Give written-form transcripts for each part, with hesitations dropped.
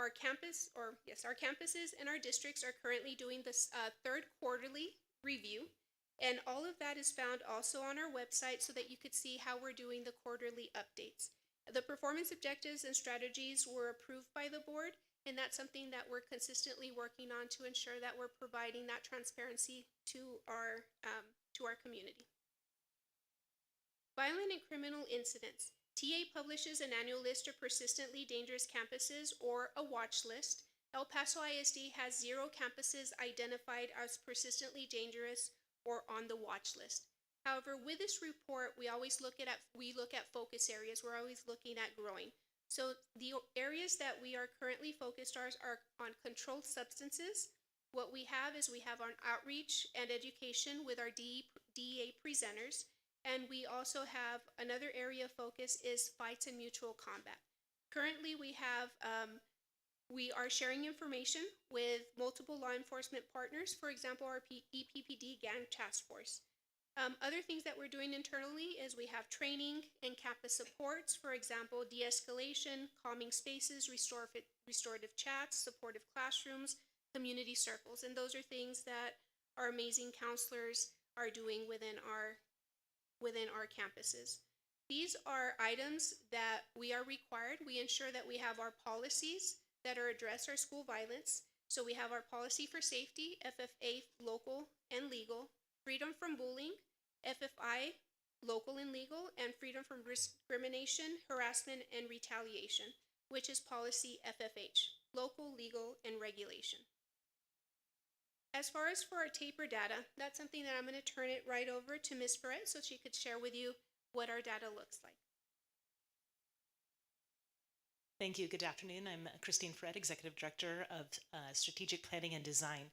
our campuses and our districts are currently doing this third quarterly review. And all of that is found also on our website so that you could see how we're doing the quarterly updates. The performance objectives and strategies were approved by the board, and that's something that we're consistently working on to ensure that we're providing that transparency to our community. Violent and criminal incidents. TA publishes an annual list of persistently dangerous campuses, or a watch list. El Paso ISD has 0 campuses identified as persistently dangerous or on the watch list. However, with this report, we look at focus areas. We're always looking at growing. So the areas that we are currently focused are on controlled substances. What we have is on outreach and education with our DEA presenters. And we also have another area of focus is fights and mutual combat. Currently, we are sharing information with multiple law enforcement partners. For example, our EPPD Gang Task Force. Other things that we're doing internally is we have training and campus supports. For example, de-escalation, calming spaces, restorative chats, supportive classrooms, community circles, and those are things that our amazing counselors are doing within our campuses. These are items that we are required. We ensure that we have our policies that address our school violence. So we have our policy for safety, FFA, local and legal, freedom from bullying, FFI, local and legal, and freedom from discrimination, harassment, and retaliation, which is policy FFH, local, legal, and regulation. As far as for our taper data, that's something that I'm going to turn it right over to Ms. Ferret so she could share with you what our data looks like. Thank you. Good afternoon. I'm Christine Ferret, Executive Director of Strategic Planning and Design.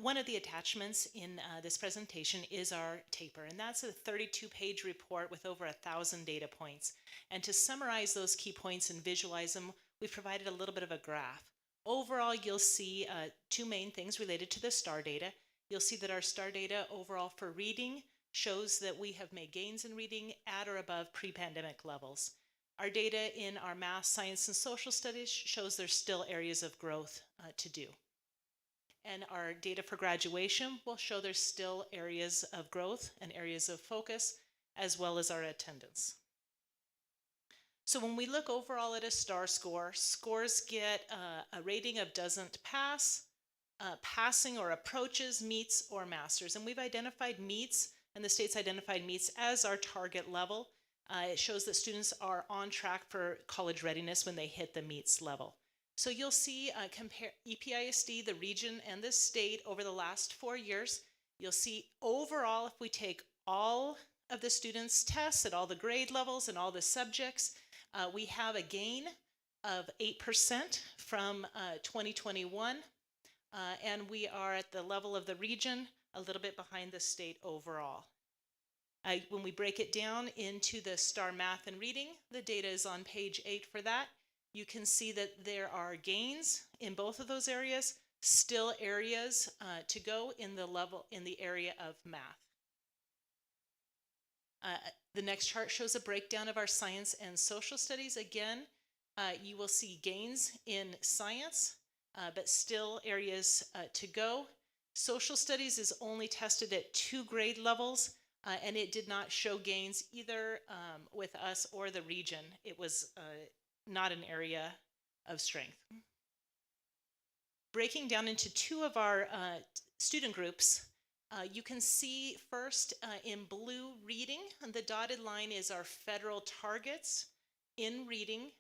One of the attachments in this presentation is our taper, and that's a 32-page report with over 1,000 data points. And to summarize those key points and visualize them, we've provided a little bit of a graph. Overall, you'll see 2 main things related to the STAR data. You'll see that our STAR data overall for reading shows that we have made gains in reading at or above pre-pandemic levels. Our data in our math, science, and social studies shows there's still areas of growth to do. And our data for graduation will show there's still areas of growth and areas of focus, as well as our attendance. So when we look overall at a STAR score, scores get a rating of doesn't pass, passing or approaches, meets, or masters. And we've identified meets, and the state's identified meets as our target level. It shows that students are on track for college readiness when they hit the meets level. So you'll see compare EPISD, the region, and the state over the last 4 years. You'll see overall, if we take all of the students' tests at all the grade levels and all the subjects, we have a gain of 8% from 2021, and we are at the level of the region, a little bit behind the state overall. When we break it down into the STAR math and reading, the data is on page 8 for that. You can see that there are gains in both of those areas, still areas to go in the area of math. The next chart shows a breakdown of our science and social studies. Again, you will see gains in science, but still areas to go. Social studies is only tested at 2 grade levels, and it did not show gains either with us or the region. It was not an area of strength. Breaking down into 2 of our student groups, you can see first in blue reading, the dotted line is our federal targets in reading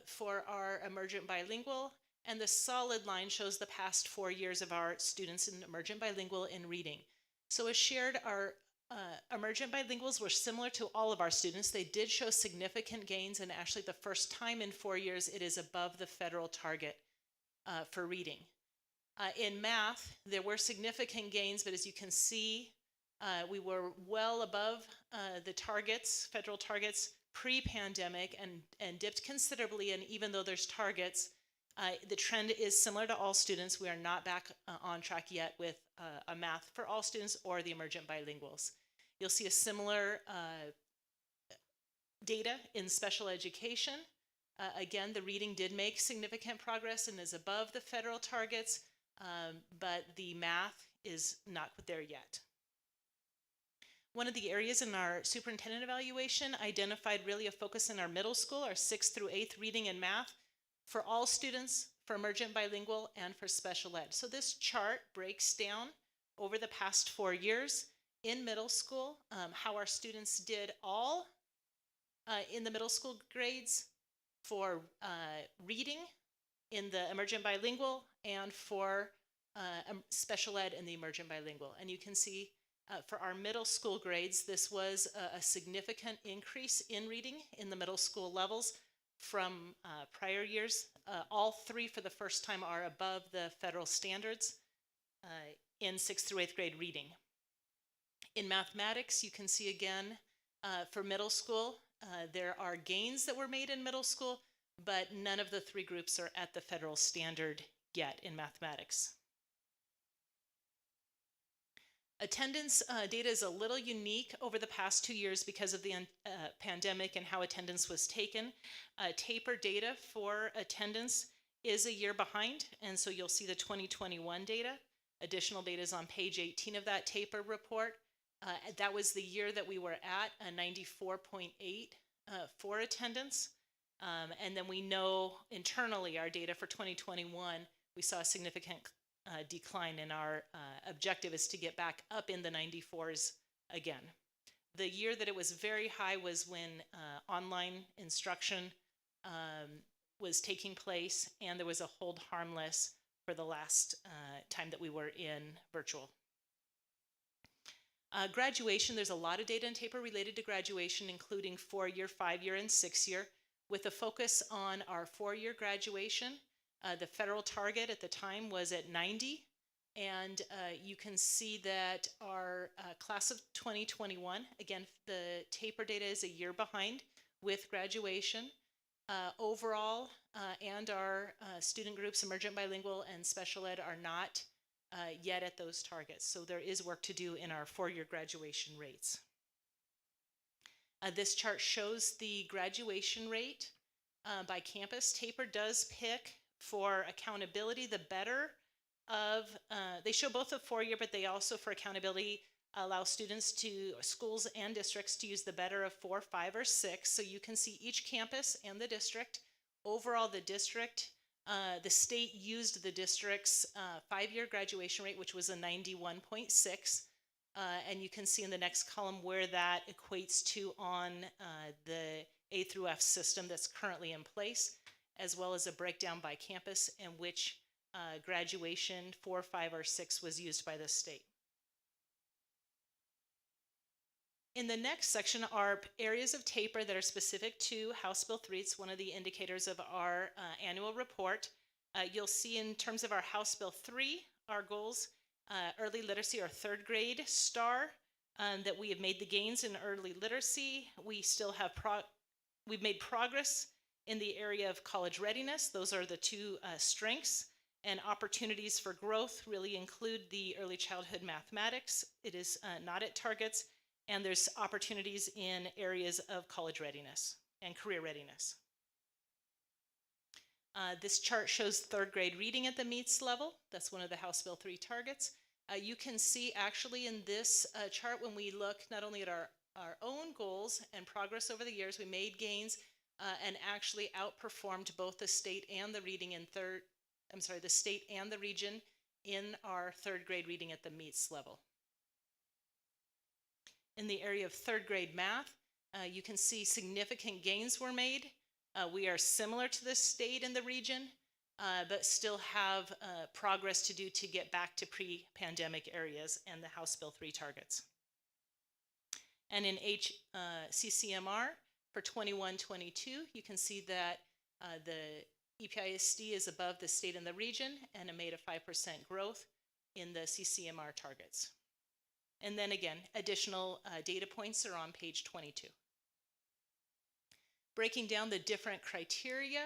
for our emergent bilingual, and the solid line shows the past 4 years of our students in emergent bilingual in reading. So as shared, our emergent bilinguals were similar to all of our students. They did show significant gains, and actually the first time in 4 years it is above the federal target for reading. In math, there were significant gains, but as you can see, we were well above the targets, federal targets, pre-pandemic, and dipped considerably. And even though there's targets, the trend is similar to all students. We are not back on track yet with a math for all students or the emergent bilinguals. You'll see a similar data in special education. Again, the reading did make significant progress and is above the federal targets, but the math is not there yet. One of the areas in our superintendent evaluation identified really a focus in our middle school, our 6th through 8th reading and math for all students, for emergent bilingual, and for special ed. So this chart breaks down over the past 4 years in middle school how our students did all in the middle school grades for reading in the emergent bilingual and for special ed in the emergent bilingual. And you can see for our middle school grades, this was a significant increase in reading in the middle school levels from prior years. All three for the first time are above the federal standards in 6th through 8th grade reading. In mathematics, you can see again for middle school, there are gains that were made in middle school, but none of the three groups are at the federal standard yet in mathematics. Attendance data is a little unique over the past 2 years because of the pandemic and how attendance was taken. Taper data for attendance is a year behind, and so you'll see the 2021 data. Additional data is on page 18 of that Taper report. That was the year that we were at a 94.8 for attendance. And then we know internally our data for 2021, we saw a significant decline, and our objective is to get back up in the 94s again. The year that it was very high was when online instruction was taking place, and there was a hold harmless for the last time that we were in virtual. Graduation, there's a lot of data in Taper related to graduation, including 4-year, 5-year, and 6-year, with a focus on our 4-year graduation. The federal target at the time was at 90, and you can see that our class of 2021, again, the Taper data is a year behind with graduation. Overall, and our student groups, emergent bilingual and special ed, are not yet at those targets. So there is work to do in our 4-year graduation rates. This chart shows the graduation rate by campus. Taper does pick for accountability the better of, they show both the 4-year, but they also for accountability allow students to, schools and districts to use the better of 4, 5, or 6. So you can see each campus and the district. Overall, the district, the state used the district's 5-year graduation rate, which was a 91.6. And you can see in the next column where that equates to on the A through F system that's currently in place, as well as a breakdown by campus and which graduation 4, 5, or 6 was used by the state. In the next section are areas of Taper that are specific to House Bill 3. It's one of the indicators of our annual report. You'll see in terms of our House Bill 3, our goals, early literacy or 3rd grade STAR, that we have made the gains in early literacy. We still have we've made progress in the area of college readiness. Those are the two strengths, and opportunities for growth really include the early childhood mathematics. It is not at targets, and there's opportunities in areas of college readiness and career readiness. This chart shows 3rd grade reading at the meets level. That's one of the House Bill 3 targets. You can see actually in this chart, when we look not only at our own goals and progress over the years, we made gains and actually outperformed both the state and the reading in the state and the region in our 3rd grade reading at the meets level. In the area of 3rd grade math, you can see significant gains were made. We are similar to the state and the region, but still have progress to do to get back to pre-pandemic areas and the House Bill 3 targets. And in CCMR for 21-22, you can see that the EPISD is above the state and the region, and it made a 5% growth in the CCMR targets. And then again, additional data points are on page 22. Breaking down the different criteria,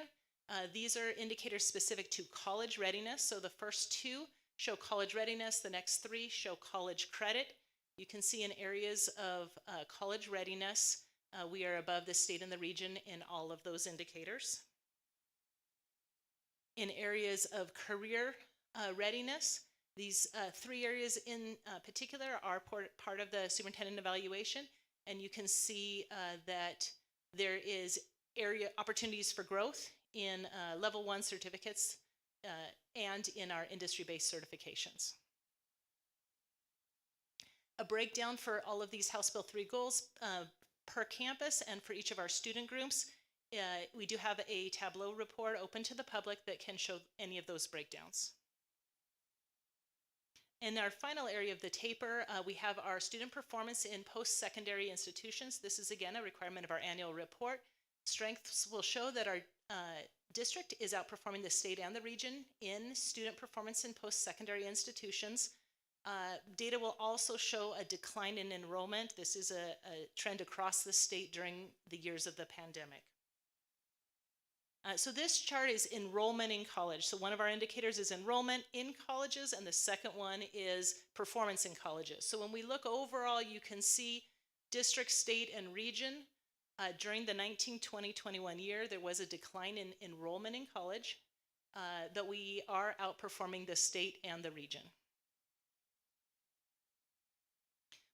these are indicators specific to college readiness. So the first 2 show college readiness, the next 3 show college credit. You can see in areas of college readiness, we are above the state and the region in all of those indicators. in areas of career readiness. These three areas in particular are part of the superintendent evaluation, and you can see that there is area opportunities for growth in level 1 certificates and in our industry-based certifications. A breakdown for all of these House Bill 3 goals per campus and for each of our student groups. We do have a Tableau report open to the public that can show any of those breakdowns. In our final area of the taper, we have our student performance in post-secondary institutions. This is again a requirement of our annual report. Strengths will show that our district is outperforming the state and the region in student performance in post-secondary institutions. Data will also show a decline in enrollment. This is a trend across the state during the years of the pandemic. So this chart is enrollment in college. So one of our indicators is enrollment in colleges, and the second one is performance in colleges. So when we look overall, you can see district, state, and region. During the 1920-21 year, there was a decline in enrollment in college, but we are outperforming the state and the region.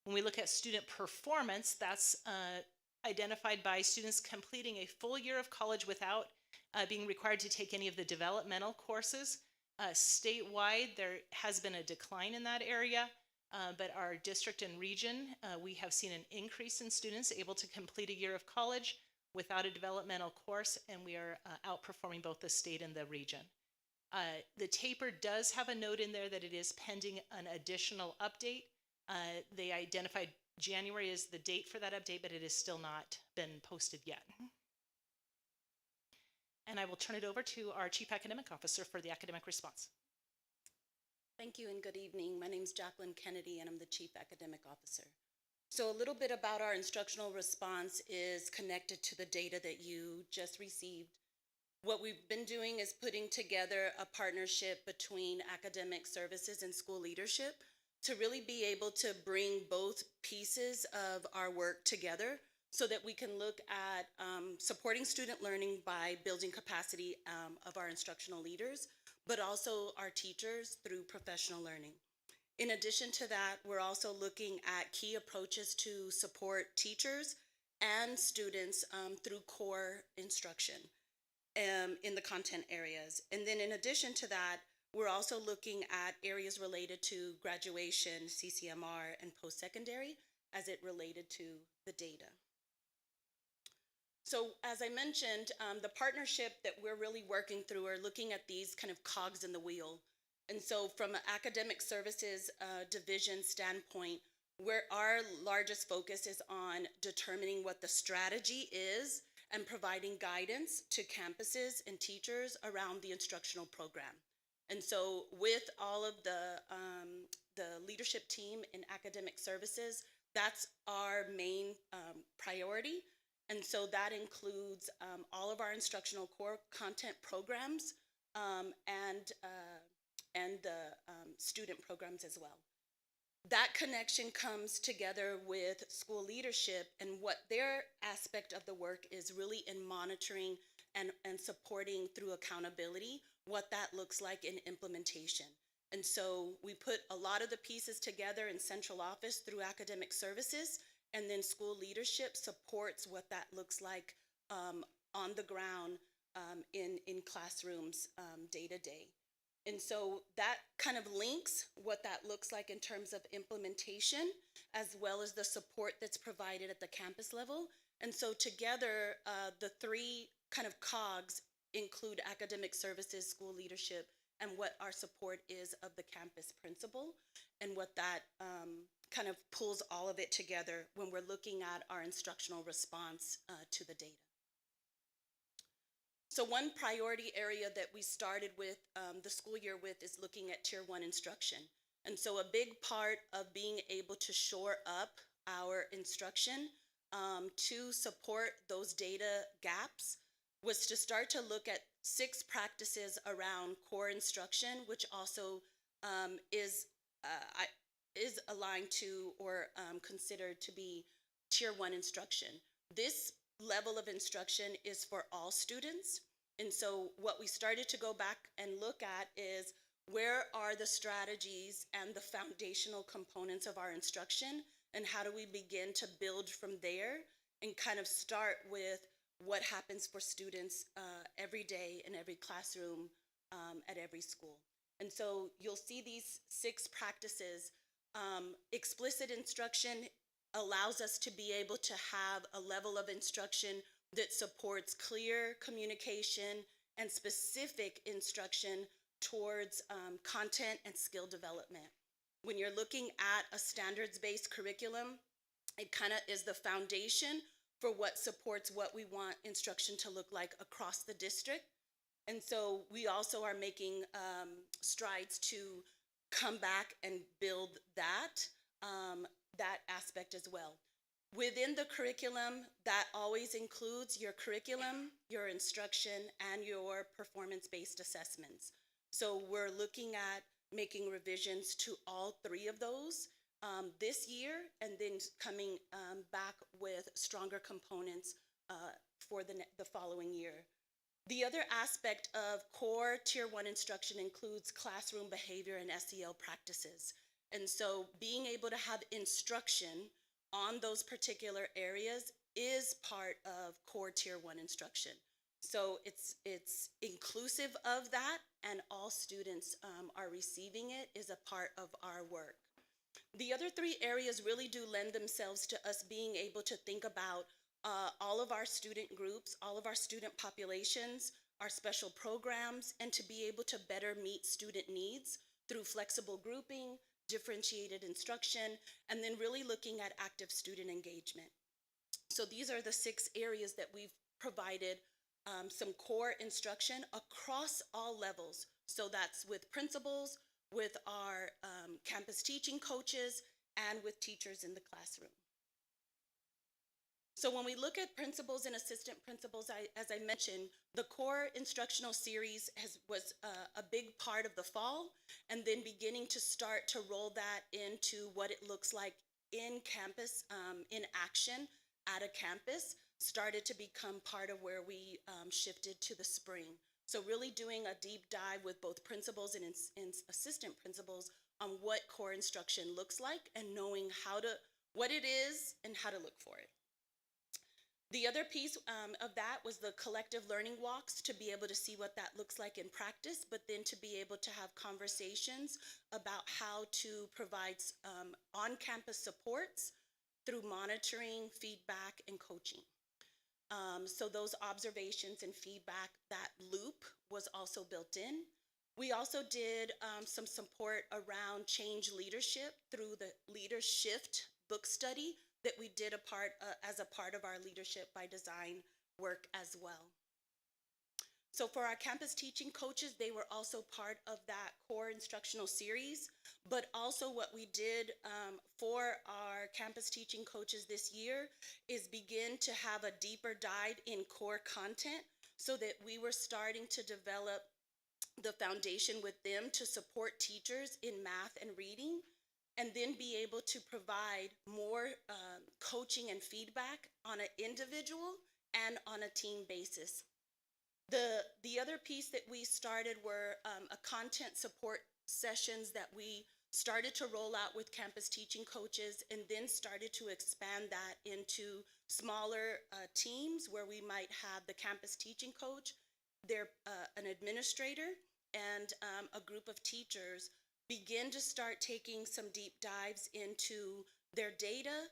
When we look at student performance, that's identified by students completing a full year of college without being required to take any of the developmental courses. Statewide, there has been a decline in that area, but our district and region, we have seen an increase in students able to complete a year of college without a developmental course, and we are outperforming both the state and the region. The taper does have a note in there that it is pending an additional update. They identified January as the date for that update, but it has still not been posted yet. And I will turn it over to our Chief Academic Officer for the academic response. Thank you and good evening. My name is Jacqueline Kennedy and I'm the Chief Academic Officer. So a little bit about our instructional response is connected to the data that you just received. What we've been doing is putting together a partnership between academic services and school leadership to really be able to bring both pieces of our work together so that we can look at supporting student learning by building capacity of our instructional leaders, but also our teachers through professional learning. In addition to that, we're also looking at key approaches to support teachers and students through core instruction in the content areas. And then in addition to that, we're also looking at areas related to graduation, CCMR, and post-secondary as it related to the data. So as I mentioned, the partnership that we're really working through are looking at these kind of cogs in the wheel. And so from an academic services division standpoint, where our largest focus is on determining what the strategy is and providing guidance to campuses and teachers around the instructional program. And so with all of the leadership team in academic services, that's our main priority. And so that includes all of our instructional core content programs and the student programs as well. That connection comes together with school leadership, and what their aspect of the work is really in monitoring and supporting through accountability what that looks like in implementation. And so we put a lot of the pieces together in central office through academic services, and then school leadership supports what that looks like on the ground in classrooms day to day. And so that kind of links what that looks like in terms of implementation, as well as the support that's provided at the campus level. And so together, the three kind of cogs include academic services, school leadership, and what our support is of the campus principal, and what that kind of pulls all of it together when we're looking at our instructional response to the data. So one priority area that we started with the school year with is looking at Tier 1 instruction. And so a big part of being able to shore up our instruction to support those data gaps was to start to look at 6 practices around core instruction, which also is aligned to or considered to be Tier 1 instruction. This level of instruction is for all students, And so what we started to go back and look at is where are the strategies and the foundational components of our instruction, and how do we begin to build from there and kind of start with what happens for students every day in every classroom at every school. And so you'll see these 6 practices. Explicit instruction allows us to be able to have a level of instruction that supports clear communication and specific instruction towards content and skill development. When you're looking at a standards-based curriculum, it kind of is the foundation for what supports what we want instruction to look like across the district. And so we also are making strides to come back and build that aspect as well. Within the curriculum, that always includes your curriculum, your instruction, and your performance-based assessments. So we're looking at making revisions to all 3 of those this year, and then coming back with stronger components for the following year. The other aspect of core Tier 1 instruction includes classroom behavior and SEL practices. And so being able to have instruction on those particular areas is part of core Tier 1 instruction. So it's inclusive of that, and all students are receiving it is a part of our work. The other 3 areas really do lend themselves to us being able to think about all of our student groups, all of our student populations, our special programs, and to be able to better meet student needs through flexible grouping, differentiated instruction, and then really looking at active student engagement. So these are the 6 areas that we've provided some core instruction across all levels. So that's with principals, with our campus teaching coaches, and with teachers in the classroom. So when we look at principals and assistant principals, as I mentioned, the core instructional series was a big part of the fall, and then beginning to start to roll that into what it looks like in campus, in action at a campus, started to become part of where we shifted to the spring. So really doing a deep dive with both principals and assistant principals on what core instruction looks like, and knowing what it is and how to look for it. The other piece of that was the collective learning walks, to be able to see what that looks like in practice, but then to be able to have conversations about how to provide on-campus supports through monitoring, feedback, and coaching. So those observations and feedback, that loop was also built in. We also did some support around change leadership through the Leader Shift book study that we did as a part of our Leadership by Design work as well. So for our campus teaching coaches, they were also part of that core instructional series, but also what we did for our campus teaching coaches this year is begin to have a deeper dive in core content, so that we were starting to develop the foundation with them to support teachers in math and reading, and then be able to provide more coaching and feedback on an individual and on a team basis. The other piece that we started were a content support sessions that we started to roll out with campus teaching coaches, and then started to expand that into smaller teams where we might have the campus teaching coach, an administrator, and a group of teachers begin to start taking some deep dives into their data,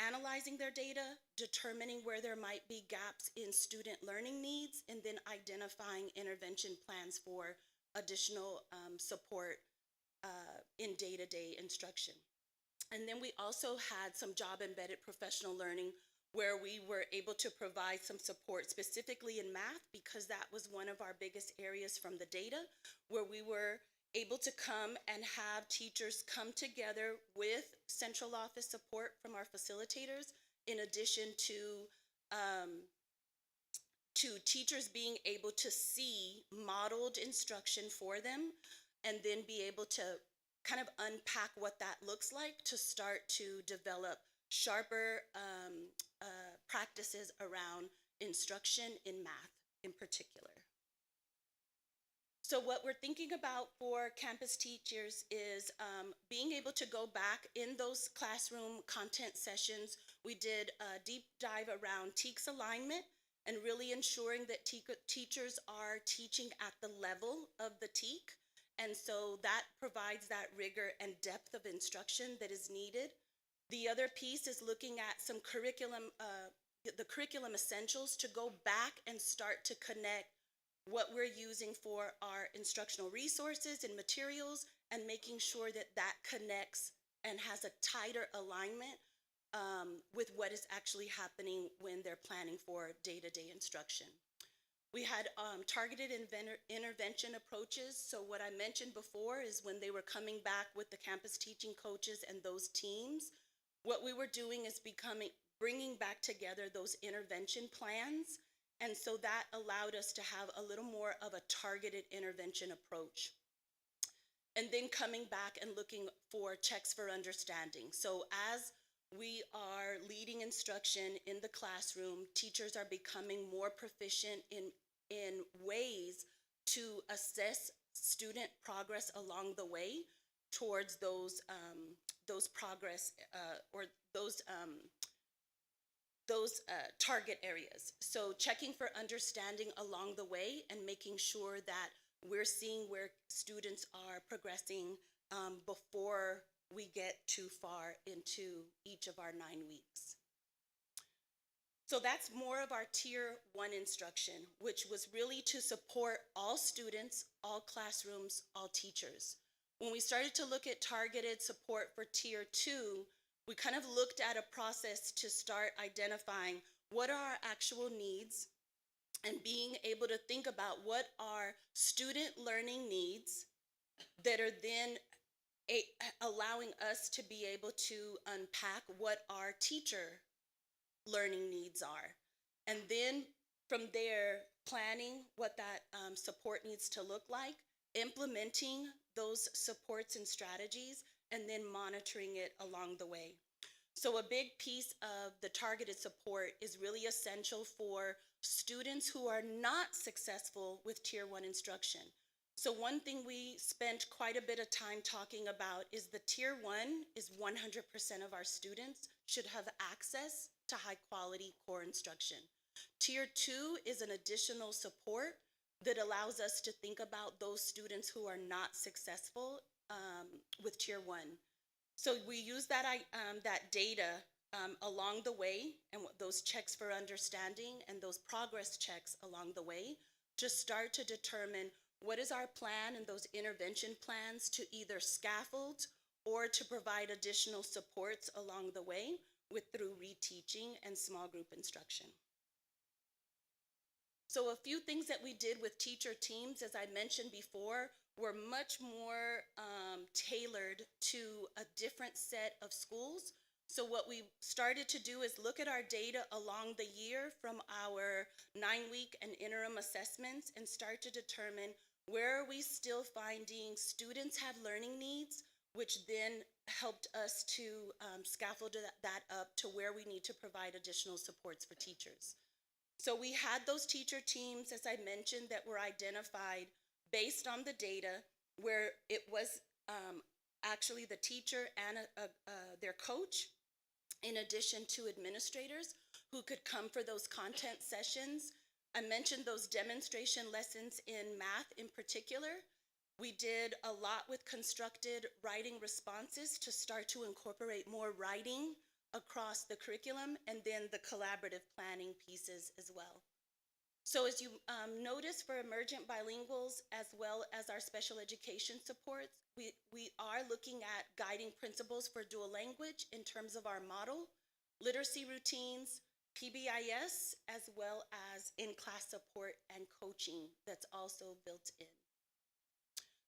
analyzing their data, determining where there might be gaps in student learning needs, and then identifying intervention plans for additional support in day-to-day instruction. And then we also had some job-embedded professional learning, where we were able to provide some support specifically in math, because that was one of our biggest areas from the data, where we were able to come and have teachers come together with central office support from our facilitators, in addition to teachers being able to see modeled instruction for them, and then be able to kind of unpack what that looks like to start to develop sharper practices around instruction in math in particular. So what we're thinking about for campus teachers is being able to go back in those classroom content sessions. We did a deep dive around TEKS alignment and really ensuring that teachers are teaching at the level of the TEK. And so that provides that rigor and depth of instruction that is needed. The other piece is looking at some the curriculum essentials to go back and start to connect what we're using for our instructional resources and materials, and making sure that that connects and has a tighter alignment with what is actually happening when they're planning for day-to-day instruction. We had targeted intervention approaches. So what I mentioned before is when they were coming back with the campus teaching coaches and those teams, what we were doing is bringing back together those intervention plans. And so that allowed us to have a little more of a targeted intervention approach. And then coming back and looking for checks for understanding. So as we are leading instruction in the classroom, teachers are becoming more proficient in ways to assess student progress along the way towards those progress or those target areas. So checking for understanding along the way and making sure that we're seeing where students are progressing before we get too far into each of our 9 weeks. So that's more of our Tier 1 instruction, which was really to support all students, all classrooms, all teachers. When we started to look at targeted support for Tier 2, we kind of looked at a process to start identifying what are our actual needs and being able to think about what are student learning needs that are then allowing us to be able to unpack what our teacher learning needs are. And then from there, planning what that support needs to look like, implementing those supports and strategies, and then monitoring it along the way. So a big piece of the targeted support is really essential for students who are not successful with Tier 1 instruction. So one thing we spent quite a bit of time talking about is the Tier 1 is 100% of our students should have access to high quality core instruction. Tier 2 is an additional support that allows us to think about those students who are not successful with Tier 1. So we use that data along the way, and those checks for understanding and those progress checks along the way to start to determine what is our plan and those intervention plans to either scaffold or to provide additional supports along the way through reteaching and small group instruction. So a few things that we did with teacher teams, as I mentioned before, were much more tailored to a different set of schools. So what we started to do is look at our data along the year from our 9-week and interim assessments and start to determine where are we still finding students have learning needs, which then helped us to scaffold that up to where we need to provide additional supports for teachers. So we had those teacher teams, as I mentioned, that were identified based on the data, where it was actually the teacher and their coach, in addition to administrators who could come for those content sessions. I mentioned those demonstration lessons in math in particular. We did a lot with constructed writing responses to start to incorporate more writing across the curriculum, and then the collaborative planning pieces as well. So as you notice, for emergent bilinguals as well as our special education supports, we are looking at guiding principles for dual language in terms of our model, literacy routines, PBIS, as well as in-class support and coaching that's also built in.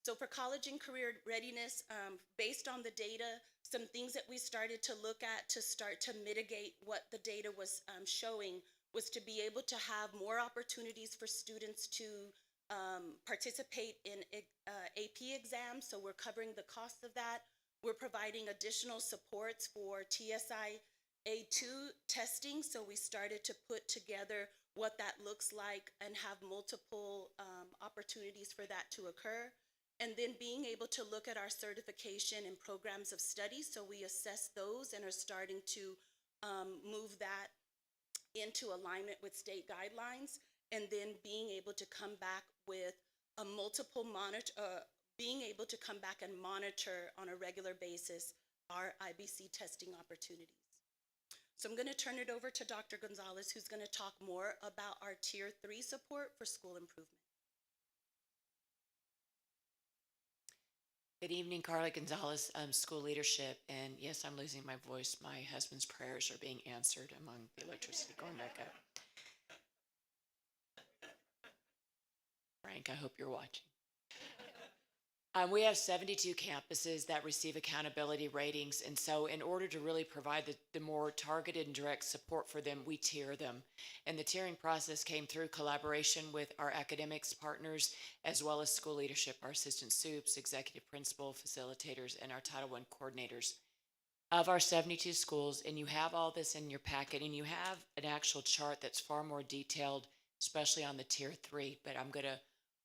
So for college and career readiness, based on the data, some things that we started to look at to start to mitigate what the data was showing was to be able to have more opportunities for students to participate in AP exams. So we're covering the cost of that. We're providing additional supports for TSI A2 testing. So we started to put together what that looks like and have multiple opportunities for that to occur. And then being able to look at our certification and programs of study. So we assess those and are starting to move that into alignment with state guidelines. And then being able to come back with a multiple monitor, being able to come back and monitor on a regular basis our IBC testing opportunities. So I'm going to turn it over to Dr. Gonzalez, who's going to talk more about our Tier 3 support for school improvement. Good evening, Carla Gonzalez, school leadership. And yes, I'm losing my voice. My husband's prayers are being answered among the electricity going back up. Frank, I hope you're watching. We have 72 campuses that receive accountability ratings. And so in order to really provide the more targeted and direct support for them, we tier them. And the tiering process came through collaboration with our academics partners, as well as school leadership, our assistant soups, executive principal, facilitators, and our Title I coordinators. Of our 72 schools, and you have all this in your packet, and you have an actual chart that's far more detailed, especially on the Tier 3, but I'm going to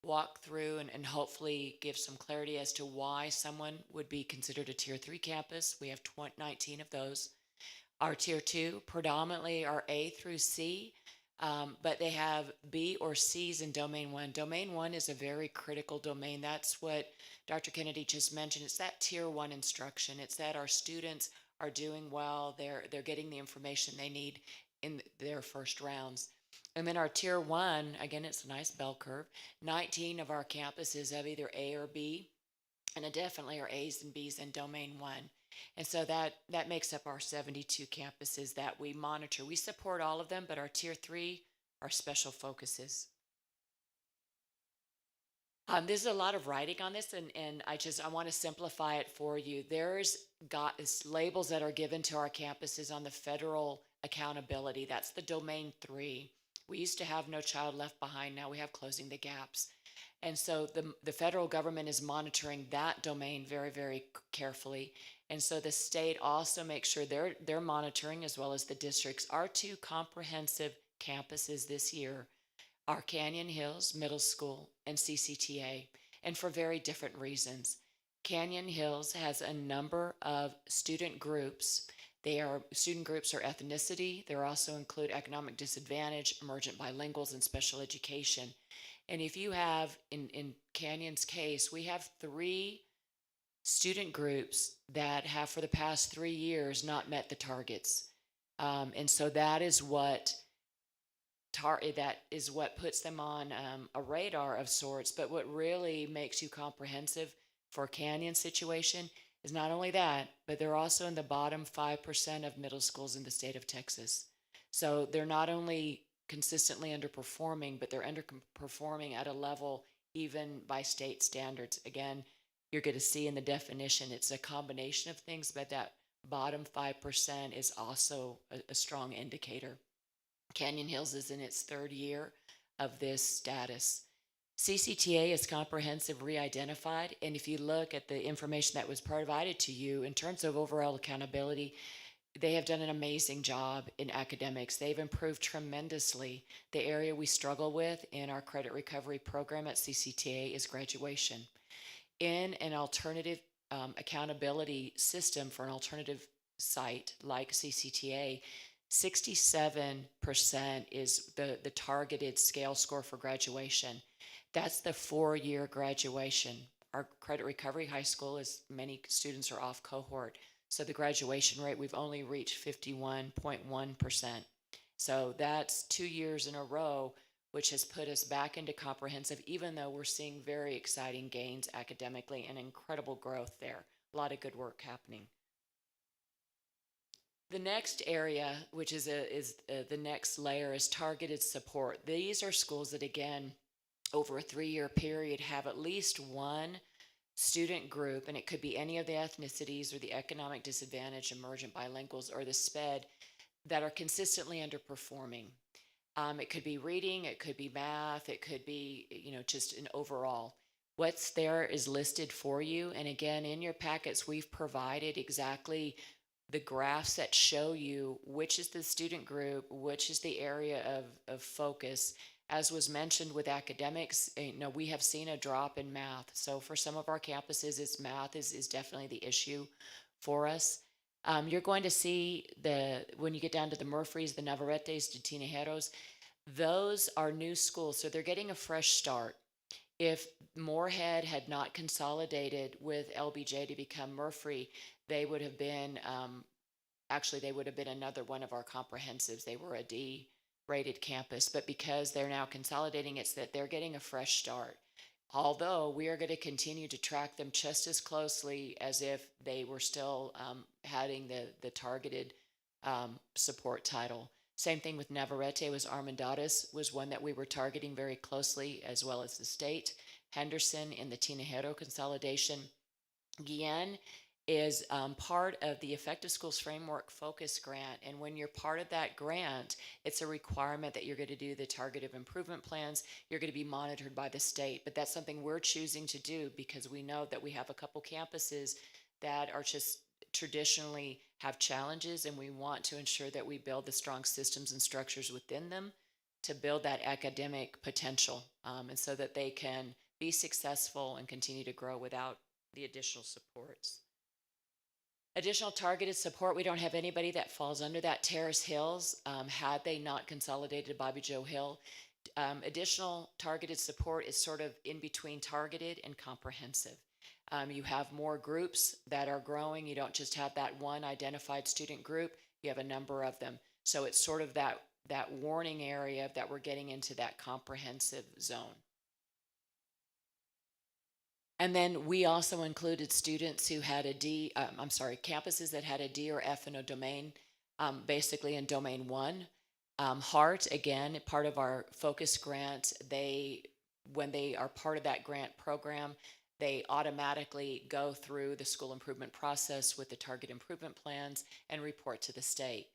walk through and hopefully give some clarity as to why someone would be considered a Tier 3 campus. We have 19 of those. Our Tier 2 predominantly are A through C, but they have B or C's in Domain 1. Domain 1 is a very critical domain. That's what Dr. Kennedy just mentioned. It's that Tier 1 instruction. It's that our students are doing well. They're getting the information they need in their first rounds. And then our Tier 1, again, it's a nice bell curve. 19 of our campuses have either A or B, and it definitely are A's and B's in Domain 1. And so that makes up our 72 campuses that we monitor. We support all of them, but our Tier 3 are special focuses. There's a lot of writing on this, and I want to simplify it for you. There's labels that are given to our campuses on the federal accountability. That's the Domain 3. We used to have No Child Left Behind. Now we have Closing the Gaps. And so the federal government is monitoring that domain very, very carefully. And so the state also makes sure they're monitoring, as well as the districts. Our two comprehensive campuses this year are Canyon Hills Middle School and CCTA, and for very different reasons. Canyon Hills has a number of student groups. Student groups are ethnicity. They also include economic disadvantage, emergent bilinguals, and special education. And if you have, in Canyon's case, we have 3 student groups that have for the past 3 years not met the targets. And so that is what puts them on a radar of sorts. But what really makes you comprehensive for Canyon's situation is not only that, but they're also in the bottom 5% of middle schools in the state of Texas. So they're not only consistently underperforming, but they're underperforming at a level even by state standards. Again, you're going to see in the definition, it's a combination of things, but that bottom 5% is also a strong indicator. Canyon Hills is in its 3rd year of this status. CCTA is comprehensive re-identified, and if you look at the information that was provided to you in terms of overall accountability, they have done an amazing job in academics. They've improved tremendously. The area we struggle with in our credit recovery program at CCTA is graduation. In an alternative accountability system for an alternative site like CCTA, 67% is the targeted scale score for graduation. That's the 4-year graduation. Our credit recovery high school, as many students are off cohort. So the graduation rate, we've only reached 51.1%. So that's 2 years in a row, which has put us back into comprehensive, even though we're seeing very exciting gains academically and incredible growth there. A lot of good work happening. The next area, which is the next layer, is targeted support. These are schools that, again, over a 3-year period have at least one student group, and it could be any of the ethnicities or the economic disadvantage, emergent bilinguals, or the SPED, that are consistently underperforming. It could be reading, it could be math, it could be, just an overall. What's there is listed for you. And again, in your packets, we've provided exactly the graphs that show you which is the student group, which is the area of focus, As was mentioned with academics, we have seen a drop in math. So for some of our campuses, math is definitely the issue for us. You're going to see when you get down to the Murphys, the Navarretes, the Tinajeros, those are new schools, so they're getting a fresh start. If Moorhead had not consolidated with LBJ to become Murphy, they would have been actually they would have been another one of our comprehensives. They were a D rated campus, but because they're now consolidating, it's that they're getting a fresh start. Although we are going to continue to track them just as closely as if they were still having the targeted support title. Same thing with Navarrete. Was Armendariz was one that we were targeting very closely, as well as the state. Henderson in the Tinajero consolidation. Guillen is part of the Effective Schools Framework Focus Grant. And when you're part of that grant, it's a requirement that you're going to do the targeted improvement plans. You're going to be monitored by the state. But that's something we're choosing to do because we know that we have a couple campuses that are just traditionally have challenges, and we want to ensure that we build the strong systems and structures within them to build that academic potential, and so that they can be successful and continue to grow without the additional supports. Additional targeted support, we don't have anybody that falls under that. Terrace Hills, had they not consolidated Bobby Joe Hill, additional targeted support is sort of in between targeted and comprehensive. You have more groups that are growing. You don't just have that one identified student group. You have a number of them. So it's sort of that warning area that we're getting into that comprehensive zone. And then we also included students who had campuses that had a D or F in a domain, basically in domain 1. Hart, again, part of our focus grant, when they are part of that grant program, they automatically go through the school improvement process with the target improvement plans and report to the state.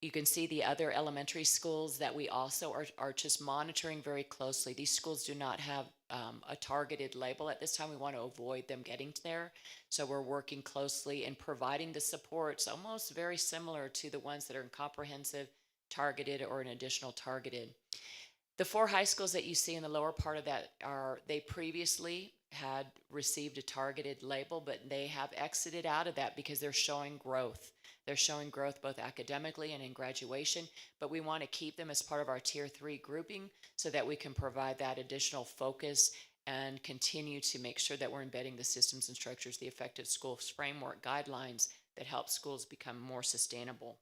You can see the other elementary schools that we also are just monitoring very closely. These schools do not have a targeted label at this time. We want to avoid them getting there. So we're working closely and providing the supports almost very similar to the ones that are in comprehensive, targeted, or an additional targeted. The 4 high schools that you see in the lower part of that they previously had received a targeted label, but they have exited out of that because they're showing growth. They're showing growth both academically and in graduation, but we want to keep them as part of our Tier 3 grouping so that we can provide that additional focus and continue to make sure that we're embedding the systems and structures, the Effective Schools Framework guidelines that help schools become more sustainable.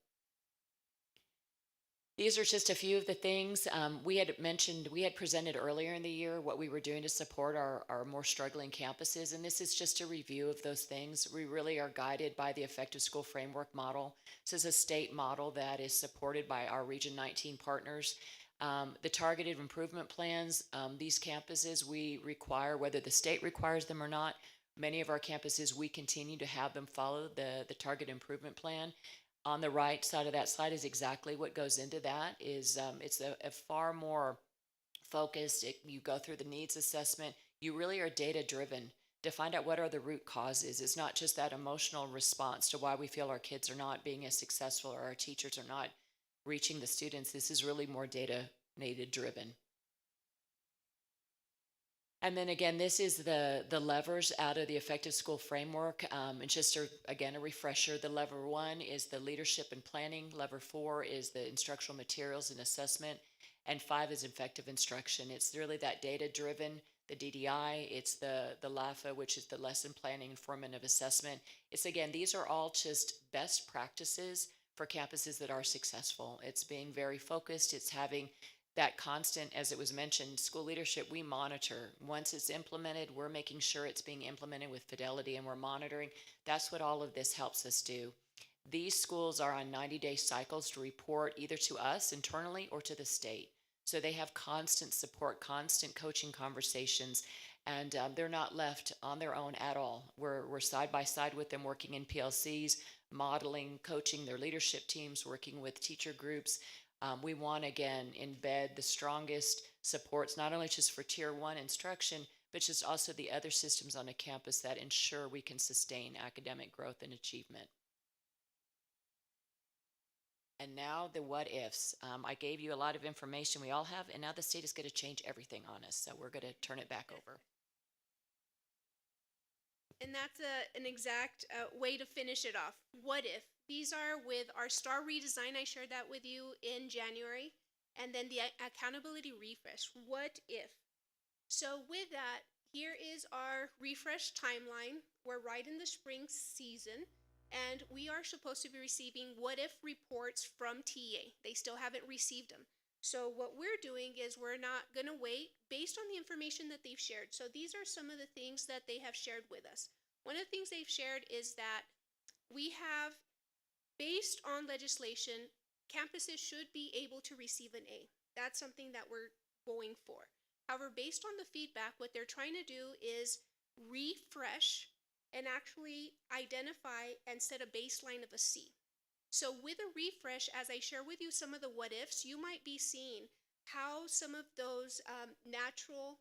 These are just a few of the things we had presented earlier in the year what we were doing to support our more struggling campuses, and this is just a review of those things. We really are guided by the Effective School Framework model. This is a state model that is supported by our Region 19 partners. The targeted improvement plans, these campuses we require, whether the state requires them or not. Many of our campuses, we continue to have them follow the target improvement plan. On the right side of that slide is exactly what goes into that. It's a far more focused. You go through the needs assessment. You really are data driven to find out what are the root causes. It's not just that emotional response to why we feel our kids are not being as successful or our teachers are not reaching the students. This is really more data driven. And then again, this is the levers out of the Effective School Framework. And just again, a refresher, the lever 1 is the leadership and planning. Lever 4 is the instructional materials and assessment. And 5 is effective instruction. It's really that data-driven, the DDI. It's the LAFA, which is the lesson planning and formative assessment. It's again, these are all just best practices for campuses that are successful. It's being very focused. It's having that constant, as it was mentioned, school leadership, we monitor. Once it's implemented, we're making sure it's being implemented with fidelity and we're monitoring. That's what all of this helps us do. These schools are on 90-day cycles to report either to us internally or to the state. So they have constant support, constant coaching conversations, and they're not left on their own at all. We're side by side with them, working in PLCs, modeling, coaching their leadership teams, working with teacher groups. We want, again, embed the strongest supports, not only just for Tier 1 instruction, but just also the other systems on a campus that ensure we can sustain academic growth and achievement. And now the what ifs. I gave you a lot of information we all have, and now the state is going to change everything on us. So we're going to turn it back over. And that's an exact way to finish it off. What if? These are with our STAR redesign. I shared that with you in January. And then the accountability refresh. What if? So with that, here is our refresh timeline. We're right in the spring season, and we are supposed to be receiving what if reports from TEA. They still haven't received them. So what we're doing is we're not going to wait based on the information that they've shared. So these are some of the things that they have shared with us. One of the things they've shared is that we have, based on legislation, campuses should be able to receive an A. That's something that we're going for. However, based on the feedback, what they're trying to do is refresh and actually identify and set a baseline of a C. So with a refresh, as I share with you some of the what ifs, you might be seeing how some of those natural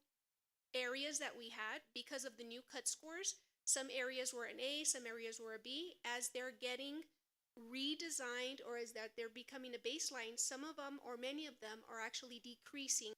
areas that we had, because of the new cut scores, some areas were an A, some areas were a B. As they're getting redesigned, or as that they're becoming a baseline, some of them or many of them are actually decreasing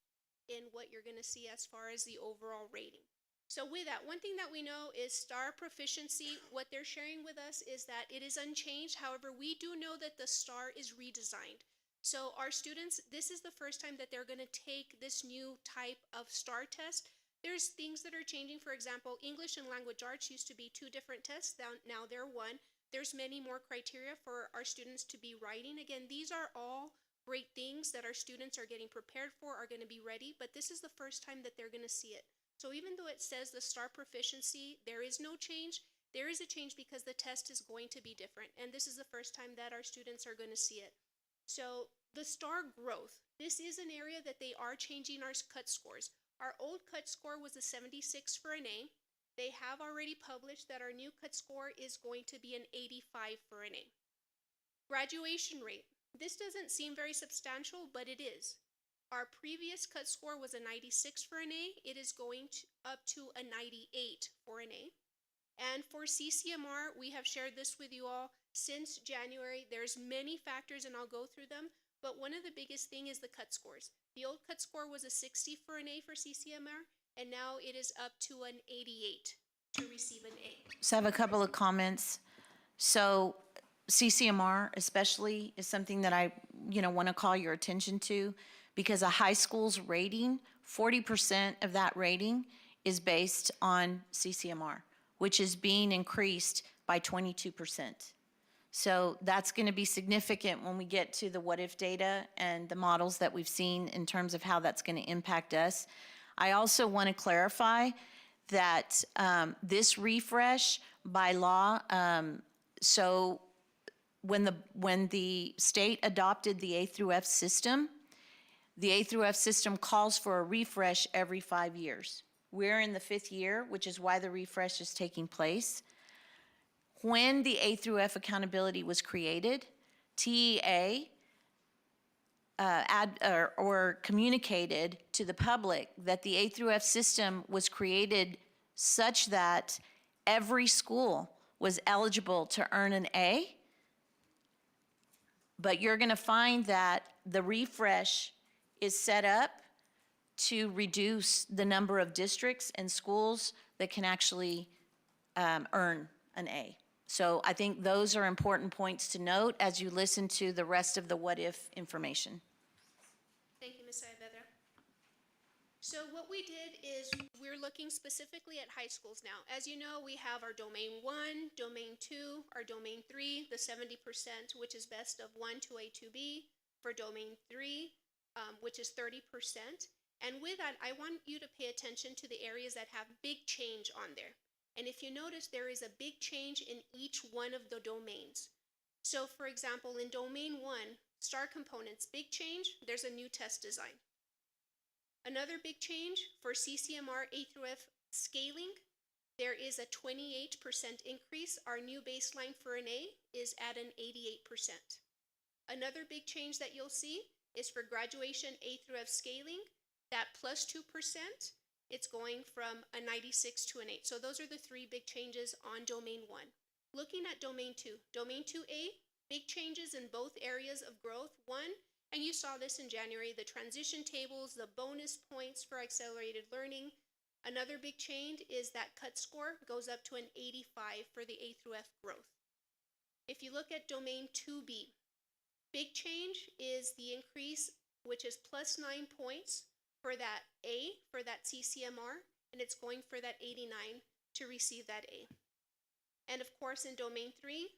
in what you're going to see as far as the overall rating. So with that, one thing that we know is STAR proficiency. What they're sharing with us is that it is unchanged. However, we do know that the STAR is redesigned. So our students, this is the first time that they're going to take this new type of STAR test. There's things that are changing. For example, English and language arts used to be two different tests. Now they're one. There's many more criteria for our students to be writing. Again, these are all great things that our students are getting prepared for, are going to be ready, but this is the first time that they're going to see it. So even though it says the STAR proficiency, there is no change. There is a change because the test is going to be different, and this is the first time that our students are going to see it. So the STAR growth, this is an area that they are changing our cut scores. Our old cut score was a 76 for an A. They have already published that our new cut score is going to be an 85 for an A. Graduation rate. This doesn't seem very substantial, but it is. Our previous cut score was a 96 for an A. It is going up to a 98 for an A. And for CCMR, we have shared this with you all since January. There's many factors, and I'll go through them, but one of the biggest thing is the cut scores. The old cut score was a 60 for an A for CCMR, and now it is up to an 88 to receive an A. So I have a couple of comments. So CCMR especially is something that I, want to call your attention to, because a high school's rating, 40% of that rating is based on CCMR, which is being increased by 22%. So that's going to be significant when we get to the what if data and the models that we've seen in terms of how that's going to impact us. I also want to clarify that this refresh by law, so when the state adopted the A through F system, the A through F system calls for a refresh every 5 years. We're in the 5th year, which is why the refresh is taking place. When the A through F accountability was created, TEA communicated to the public that the A through F system was created such that every school was eligible to earn an A. But you're going to find that the refresh is set up to reduce the number of districts and schools that can actually earn an A. So I think those are important points to note as you listen to the rest of the what if information. Thank you, Ms. Saavedra. So what we did is we're looking specifically at high schools now. As you know, we have our domain 1, domain 2, our domain 3, the 70%, which is best of 1 to A to B, for domain 3, which is 30%. And with that, I want you to pay attention to the areas that have big change on there. And if you notice, there is a big change in each one of the domains. So for example, in domain 1, STAR components, big change, there's a new test design. Another big change for CCMR A through F scaling, there is a 28% increase. Our new baseline for an A is at an 88%. Another big change that you'll see is for graduation A through F scaling, that plus 2%, it's going from a 96 to an 8. So those are the 3 big changes on domain 1. Looking at domain 2, domain 2A, Big changes in both areas of growth. One, and you saw this in January, the transition tables, the bonus points for accelerated learning. Another big change is that cut score goes up to an 85 for the A through F growth. If you look at domain 2B, big change is the increase, which is plus 9 points for that A, for that CCMR, and it's going for that 89 to receive that A. And of course, in domain 3,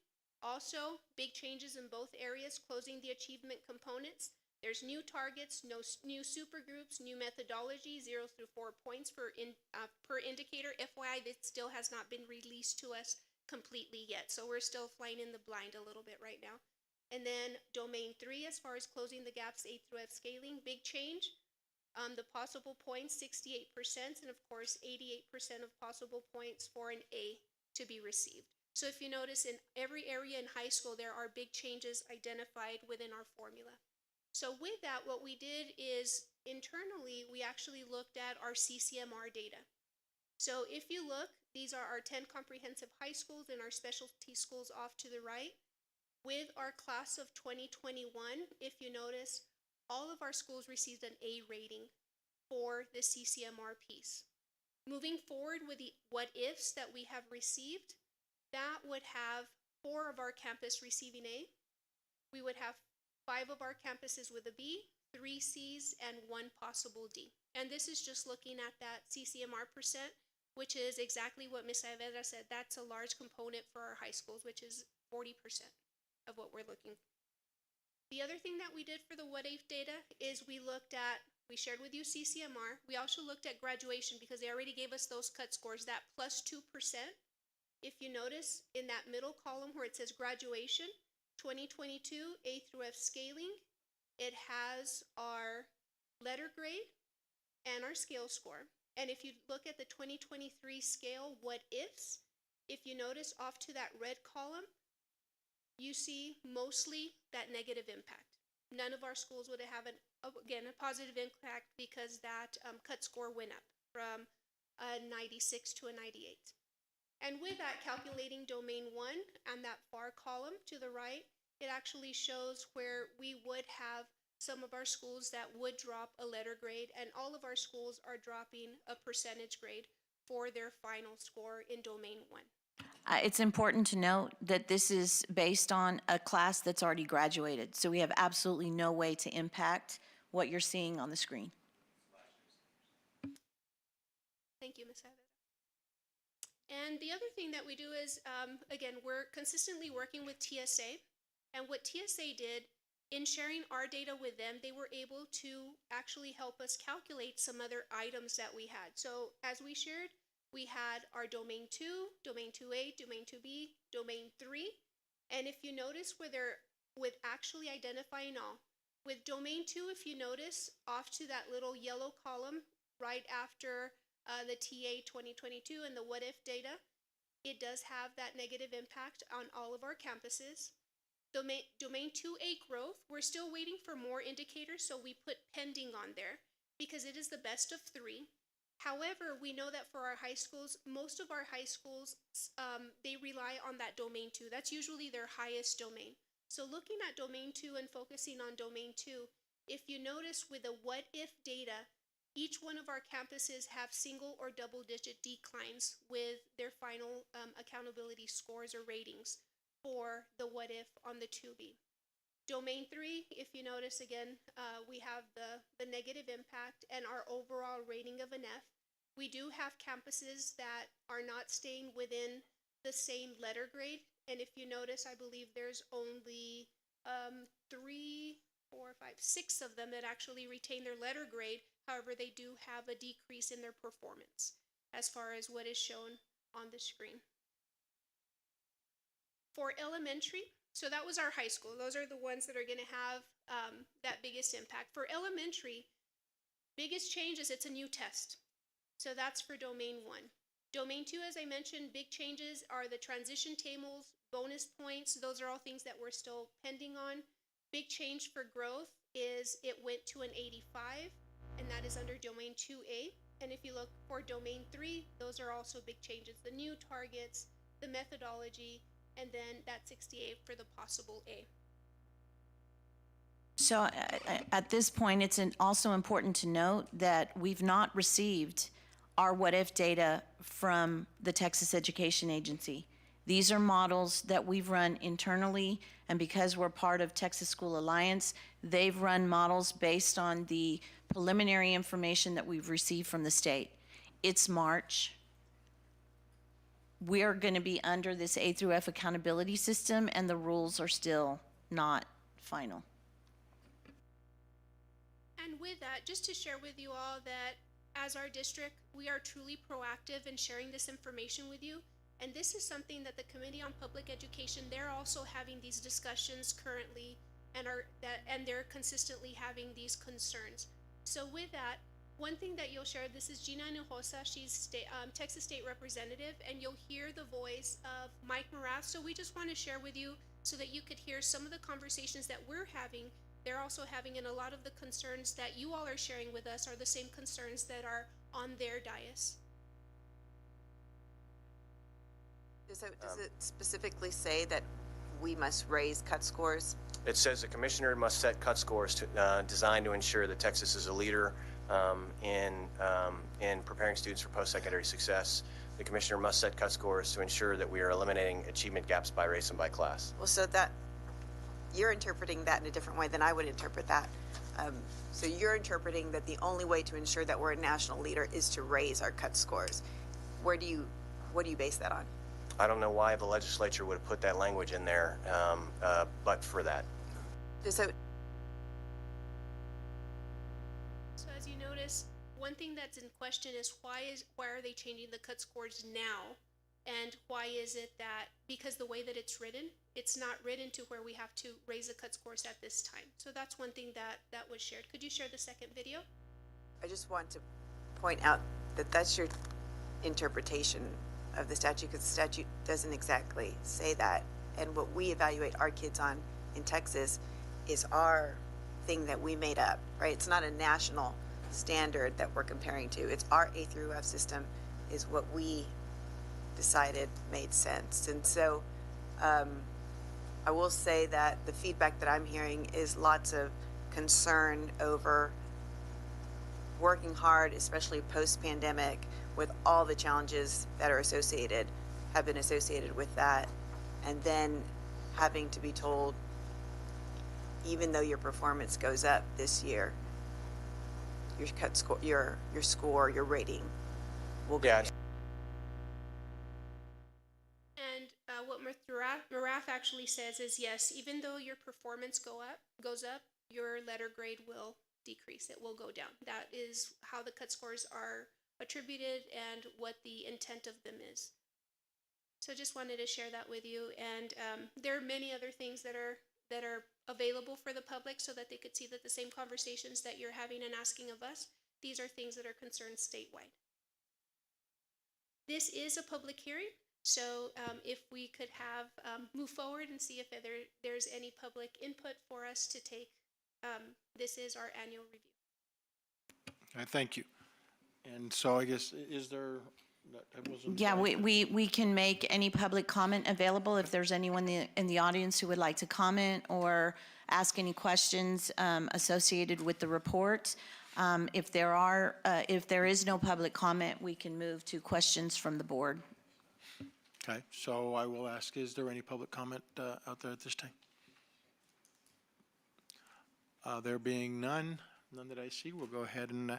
also big changes in both areas, closing the achievement components. There's new targets, new supergroups, new methodology, 0 through 4 points per indicator. FYI, this still has not been released to us completely yet, so we're still flying in the blind a little bit right now. And then domain 3, as far as closing the gaps, A through F scaling, big change. The possible points, 68%, and of course, 88% of possible points for an A to be received. So if you notice, in every area in high school, there are big changes identified within our formula. So with that, what we did is internally, we actually looked at our CCMR data. So if you look, these are our 10 comprehensive high schools and our specialty schools off to the right. With our class of 2021, if you notice, all of our schools received an A rating for the CCMR piece. Moving forward with the what ifs that we have received, that would have 4 of our campus receiving A. We would have 5 of our campuses with a B, 3 C's, and 1 possible D. And this is just looking at that CCMR percent, which is exactly what Ms. Aveda said. That's a large component for our high schools, which is 40% of what we're looking for. The other thing that we did for the what if data is we shared with you CCMR. We also looked at graduation because they already gave us those cut scores, that plus 2%. If you notice in that middle column where it says graduation, 2022 A through F scaling, it has our letter grade and our scale score. And if you look at the 2023 scale what ifs, if you notice off to that red column, you see mostly that negative impact. None of our schools would have a positive impact because that cut score went up from a 96 to a 98. And with that, calculating domain 1 and that far column to the right, it actually shows where we would have some of our schools that would drop a letter grade, and all of our schools are dropping a percentage grade for their final score in domain 1. It's important to note that this is based on a class that's already graduated, so we have absolutely no way to impact what you're seeing on the screen. Thank you, Ms. Aveda. And the other thing that we do is, again, we're consistently working with TSA, and what TSA did in sharing our data with them, they were able to actually help us calculate some other items that we had. So as we shared, we had our domain 2, domain 2A, domain 2B, domain 3. And if you notice where they're with actually identifying all, with domain 2, if you notice off to that little yellow column right after the TA 2022 and the what if data, it does have that negative impact on all of our campuses. Domain 2A growth, we're still waiting for more indicators, so we put pending on there because it is the best of 3. However, we know that for our high schools, most of our high schools, they rely on that domain 2. That's usually their highest domain. So looking at domain 2 and focusing on domain 2, if you notice with the what if data, each one of our campuses have single or double digit declines with their final accountability scores or ratings for the what if on the 2B. Domain 3, if you notice again, we have the negative impact and our overall rating of an F. We do have campuses that are not staying within the same letter grade. And if you notice, I believe there's only 3, 4, 5, 6 of them that actually retain their letter grade. However, they do have a decrease in their performance as far as what is shown on the screen. For elementary, so that was our high school. Those are the ones that are going to have that biggest impact. For elementary, biggest change is it's a new test. So that's for domain 1. Domain 2, as I mentioned, big changes are the transition tables, bonus points. Those are all things that we're still pending on. Big change for growth is it went to an 85, and that is under domain 2A. And if you look for domain 3, those are also big changes. The new targets, the methodology, and then that 68 for the possible A. So at this point, it's also important to note that we've not received our what-if data from the Texas Education Agency. These are models that we've run internally, and because we're part of Texas School Alliance, they've run models based on the preliminary information that we've received from the state. It's March. We're going to be under this A through F accountability system, and the rules are still not final. And with that, just to share with you all that as our district, we are truly proactive in sharing this information with you. And this is something that the Committee on Public Education, they're also having these discussions currently and they're consistently having these concerns. So with that, one thing that you'll share, this is Gina Hinojosa, she's Texas State Representative, and you'll hear the voice of Mike Morath. So we just want to share with you so that you could hear some of the conversations that we're having, they're also having, and a lot of the concerns that you all are sharing with us are the same concerns that are on their dais. Does it specifically say that we must raise cut scores? It says the commissioner must set cut scores designed to ensure that Texas is a leader in preparing students for post-secondary success. The commissioner must set cut scores to ensure that we are eliminating achievement gaps by race and by class. Well, so that, you're interpreting that in a different way than I would interpret that. So you're interpreting that the only way to ensure that we're a national leader is to raise our cut scores. What do you base that on? I don't know why the legislature would have put that language in there, but for that. So as you notice, one thing that's in question is why are they changing the cut scores now? And why is it that, because the way that it's written, it's not written to where we have to raise the cut scores at this time. So that's one thing that was shared. Could you share the second video? I just want to point out that that's your interpretation of the statute, because the statute doesn't exactly say that. And what we evaluate our kids on in Texas is our thing that we made up, right? It's not a national standard that we're comparing to. It's our A through F system is what we decided made sense. And so I will say that the feedback that I'm hearing is lots of concern over working hard, especially post-pandemic, with all the challenges that have been associated with that, and then having to be told, even though your performance goes up this year, your cut score, your score, your rating will go down. And what Maraf actually says is, yes, even though your performance goes up, your letter grade will decrease. It will go down. That is how the cut scores are attributed and what the intent of them is. So just wanted to share that with you. And there are many other things that are available for the public so that they could see that the same conversations that you're having and asking of us, these are things that are concerned statewide. This is a public hearing, so if we could have move forward and see if there's any public input for us to take. This is our annual review. Okay, thank you. And so I guess, is there, Yeah, we can make any public comment available if there's anyone in the audience who would like to comment or ask any questions associated with the report. If there is no public comment, we can move to questions from the board. Okay, so I will ask, is there any public comment out there at this time? There being none that I see, we'll go ahead and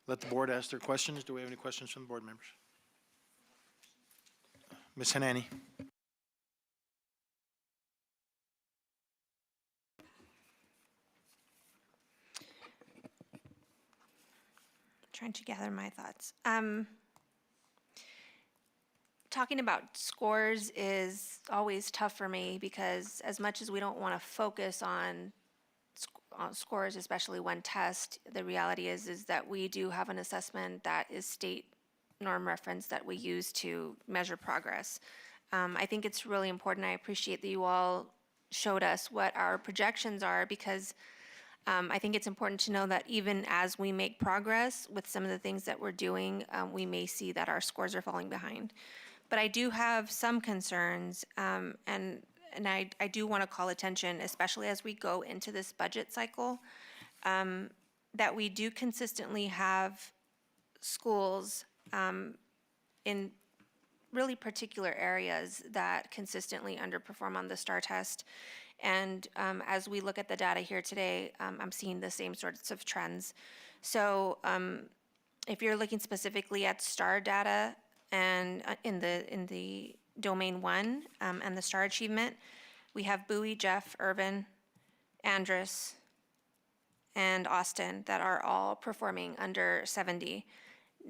let the board ask their questions. Do we have any questions from the board members? Ms. Hanani. Trying to gather my thoughts. Talking about scores is always tough for me because as much as we don't want to focus on scores, especially one test, the reality is that we do have an assessment that is state norm reference that we use to measure progress. I think it's really important. I appreciate that you all showed us what our projections are because I think it's important to know that even as we make progress with some of the things that we're doing, we may see that our scores are falling behind. But I do have some concerns, and I do want to call attention, especially as we go into this budget cycle, that we do consistently have schools in really particular areas that consistently underperform on the STAR test. And as we look at the data here today, I'm seeing the same sorts of trends. So if you're looking specifically at STAR data and in the domain 1 and the STAR achievement, we have Bowie, Jeff, Irvin, Andrus, and Austin that are all performing under 70.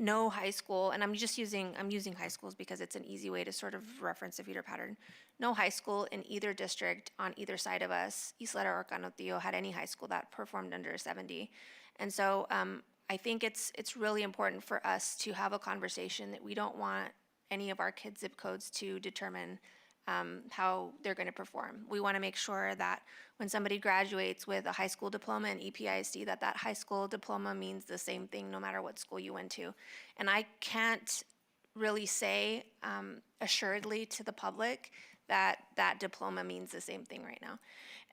No high school, and I'm using high schools because it's an easy way to sort of reference the feeder pattern. No high school in either district on either side of us, Isleta or Canutillo, had any high school that performed under 70. And so I think it's really important for us to have a conversation that we don't want any of our kids' zip codes to determine how they're going to perform. We want to make sure that when somebody graduates with a high school diploma in EPISD, that high school diploma means the same thing no matter what school you went to. And I can't really say assuredly to the public that that diploma means the same thing right now.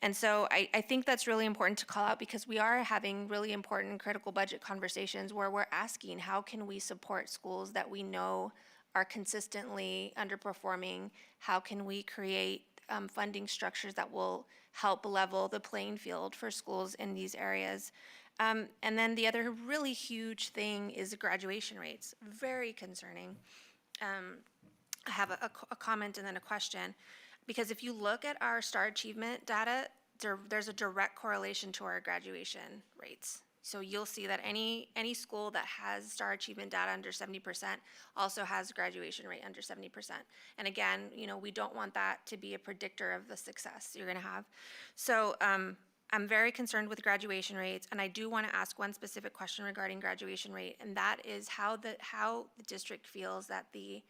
And so I think that's really important to call out, because we are having really important critical budget conversations where we're asking, how can we support schools that we know are consistently underperforming? How can we create funding structures that will help level the playing field for schools in these areas? And then the other really huge thing is graduation rates. Very concerning. I have a comment and then a question. Because if you look at our STAR achievement data, there's a direct correlation to our graduation rates. So you'll see that any school that has STAR achievement data under 70% also has graduation rate under 70%. And again, we don't want that to be a predictor of the success you're going to have. So I'm very concerned with graduation rates, and I do want to ask one specific question regarding graduation rate, and that is how the district feels that the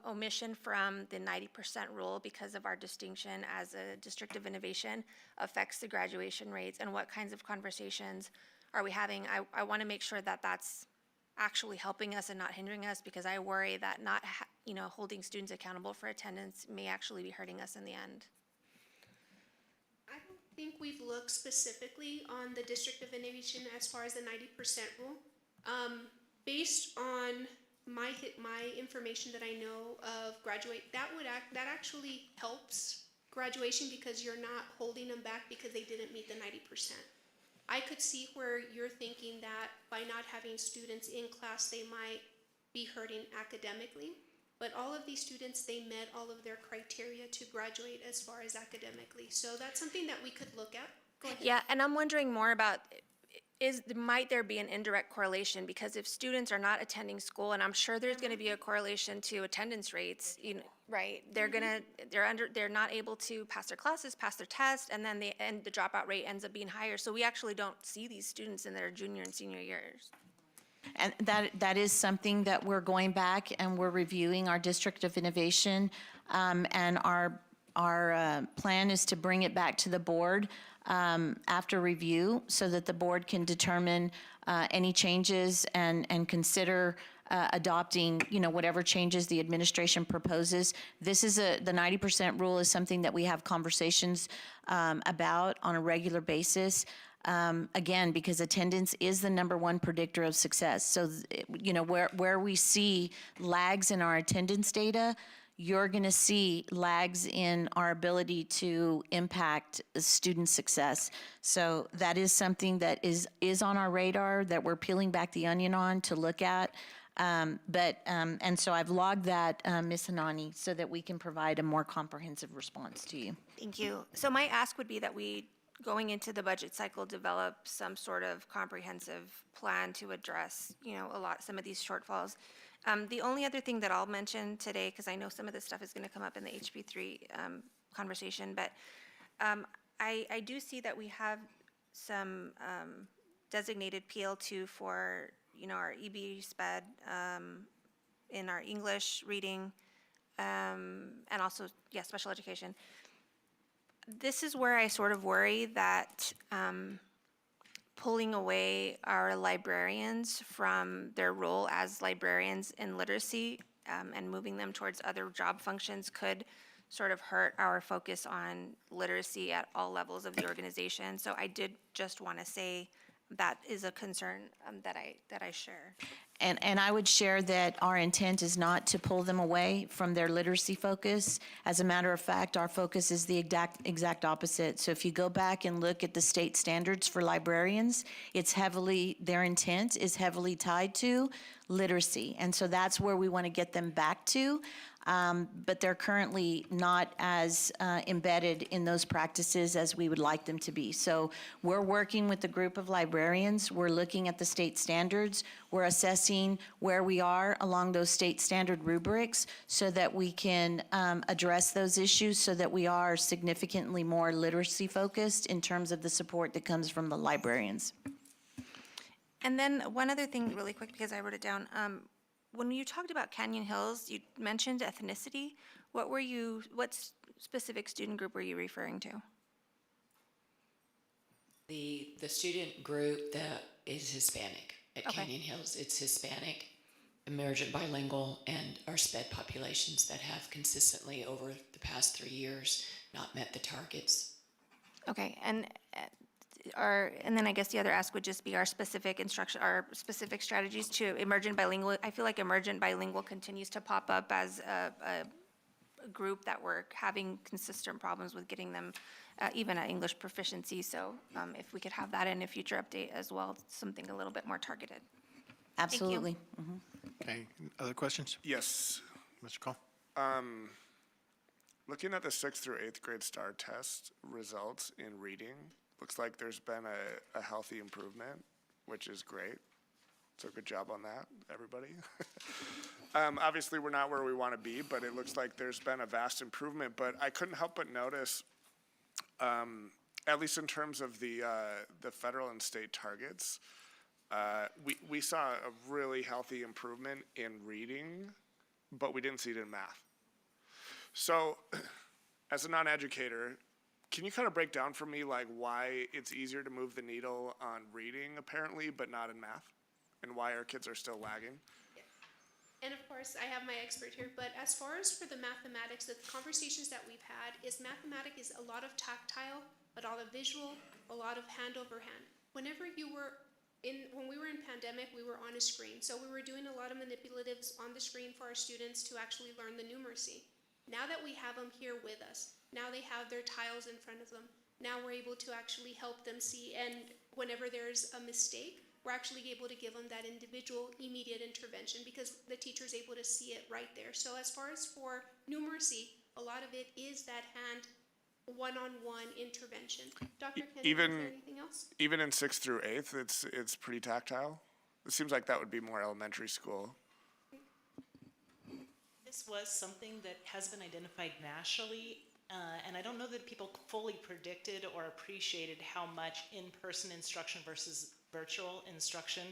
omission from the 90% rule because of our distinction as a district of innovation affects the graduation rates, and what kinds of conversations are we having? I want to make sure that that's actually helping us and not hindering us, because I worry that not holding students accountable for attendance may actually be hurting us in the end. I don't think we've looked specifically on the District of Innovation as far as the 90% rule. Based on my information that I know of that actually helps graduation, because you're not holding them back because they didn't meet the 90%. I could see where you're thinking that by not having students in class, they might be hurting academically, but all of these students, they met all of their criteria to graduate as far as academically. So that's something that we could look at. Go ahead. Yeah, and I'm wondering more about, might there be an indirect correlation? Because if students are not attending school, and I'm sure there's going to be a correlation to attendance rates, right? They're not able to pass their classes, pass their test, and then the dropout rate ends up being higher. So we actually don't see these students in their junior and senior years. And that is something that we're going back and we're reviewing our District of Innovation, and our plan is to bring it back to the board after review, so that the board can determine any changes and consider adopting, whatever changes the administration proposes. This is the 90% rule is something that we have conversations about on a regular basis. Again, because attendance is the #1 predictor of success. So, where we see lags in our attendance data, you're going to see lags in our ability to impact student success. So that is something that is on our radar, that we're peeling back the onion on to look at. And so I've logged that, Ms. Hanani, so that we can provide a more comprehensive response to you. Thank you. So my ask would be that we, going into the budget cycle, develop some sort of comprehensive plan to address, some of these shortfalls. The only other thing that I'll mention today, because I know some of this stuff is going to come up in the HB3 conversation, but I do see that we have some designated PL2 for, our EB SPED in our English reading, and also, special education. This is where I sort of worry that pulling away our librarians from their role as librarians in literacy and moving them towards other job functions could sort of hurt our focus on literacy at all levels of the organization. So I did just want to say that is a concern that I share. And I would share that our intent is not to pull them away from their literacy focus. As a matter of fact, our focus is the exact opposite. So if you go back and look at the state standards for librarians, their intent is heavily tied to literacy. And so that's where we want to get them back to. But they're currently not as embedded in those practices as we would like them to be. So we're working with a group of librarians. We're looking at the state standards. We're assessing where we are along those state standard rubrics so that we can address those issues so that we are significantly more literacy focused in terms of the support that comes from the librarians. And then one other thing really quick, because I wrote it down. When you talked about Canyon Hills, you mentioned ethnicity. What specific student group were you referring to? The student group that is Hispanic at Okay. Canyon Hills, it's Hispanic, emergent bilingual, and our SPED populations that have consistently over the past 3 years not met the targets. Okay, and then I guess the other ask would just be our specific instruction, our specific strategies to emergent bilingual. I feel like emergent bilingual continues to pop up as a group that we're having consistent problems with getting them even at English proficiency. So if we could have that in a future update as well, something a little bit more targeted. Absolutely. Okay, other questions? Yes. Mr. Call? Looking at the 6th through 8th grade STAR test results in reading, looks like there's been a healthy improvement, which is great. So good job on that, everybody. Obviously, we're not where we want to be, but it looks like there's been a vast improvement. But I couldn't help but notice, at least in terms of the federal and state targets, we saw a really healthy improvement in reading, but we didn't see it in math. So, as a non-educator, can you kind of break down for me like why it's easier to move the needle on reading apparently, but not in math? And why our kids are still lagging? And of course, I have my expert here, but as far as for the mathematics, the conversations that we've had is mathematics is a lot of tactile, a lot of visual, a lot of hand over hand. When we were in pandemic, we were on a screen. So we were doing a lot of manipulatives on the screen for our students to actually learn the numeracy. Now that we have them here with us, now they have their tiles in front of them. Now we're able to actually help them see, and whenever there's a mistake, we're actually able to give them that individual immediate intervention because the teacher's able to see it right there. So as far as for numeracy, a lot of it is that hand one-on-one intervention. Dr. Kennedy, is there anything else? Even in 6th through 8th, it's pretty tactile. It seems like that would be more elementary school. This was something that has been identified nationally, and I don't know that people fully predicted or appreciated how much in-person instruction versus virtual instruction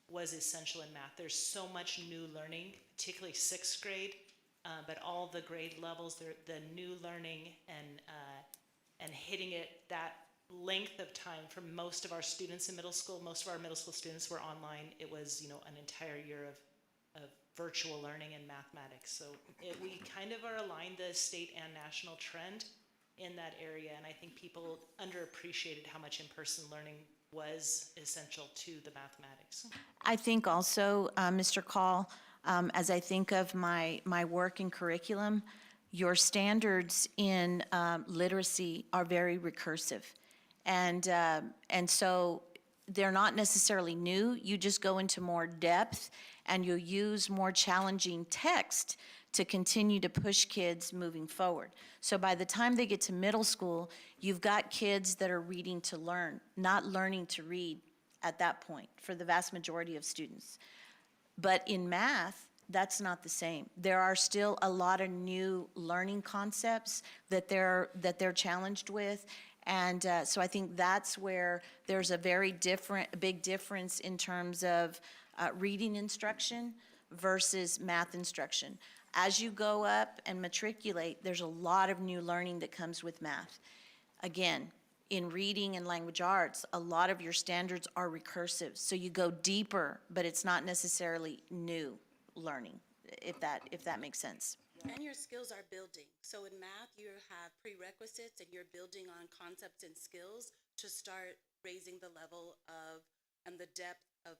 was essential in math. There's so much new learning, particularly 6th grade, but all the grade levels, the new learning and hitting it that length of time for most of our students in middle school. Most of our middle school students were online. It was, an entire year of virtual learning in mathematics. So we kind of are aligned the state and national trend in that area, and I think people underappreciated how much in-person learning was essential to the mathematics. I think also, Mr. Call, as I think of my work in curriculum, your standards in literacy are very recursive. And so they're not necessarily new. You just go into more depth and you use more challenging text to continue to push kids moving forward. So by the time they get to middle school, you've got kids that are reading to learn, not learning to read at that point for the vast majority of students. But in math, that's not the same. There are still a lot of new learning concepts that they're challenged with. And so I think that's where there's a big difference in terms of reading instruction versus math instruction. As you go up and matriculate, there's a lot of new learning that comes with math. Again, in reading and language arts, a lot of your standards are recursive. So you go deeper, but it's not necessarily new learning, if that makes sense. And your skills are building. So in math, you have prerequisites and you're building on concepts and skills to start raising the level of, and the depth of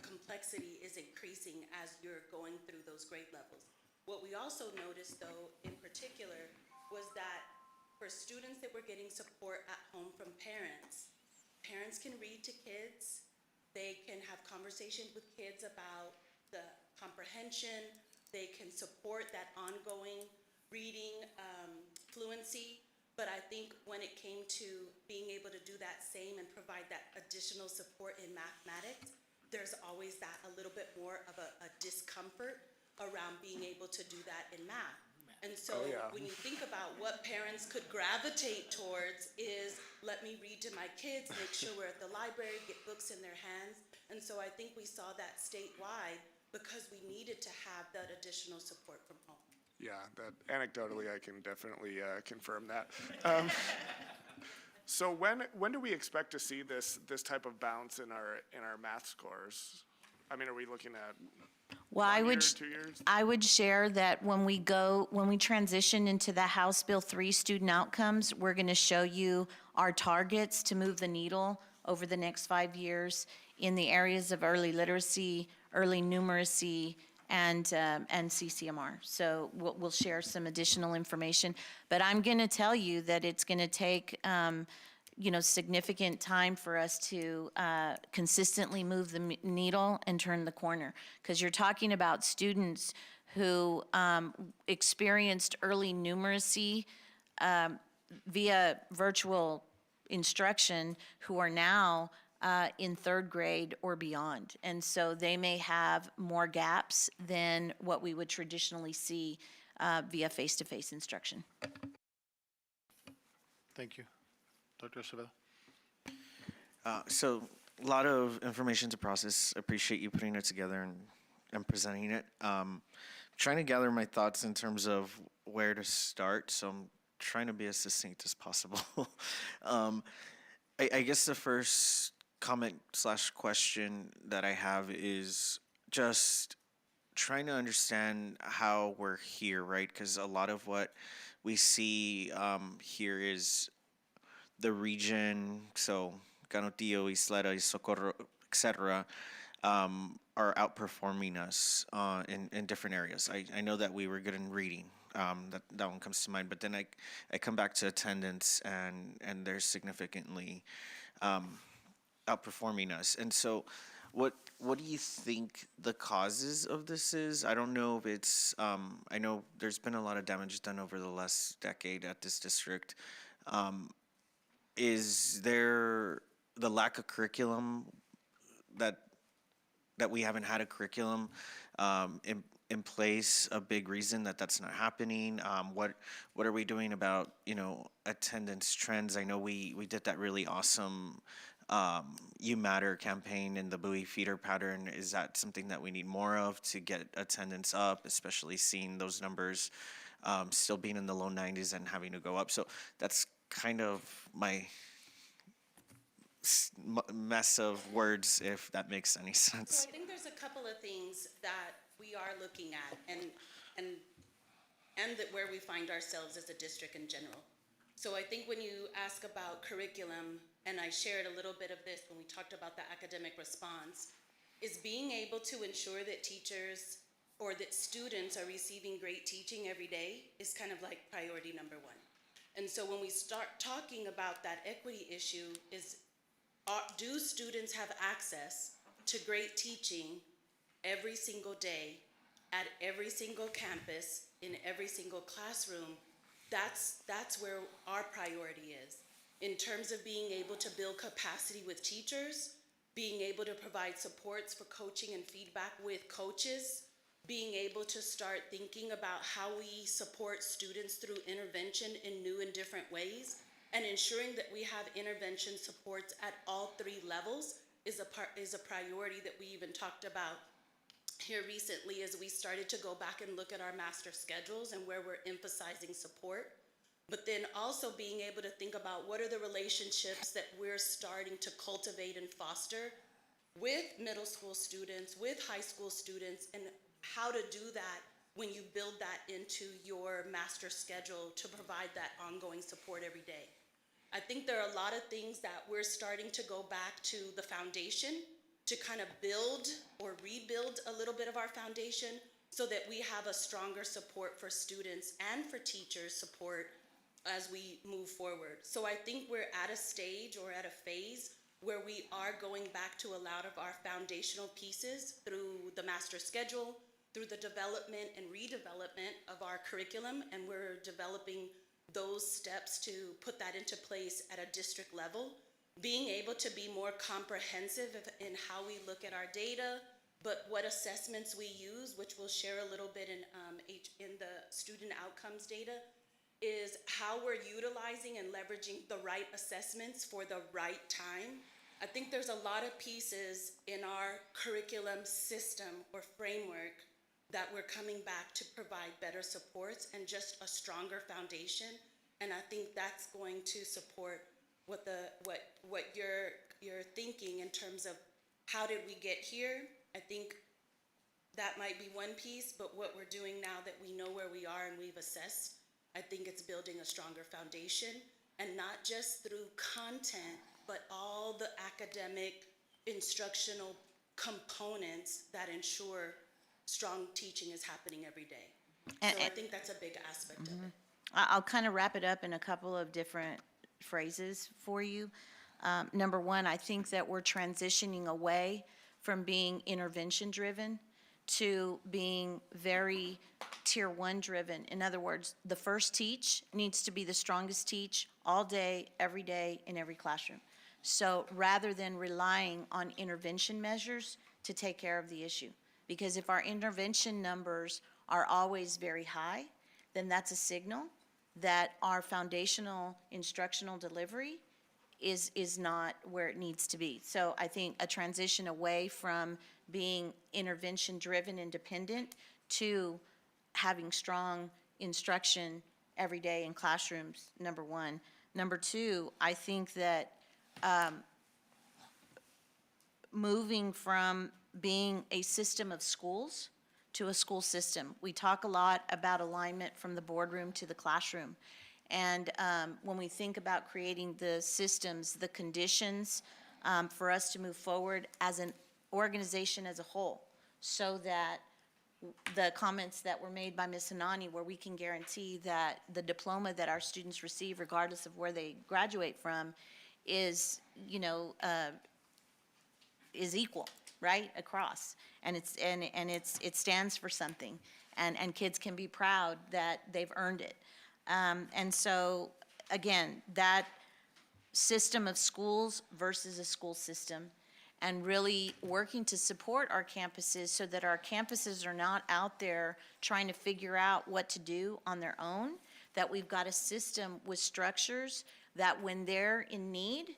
complexity is increasing as you're going through those grade levels. What we also noticed though, in particular, was that for students that were getting support at home from parents, parents can read to kids, they can have conversations with kids about the comprehension, they can support that ongoing reading fluency. But I think when it came to being able to do that same and provide that additional support in mathematics, there's always that a little bit more of a discomfort around being able to do that in math. And so when you think about what parents could gravitate towards is, let me read to my kids, make sure we're at the library, get books in their hands. And so I think we saw that statewide because we needed to have that additional support from home. Yeah, that anecdotally, I can definitely confirm that. So when do we expect to see this type of bounce in our math scores? I mean, are we looking at Well, 1 year, 2 years? I would share that when we transition into the House Bill 3 student outcomes, we're going to show you our targets to move the needle over the next 5 years in the areas of early literacy, early numeracy, and CCMR. So we'll share some additional information. But I'm going to tell you that it's going to take significant time for us to consistently move the needle and turn the corner. Because you're talking about students who experienced early numeracy via virtual instruction who are now in third grade or beyond. And so they may have more gaps than what we would traditionally see via face-to-face instruction. Thank you. Dr. Acevedo? So a lot of information to process. Appreciate you putting it together and presenting it. Trying to gather my thoughts in terms of where to start, so I'm trying to be as succinct as possible. I guess the first comment/question that I have is just trying to understand how we're here, right? Because a lot of what we see here is the region, so Canutillo, Isleta, Socorro, etc., are outperforming us in different areas. I know that we were good in reading. That one comes to mind. But then I come back to attendance, and they're significantly outperforming us. And so what do you think the causes of this is? I don't know if it's, I know there's been a lot of damage done over the last decade at this district. Is there the lack of curriculum that we haven't had a curriculum in place, a big reason that that's not happening? What are we doing about, attendance trends? I know we did that really awesome You Matter campaign in the buoy feeder pattern. Is that something that we need more of to get attendance up, especially seeing those numbers still being in the low 90s and having to go up? So that's kind of my mess of words, if that makes any sense. So I think there's a couple of things that we are looking at and that where we find ourselves as a district in general. So I think when you ask about curriculum, and I shared a little bit of this when we talked about the academic response, is being able to ensure that teachers or that students are receiving great teaching every day is kind of like priority number one. And so when we start talking about that equity issue is, do students have access to great teaching every single day at every single campus in every single classroom? That's where our priority is. In terms of being able to build capacity with teachers, being able to provide supports for coaching and feedback with coaches, being able to start thinking about how we support students through intervention in new and different ways, and ensuring that we have intervention supports at all three levels is a priority that we even talked about here recently as we started to go back and look at our master schedules and where we're emphasizing support. but then also being able to think about what are the relationships that we're starting to cultivate and foster with middle school students, with high school students, and how to do that when you build that into your master schedule to provide that ongoing support every day. I think there are a lot of things that we're starting to go back to the foundation to kind of build or rebuild a little bit of our foundation so that we have a stronger support for students and for teachers support as we move forward. So I think we're at a stage or at a phase where we are going back to a lot of our foundational pieces through the master schedule, through the development and redevelopment of our curriculum, and we're developing those steps to put that into place at a district level. Being able to be more comprehensive in how we look at our data, but what assessments we use, which we'll share a little bit in the student outcomes data, is how we're utilizing and leveraging the right assessments for the right time. I think there's a lot of pieces in our curriculum system or framework that we're coming back to provide better supports and just a stronger foundation. And I think that's going to support what you're thinking in terms of how did we get here. I think that might be one piece, but what we're doing now that we know where we are and we've assessed, I think it's building a stronger foundation, and not just through content, but all the academic instructional components that ensure strong teaching is happening every day. And- So I think that's a big aspect of it. I'll kind of wrap it up in a couple of different phrases for you. Number one, I think that we're transitioning away from being intervention-driven to being very tier one driven. In other words, the first teach needs to be the strongest teach all day, every day, in every classroom. So rather than relying on intervention measures to take care of the issue. Because if our intervention numbers are always very high, then that's a signal that our foundational instructional delivery is not where it needs to be. So I think a transition away from being intervention-driven and dependent to having strong instruction every day in classrooms, number one. Number two, I think that moving from being a system of schools to a school system. We talk a lot about alignment from the boardroom to the classroom. And when we think about creating the systems, the conditions for us to move forward as an organization as a whole, so that the comments that were made by Ms. Hanani, where we can guarantee that the diploma that our students receive, regardless of where they graduate from, is, is equal, right, across. And it stands for something. And kids can be proud that they've earned it. And so, again, that system of schools versus a school system, and really working to support our campuses so that our campuses are not out there trying to figure out what to do on their own, that we've got a system with structures that when they're in need,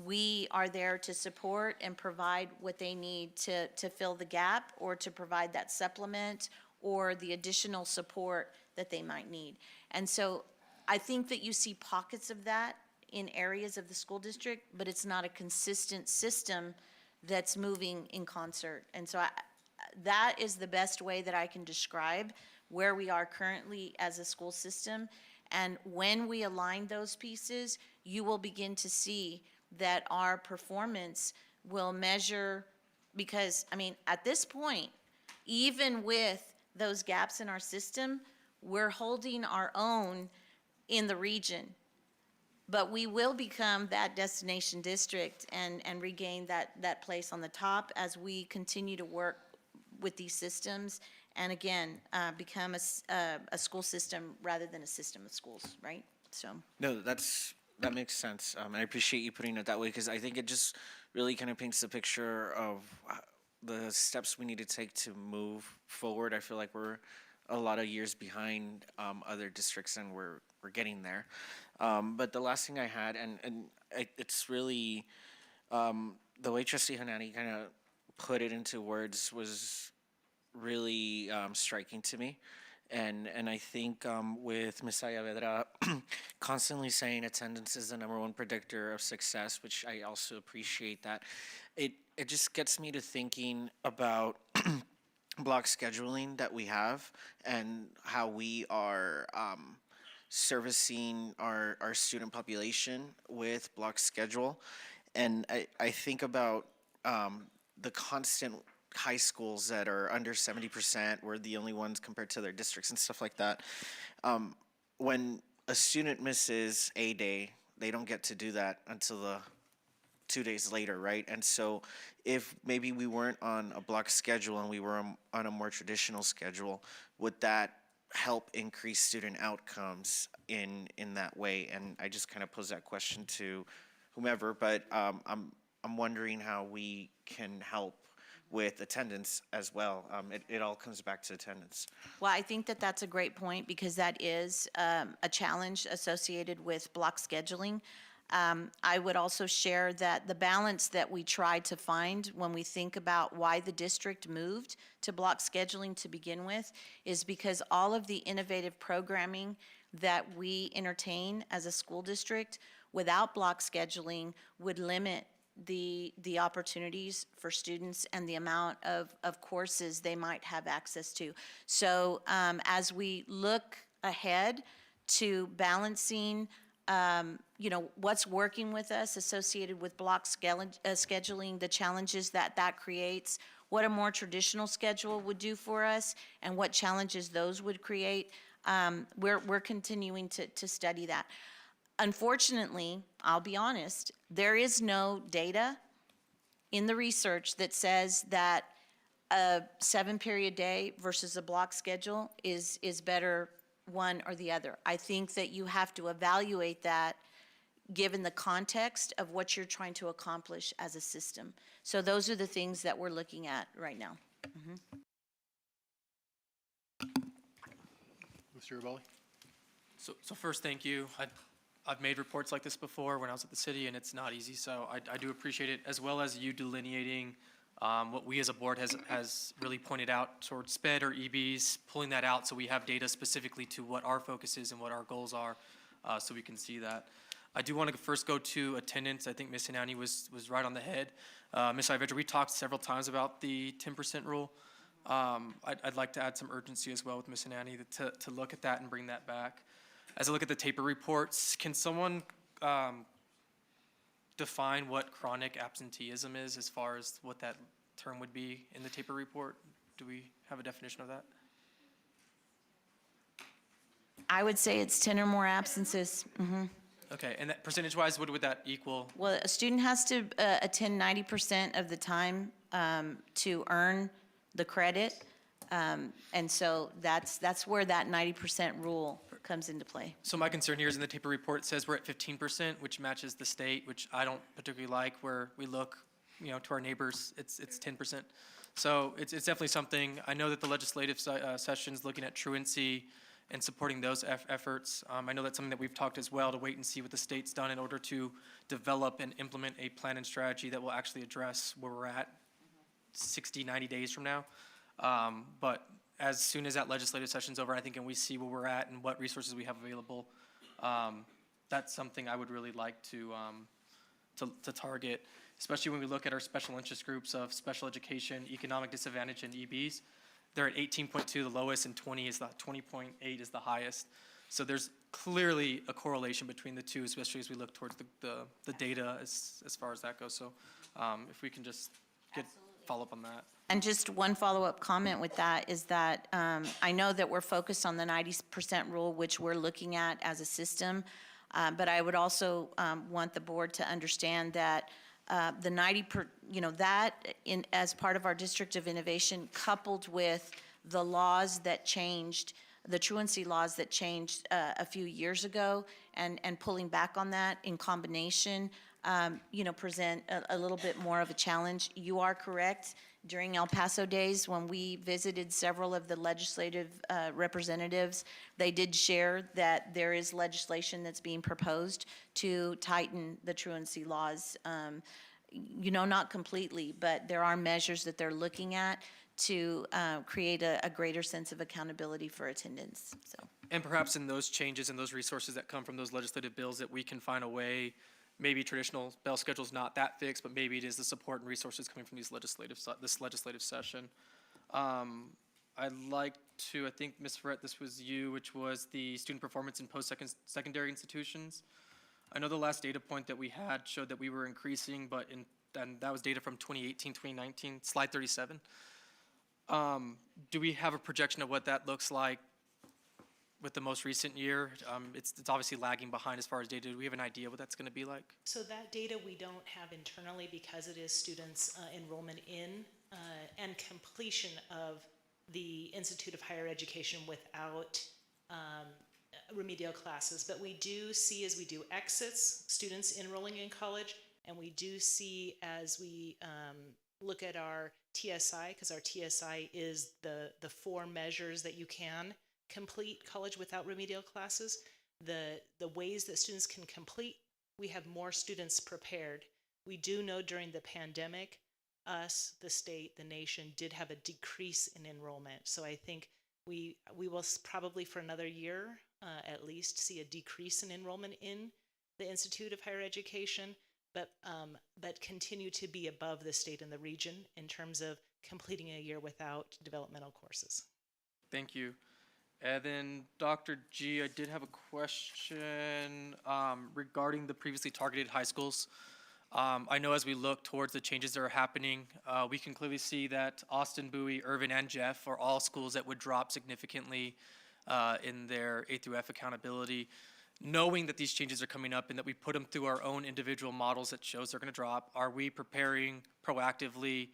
we are there to support and provide what they need to fill the gap or to provide that supplement or the additional support that they might need. And so I think that you see pockets of that in areas of the school district, but it's not a consistent system that's moving in concert. And so that is the best way that I can describe where we are currently as a school system. And when we align those pieces, you will begin to see that our performance will measure, because, at this point, even with those gaps in our system, we're holding our own in the region. But we will become that destination district and regain that place on the top as we continue to work with these systems and, again, become a school system rather than a system of schools, right? So. No, that makes sense. I appreciate you putting it that way because I think it just really kind of paints the picture of the steps we need to take to move forward. I feel like we're a lot of years behind other districts, and we're getting there. But the last thing I had, it's really the way Trustee Hanani kind of put it into words was really striking to me. And I think with Ms. Ayavedra constantly saying attendance is the number one predictor of success, which I also appreciate that, it just gets me to thinking about block scheduling that we have and how we are servicing our student population with block schedule. And I think about the constant high schools that are under 70%, we're the only ones compared to their districts and stuff like that. When a student misses a day, they don't get to do that until the 2 days later, right? And so if maybe we weren't on a block schedule and we were on a more traditional schedule, would that help increase student outcomes in that way? And I just kind of pose that question to whomever, but I'm wondering how we can help with attendance as well. It all comes back to attendance. Well, I think that that's a great point because that is a challenge associated with block scheduling. I would also share that the balance that we try to find when we think about why the district moved to block scheduling to begin with is because all of the innovative programming that we entertain as a school district without block scheduling would limit the opportunities for students and the amount of courses they might have access to. So as we look ahead to balancing what's working with us associated with block scheduling, the challenges that creates, what a more traditional schedule would do for us, and what challenges those would create. We're continuing to study that. Unfortunately, I'll be honest, there is no data in the research that says that a 7-period day versus a block schedule is better one or the other. I think that you have to evaluate that given the context of what you're trying to accomplish as a system. So those are the things that we're looking at right now. Mr. Ribelli? So first, thank you. I've made reports like this before when I was at the city, and it's not easy, so I do appreciate it, as well as you delineating what we as a board has really pointed out towards SPED or EBs, pulling that out so we have data specifically to what our focus is and what our goals are, so we can see that. I do want to first go to attendance. I think Ms. Hanani was right on the head. Ms. Ivedra, we talked several times about the 10% rule. I'd like to add some urgency as well with Ms. Hanani to look at that and bring that back. As I look at the taper reports, can someone define what chronic absenteeism is as far as what that term would be in the taper report? Do we have a definition of that? I would say it's 10 or more absences. Okay, and that percentage-wise, what would that equal? Well, a student has to attend 90% of the time to earn the credit. And so that's where that 90% rule comes into play. So my concern here is in the taper report, it says we're at 15%, which matches the state, which I don't particularly like, where we look, to our neighbors, it's 10%. So it's definitely something. I know that the legislative session's looking at truancy and supporting those efforts. I know that's something that we've talked as well, to wait and see what the state's done in order to develop and implement a plan and strategy that will actually address where we're at 60, 90 days from now. But as soon as that legislative session's over, I think, and we see where we're at and what resources we have available, that's something I would really like to target, especially when we look at our special interest groups of special education, economic disadvantage, and EBs. They're at 18.2, the lowest, and 20.8 is the highest. So there's clearly a correlation between the two, especially as we look towards the data as far as that goes. So if we can just follow up on that. And just one follow-up comment with that is that I know that we're focused on the 90% rule, which we're looking at as a system, but I would also want the board to understand that the 90%, as part of our District of Innovation, coupled with the laws that changed, the truancy laws that changed a few years ago, and pulling back on that in combination, present a little bit more of a challenge. You are correct. During El Paso days, when we visited several of the legislative representatives, they did share that there is legislation that's being proposed to tighten the truancy laws. Not completely, but there are measures that they're looking at to create a greater sense of accountability for attendance, so. And perhaps in those changes and those resources that come from those legislative bills, that we can find a way, maybe traditional bell schedule's not that fixed, but maybe it is the support and resources coming from this legislative session. I'd like to, I think, Ms. Ferret, this was you, which was the student performance in post-secondary institutions. I know the last data point that we had showed that we were increasing, and that was data from 2018, 2019, slide 37. Do we have a projection of what that looks like with the most recent year? It's obviously lagging behind as far as data. Do we have an idea what that's going to be like? So that data we don't have internally because it is students' enrollment in and completion of the Institute of Higher Education without remedial classes. But we do see as we do exits, students enrolling in college, and we do see as we look at our TSI, because our TSI is the 4 measures that you can complete college without remedial classes, the ways that students can complete, we have more students prepared. We do know during the pandemic, us, the state, the nation did have a decrease in enrollment. So I think we will probably for another year at least see a decrease in enrollment in the Institute of Higher Education, but continue to be above the state and the region in terms of completing a year without developmental courses. Thank you. And then Dr. G, I did have a question regarding the previously targeted high schools. I know as we look towards the changes that are happening, we can clearly see that Austin, Bowie, Irvin, and Jeff are all schools that would drop significantly in their A through F accountability. Knowing that these changes are coming up and that we put them through our own individual models that shows they're going to drop, are we preparing proactively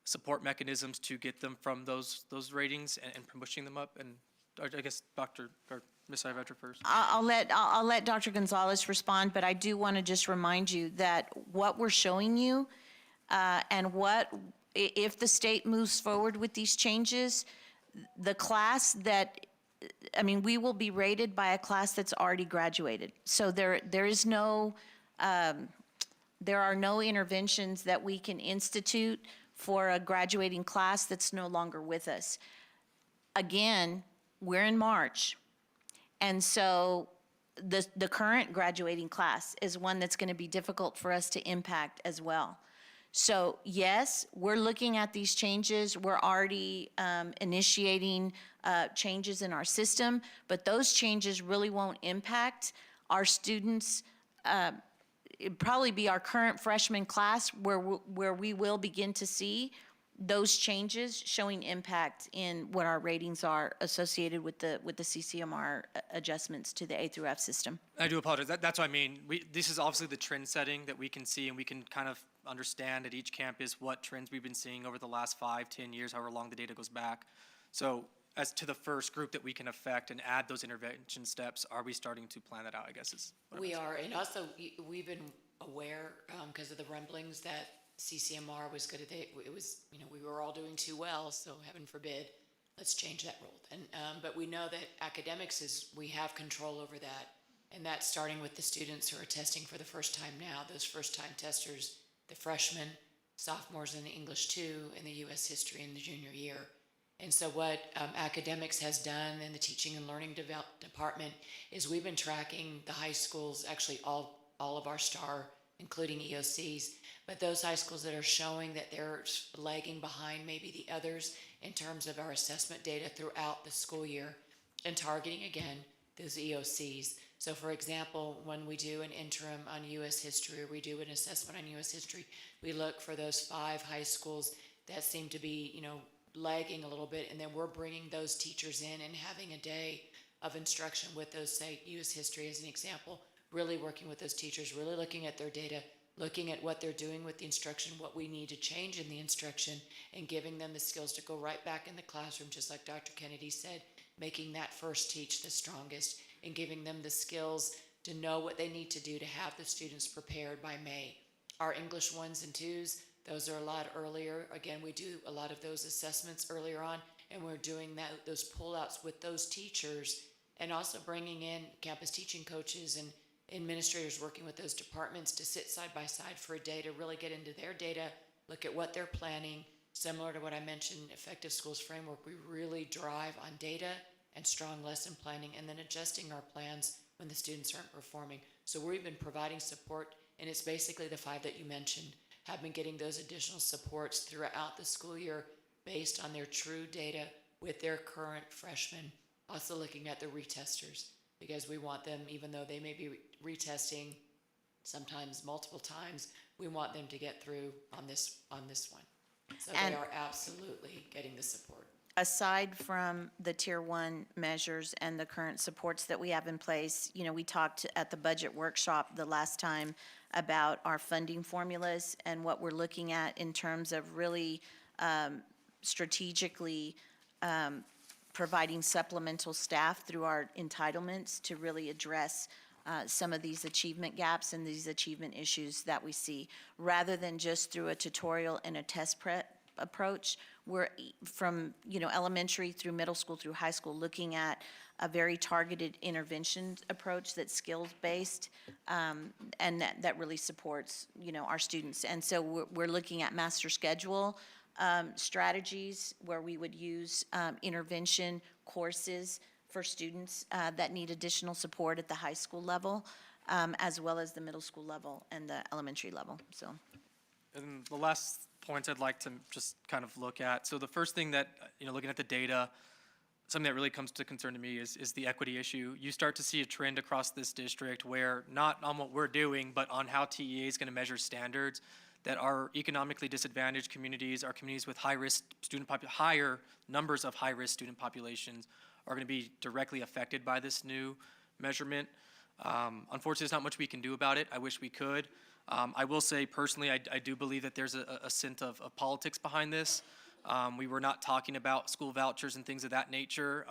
support mechanisms to get them from those ratings and pushing them up? And I guess Dr. or Ms. Ivetra first. I'll let Dr. Gonzalez respond, but I do want to just remind you that what we're showing you and if the state moves forward with these changes, the class that, I mean, we will be rated by a class that's already graduated. So there is no, there are no interventions that we can institute for a graduating class that's no longer with us. Again, we're in March. And so the current graduating class is one that's going to be difficult for us to impact as well. So yes, we're looking at these changes. We're already initiating changes in our system, but those changes really won't impact our students. It'd probably be our current freshman class where we will begin to see those changes showing impact in what our ratings are associated with the CCMR adjustments to the A through F system. I do apologize. That's what I mean. This is obviously the trend setting that we can see, and we can kind of understand at each campus what trends we've been seeing over the last 5, 10 years, however long the data goes back. So as to the first group that we can affect and add those intervention steps, are we starting to plan that out, I guess is what We are, and also we've been aware because of the rumblings that CCMR was good at it. It was, we were all doing too well, so heaven forbid, let's change that rule. And but we know that academics we have control over that, and that's starting with the students who are testing for the first time now. Those first-time testers, the freshmen, sophomores in English 2, and the U.S. history in the junior year. And so what academics has done in the teaching and learning department is we've been tracking the high schools, actually all of our STAR, including EOCs, but those high schools that are showing that they're lagging behind maybe the others in terms of our assessment data throughout the school year, and targeting again those EOCs. So for example, when we do an interim on U.S. history, or we do an assessment on U.S. history, we look for those 5 high schools that seem to be, lagging a little bit, and then we're bringing those teachers in and having a day of instruction with those, say, U.S. history as an example, really working with those teachers, really looking at their data, looking at what they're doing with the instruction, what we need to change in the instruction, and giving them the skills to go right back in the classroom, just like Dr. Kennedy said, making that first teach the strongest, and giving them the skills to know what they need to do to have the students prepared by May. Our English 1s and 2s, those are a lot earlier. Again, we do a lot of those assessments earlier on, and we're doing those pullouts with those teachers, and also bringing in campus teaching coaches and administrators working with those departments to sit side by side for a day to really get into their data, look at what they're planning, similar to what I mentioned, Effective Schools Framework, we really drive on data and strong lesson planning and then adjusting our plans when the students aren't performing. So we've been providing support, and it's basically the 5 that you mentioned, have been getting those additional supports throughout the school year based on their true data with their current freshmen. Also looking at the retesters, because we want them, even though they may be retesting sometimes multiple times, we want them to get through on this one. So And- they are absolutely getting the support. Aside from the Tier 1 measures and the current supports that we have in place, we talked at the budget workshop the last time about our funding formulas and what we're looking at in terms of really strategically providing supplemental staff through our entitlements to really address some of these achievement gaps and these achievement issues that we see, rather than just through a tutorial and a test prep approach. We're from, elementary through middle school through high school, looking at a very targeted intervention approach that's skills-based, and that really supports, our students. And so we're looking at master schedule strategies where we would use intervention courses for students that need additional support at the high school level, as well as the middle school level and the elementary level, so. And the last points I'd like to just kind of look at. So the first thing that, looking at the data, something that really comes to concern to me is the equity issue. You start to see a trend across this district where, not on what we're doing, but on how TEA is going to measure standards, that our economically disadvantaged communities, our communities with higher numbers of high-risk student populations, are going to be directly affected by this new measurement. Unfortunately, there's not much we can do about it. I wish we could. I will say personally, I do believe that there's a scent of politics behind this. We were not talking about school vouchers and things of that nature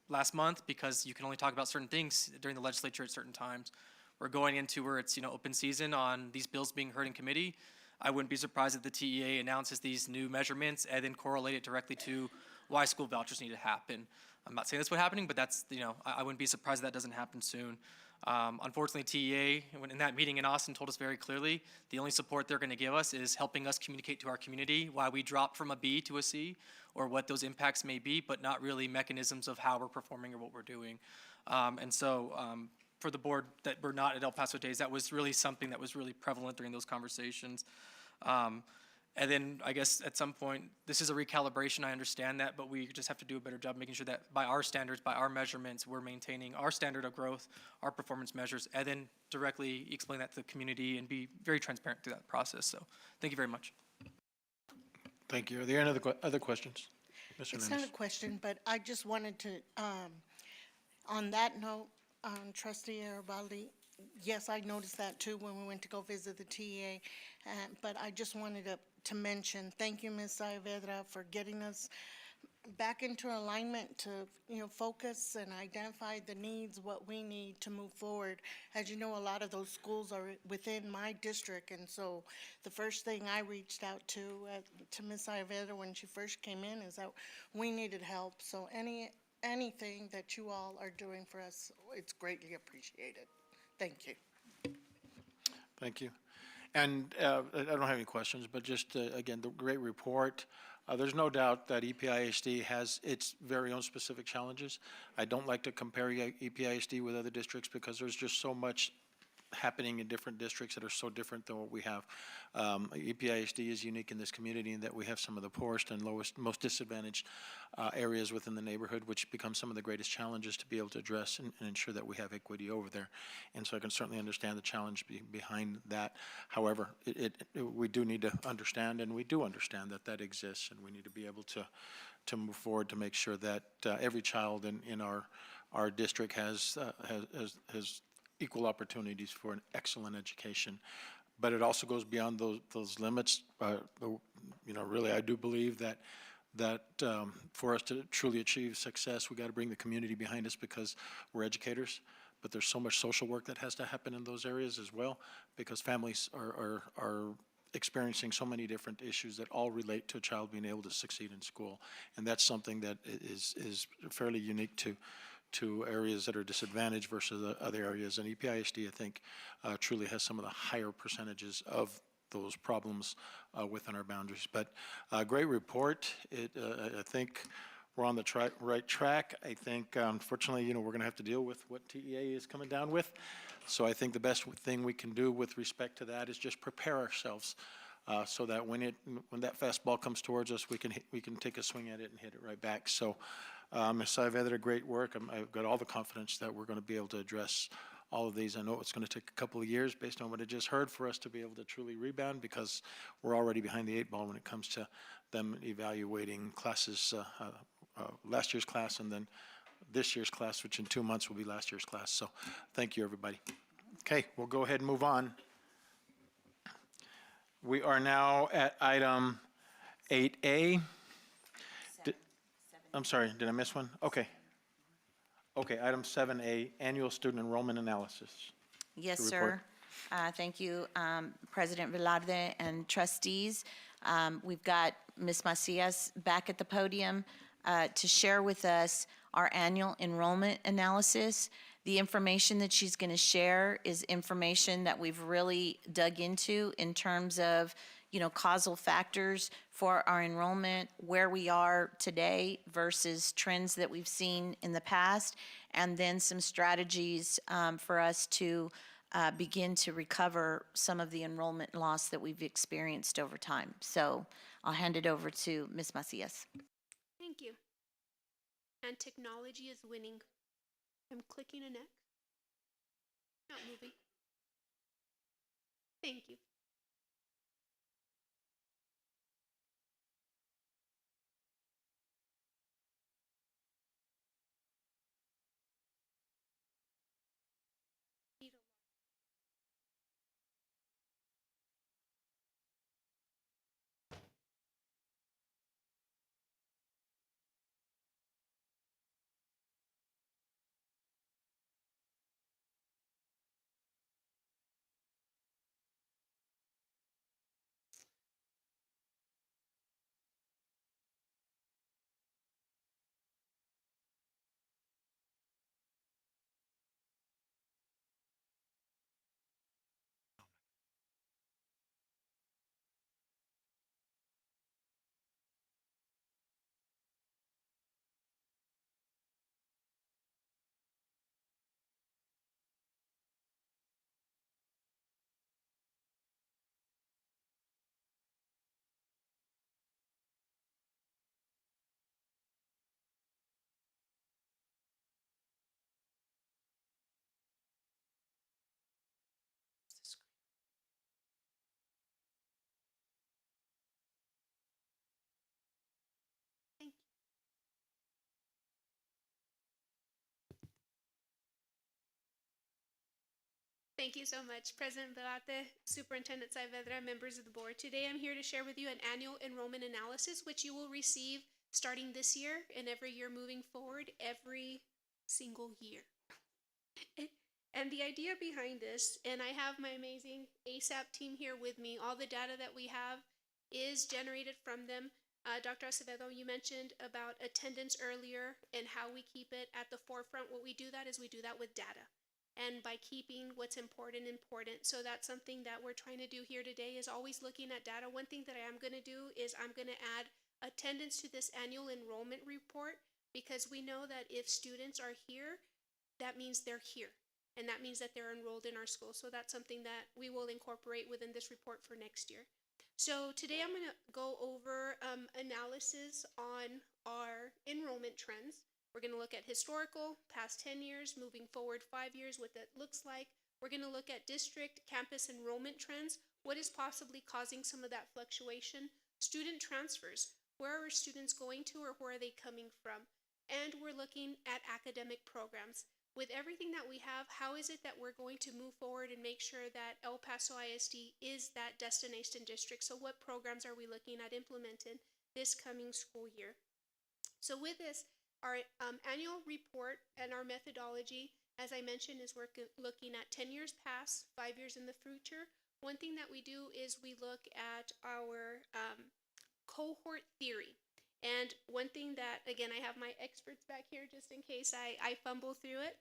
last month, because you can only talk about certain things during the legislature at certain times. We're going into where it's open season on these bills being heard in committee. I wouldn't be surprised if the TEA announces these new measurements and then correlate it directly to why school vouchers need to happen. I'm not saying that's what's happening, but that's, I wouldn't be surprised if that doesn't happen soon. Unfortunately, TEA, in that meeting in Austin, told us very clearly the only support they're going to give us is helping us communicate to our community why we dropped from a B to a C, or what those impacts may be, but not really mechanisms of how we're performing or what we're doing. For the board that were not at El Paso Days, that was really something that was really prevalent during those conversations. And then I guess at some point, this is a recalibration, I understand that, but we just have to do a better job making sure that by our standards, by our measurements, we're maintaining our standard of growth, our performance measures, and then directly explain that to the community and be very transparent through that process. So thank you very much. Thank you. Are there any other questions? Mr. It's Nunes? not a question, but I just wanted to, on that note, Trustee Arabaldi, yes, I noticed that too when we went to go visit the TEA, but I just wanted to mention, thank you, Ms. Saavedra, for getting us back into alignment to, focus and identify the needs, what we need to move forward. As you know, a lot of those schools are within my district, and so the first thing I reached out to Ms. Saavedra when she first came in is that we needed help. So anything that you all are doing for us, it's greatly appreciated. Thank you. Thank you. And I don't have any questions, but just, again, the great report. There's no doubt that EPIHD has its very own specific challenges. I don't like to compare EPIHD with other districts because there's just so much happening in different districts that are so different than what we have. EPIHD is unique in this community in that we have some of the poorest and most disadvantaged areas within the neighborhood, which become some of the greatest challenges to be able to address and ensure that we have equity over there. And so I can certainly understand the challenge behind that. However, we do need to understand, and we do understand that exists, and we need to be able to move forward to make sure that every child in our district has equal opportunities for an excellent education. But it also goes beyond those limits. Really, I do believe that for us to truly achieve success, we got to bring the community behind us because we're educators. But there's so much social work that has to happen in those areas as well, because families are experiencing so many different issues that all relate to a child being able to succeed in school. And that's something that is fairly unique to areas that are disadvantaged versus other areas. And EPIHD, I think, truly has some of the higher percentages of those problems within our boundaries. But great report. I think we're on the right track. I think, unfortunately, we're going to have to deal with what TEA is coming down with. So I think the best thing we can do with respect to that is just prepare ourselves so that when that fastball comes towards us, we can take a swing at it and hit it right back. So, Ms. Saavedra, great work. I've got all the confidence that we're going to be able to address all of these. I know it's going to take a couple of years based on what I just heard for us to be able to truly rebound, because we're already behind the 8 ball when it comes to them evaluating classes, last year's class and then this year's class, which in 2 months will be last year's class. So thank you, everybody. Okay, we'll go ahead and move on. We are now at item 8A. I'm sorry, did I miss one? Okay. Okay, item 7A, annual student enrollment analysis. Yes, The report. sir. Thank you, President Velarde and trustees. We've got Ms. Macias back at the podium to share with us our annual enrollment analysis. The information that she's going to share is information that we've really dug into in terms of, causal factors for our enrollment, where we are today versus trends that we've seen in the past, and then some strategies for us to begin to recover some of the enrollment loss that we've experienced over time. So I'll hand it over to Ms. Macias. Thank you. And technology is winning. I'm clicking a next. Not moving. Thank you. Thank you. Thank you so much, President Velate, Superintendent Saavedra, members of the board. Today I'm here to share with you an annual enrollment analysis, which you will receive starting this year and every year moving forward, every single year. And the idea behind this, and I have my amazing ASAP team here with me, all the data that we have is generated from them. Dr. Acevedo, you mentioned about attendance earlier and how we keep it at the forefront. What we do that is we do that with data. And by keeping what's important. So that's something that we're trying to do here today, is always looking at data. One thing that I am going to do is I'm going to add attendance to this annual enrollment report, because we know that if students are here, that means they're here. And that means that they're enrolled in our school. So that's something that we will incorporate within this report for next year. So today I'm going to go over analysis on our enrollment trends. We're going to look at historical, past 10 years, moving forward 5 years, what that looks like. We're going to look at district campus enrollment trends, what is possibly causing some of that fluctuation. Student transfers, where are students going to or where are they coming from? And we're looking at academic programs. With everything that we have, how is it that we're going to move forward and make sure that El Paso ISD is that destination district? So what programs are we looking at implementing this coming school year? So with this, our annual report and our methodology, as I mentioned, is we're looking at 10 years past, 5 years in the future. One thing that we do is we look at our cohort theory. And one thing that, again, I have my experts back here just in case I fumble through it.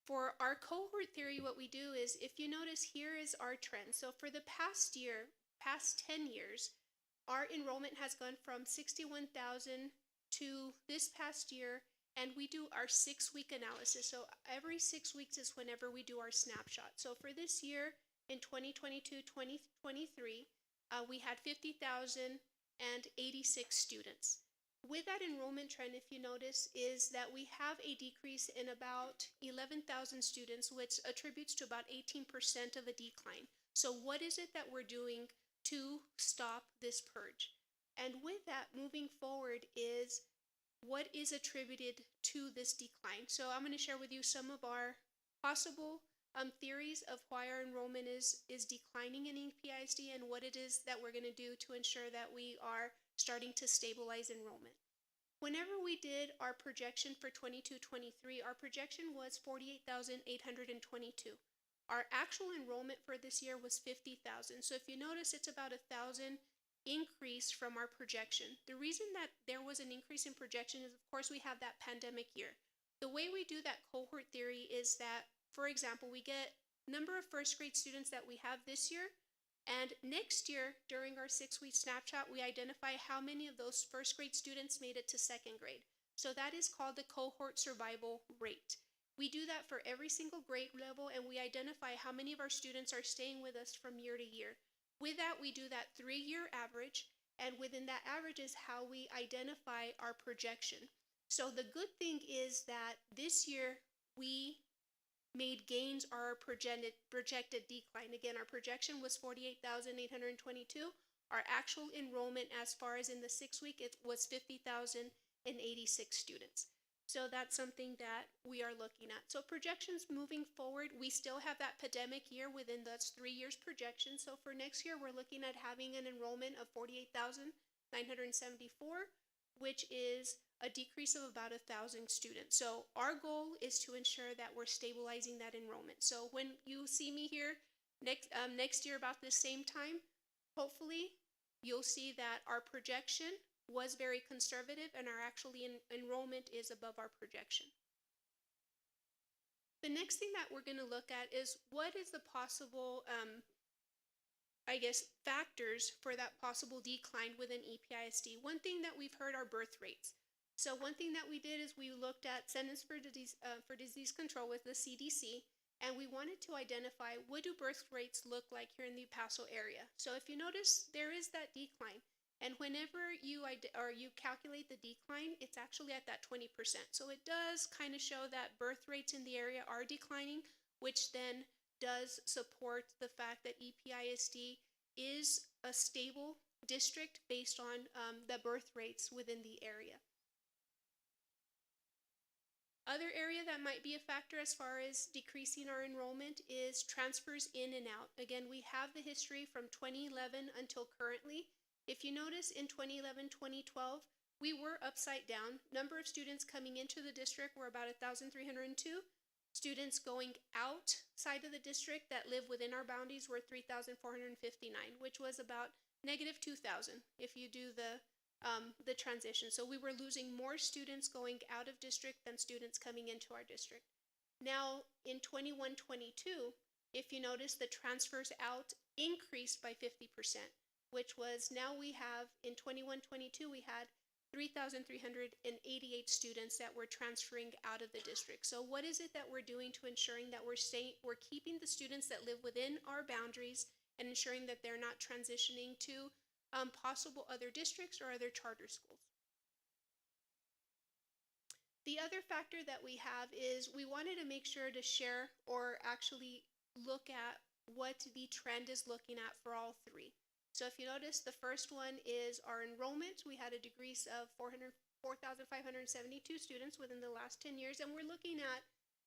For our cohort theory, what we do is, if you notice, here is our trend. So for the past past 10 years, our enrollment has gone from 61,000 to this past year, and we do our 6-week analysis. So every 6 weeks is whenever we do our snapshot. So for this year, in 2022-2023, we had 50,086 students. With that enrollment trend, if you notice, is that we have a decrease in about 11,000 students, which attributes to about 18% of a decline. So what is it that we're doing to stop this purge? And with that, moving forward is what is attributed to this decline. So I'm going to share with you some of our possible theories of why our enrollment is declining in EPISD and what it is that we're going to do to ensure that we are starting to stabilize enrollment. Whenever we did our projection for 22-23, our projection was 48,822. Our actual enrollment for this year was 50,000. So if you notice, it's about 1,000 increase from our projection. The reason that there was an increase in projection is, of course, we have that pandemic year. The way we do that cohort theory is that, for example, we get number of first grade students that we have this year, and next year, during our 6-week snapshot, we identify how many of those first grade students made it to second grade. So that is called the cohort survival rate. We do that for every single grade level, and we identify how many of our students are staying with us from year to year. With that, we do that 3-year average, and within that average is how we identify our projection. So the good thing is that this year we made gains our projected decline. Again, our projection was 48,822. Our actual enrollment as far as in the 6-week, it was 50,086 students. So that's something that we are looking at. So projections moving forward, we still have that pandemic year within those 3 years projection. So for next year, we're looking at having an enrollment of 48,974, which is a decrease of about 1,000 students. So our goal is to ensure that we're stabilizing that enrollment. So when you see me here next year about this same time, hopefully you'll see that our projection was very conservative and our actually enrollment is above our projection. The next thing that we're going to look at is what is the possible, factors for that possible decline within EPISD. One thing that we've heard are birth rates. So one thing that we did is we looked at Centers for Disease Control with the CDC, and we wanted to identify what do birth rates look like here in the Paso area. So if you notice, there is that decline. And whenever you calculate the decline, it's actually at that 20%. So it does kind of show that birth rates in the area are declining, which then does support the fact that EPISD is a stable district based on the birth rates within the area. Other area that might be a factor as far as decreasing our enrollment is transfers in and out. Again, we have the history from 2011 until currently. If you notice in 2011-2012, we were upside down. Number of students coming into the district were about 1,302. Students going outside of the district that live within our boundaries were 3,459, which was about negative 2,000 if you do the transition. So we were losing more students going out of district than students coming into our district. Now in 21-22, if you notice, the transfers out increased by 50%, which was now we have in 21-22, we had 3,388 students that were transferring out of the district. So what is it that we're doing to ensuring that we're keeping the students that live within our boundaries and ensuring that they're not transitioning to possible other districts or other charter schools? The other factor that we have is we wanted to make sure to share or actually look at what the trend is looking at for all three. So if you notice, the first one is our enrollment. We had a decrease of 4,572 students within the last 10 years, and we're looking at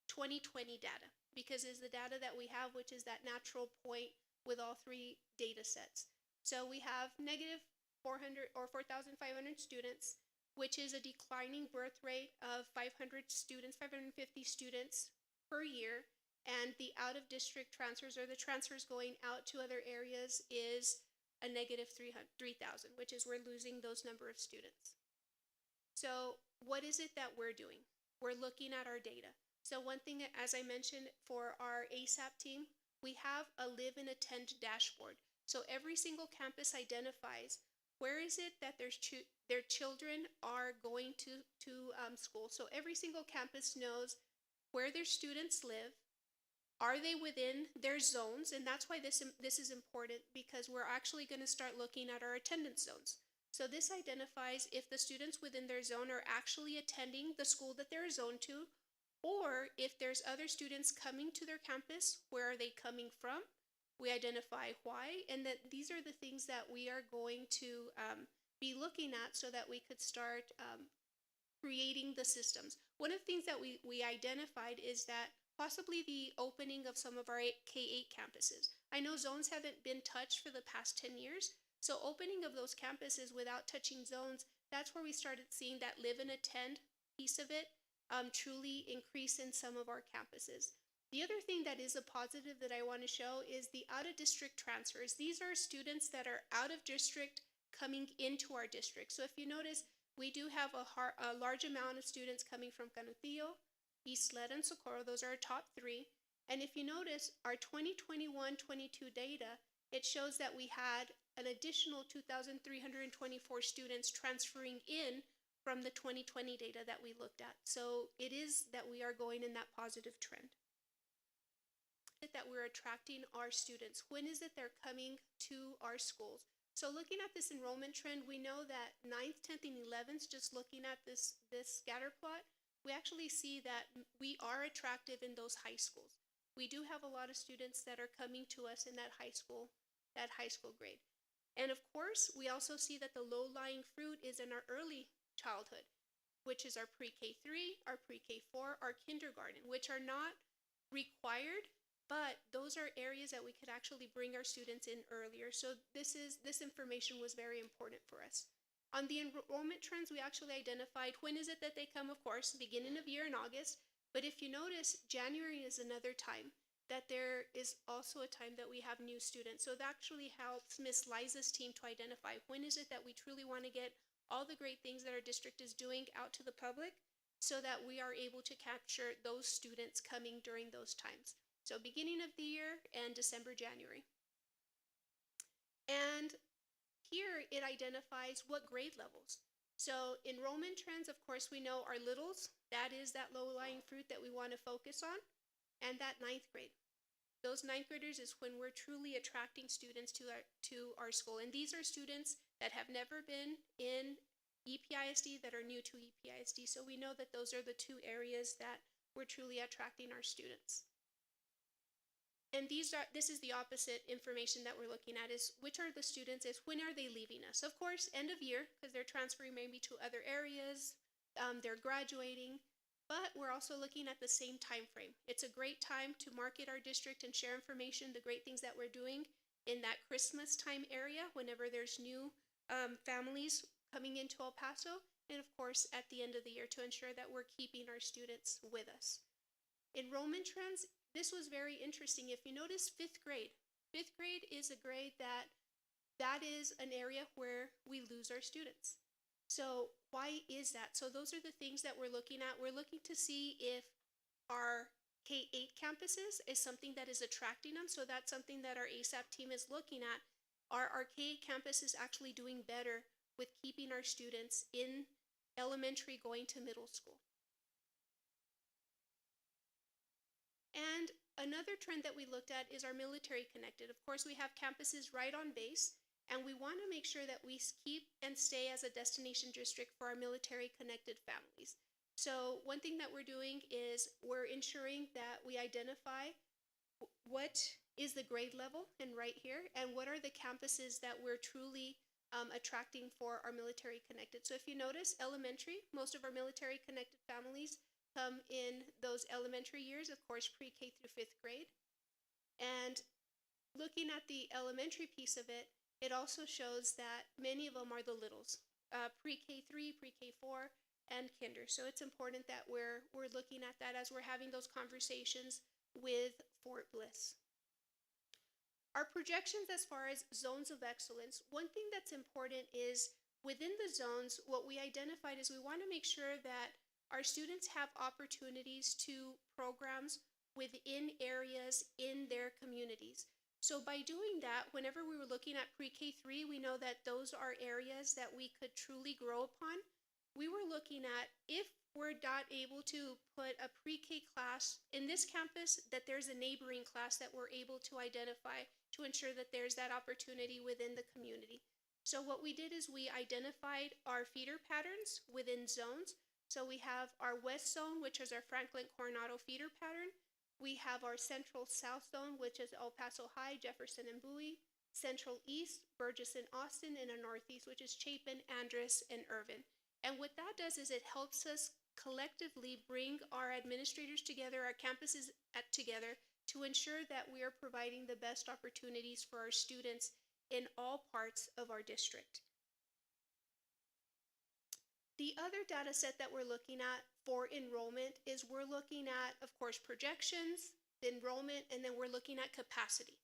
2020 data because it's the data that we have, which is that natural point with all three data sets. So we have negative 400 or 4,500 students, which is a declining birth rate of 500 students, 550 students per year. And the out-of-district transfers or the transfers going out to other areas is a negative 3,000, which is we're losing those number of students. So what is it that we're doing? We're looking at our data. So one thing, as I mentioned, for our ASAP team, we have a live and attend dashboard. So every single campus identifies where is it that their children are going to school. So every single campus knows where their students live. Are they within their zones? And that's why this is important, because we're actually going to start looking at our attendance zones. So this identifies if the students within their zone are actually attending the school that they're zoned to, or if there's other students coming to their campus, where are they coming from? We identify why, and that these are the things that we are going to be looking at so that we could start creating the systems. One of the things that we identified is that possibly the opening of some of our K-8 campuses. I know zones haven't been touched for the past 10 years, so opening of those campuses without touching zones, that's where we started seeing that live and attend piece of it truly increase in some of our campuses. The other thing that is a positive that I want to show is the out-of-district transfers. These are students that are out of district coming into our district. So if you notice, we do have a large amount of students coming from Canutillo, East Led, and Socorro. Those are our top three. And if you notice, our 2021-22 data, it shows that we had an additional 2,324 students transferring in from the 2020 data that we looked at. So it is that we are going in that positive trend. That we're attracting our students. When is it they're coming to our schools? So looking at this enrollment trend, we know that 9th, 10th, and 11th, just looking at this scatter plot, we actually see that we are attractive in those high schools. We do have a lot of students that are coming to us in that high school grade. And of course, we also see that the low-lying fruit is in our early childhood, which is our pre-K3, our pre-K4, our kindergarten, which are not required, but those are areas that we could actually bring our students in earlier. So this information was very important for us. On the enrollment trends, we actually identified when is it that they come, of course, beginning of year in August. But if you notice, January is another time that there is also a time that we have new students. So that actually helps Miss Liza's team to identify when is it that we truly want to get all the great things that our district is doing out to the public, so that we are able to capture those students coming during those times. So beginning of the year and December, January. And here it identifies what grade levels. So enrollment trends, of course, we know are littles. That is that low-lying fruit that we want to focus on. And that 9th grade. Those 9th graders is when we're truly attracting students to our school. And these are students that have never been in EPISD, that are new to EPISD. So we know that those are the two areas that we're truly attracting our students. And this is the opposite information that we're looking at, is which are the students, is when are they leaving us? Of course, end of year, because they're transferring maybe to other areas, they're graduating, but we're also looking at the same time frame. It's a great time to market our district and share information, the great things that we're doing in that Christmas time area, whenever there's new families coming into El Paso, and of course at the end of the year to ensure that we're keeping our students with us. Enrollment trends, this was very interesting. If you notice 5th grade is a grade that is an area where we lose our students. So why is that? So those are the things that we're looking at. We're looking to see if our K-8 campuses is something that is attracting them. So that's something that our ASAP team is looking at. Are our K-8 campuses actually doing better with keeping our students in elementary going to middle school? And another trend that we looked at is our military connected. Of course, we have campuses right on base, and we want to make sure that we keep and stay as a destination district for our military connected families. So one thing that we're doing is we're ensuring that we identify what is the grade level, and right here, and what are the campuses that we're truly attracting for our military connected. So if you notice, elementary, most of our military connected families come in those elementary years, of course, pre-K through 5th grade. And looking at the elementary piece of it, it also shows that many of them are the littles, pre-K3, pre-K4, and kinder. So it's important that we're looking at that as we're having those conversations with Fort Bliss. Our projections as far as zones of excellence, one thing that's important is within the zones, what we identified is we want to make sure that our students have opportunities to programs within areas in their communities. So by doing that, whenever we were looking at pre-K 3, we know that those are areas that we could truly grow upon. We were looking at if we're not able to put a pre-K class in this campus, that there's a neighboring class that we're able to identify to ensure that there's that opportunity within the community. So what we did is we identified our feeder patterns within zones. So we have our west zone, which is our Franklin Coronado feeder pattern. We have our central south zone, which is El Paso High, Jefferson, and Bowie. Central east, Burgess and Austin, and a northeast, which is Chapin, Andress, and Irvin. And what that does is it helps us collectively bring our administrators together, our campuses together, to ensure that we are providing the best opportunities for our students in all parts of our district. The other data set that we're looking at for enrollment is we're looking at, of course, projections, enrollment, and then we're looking at capacity.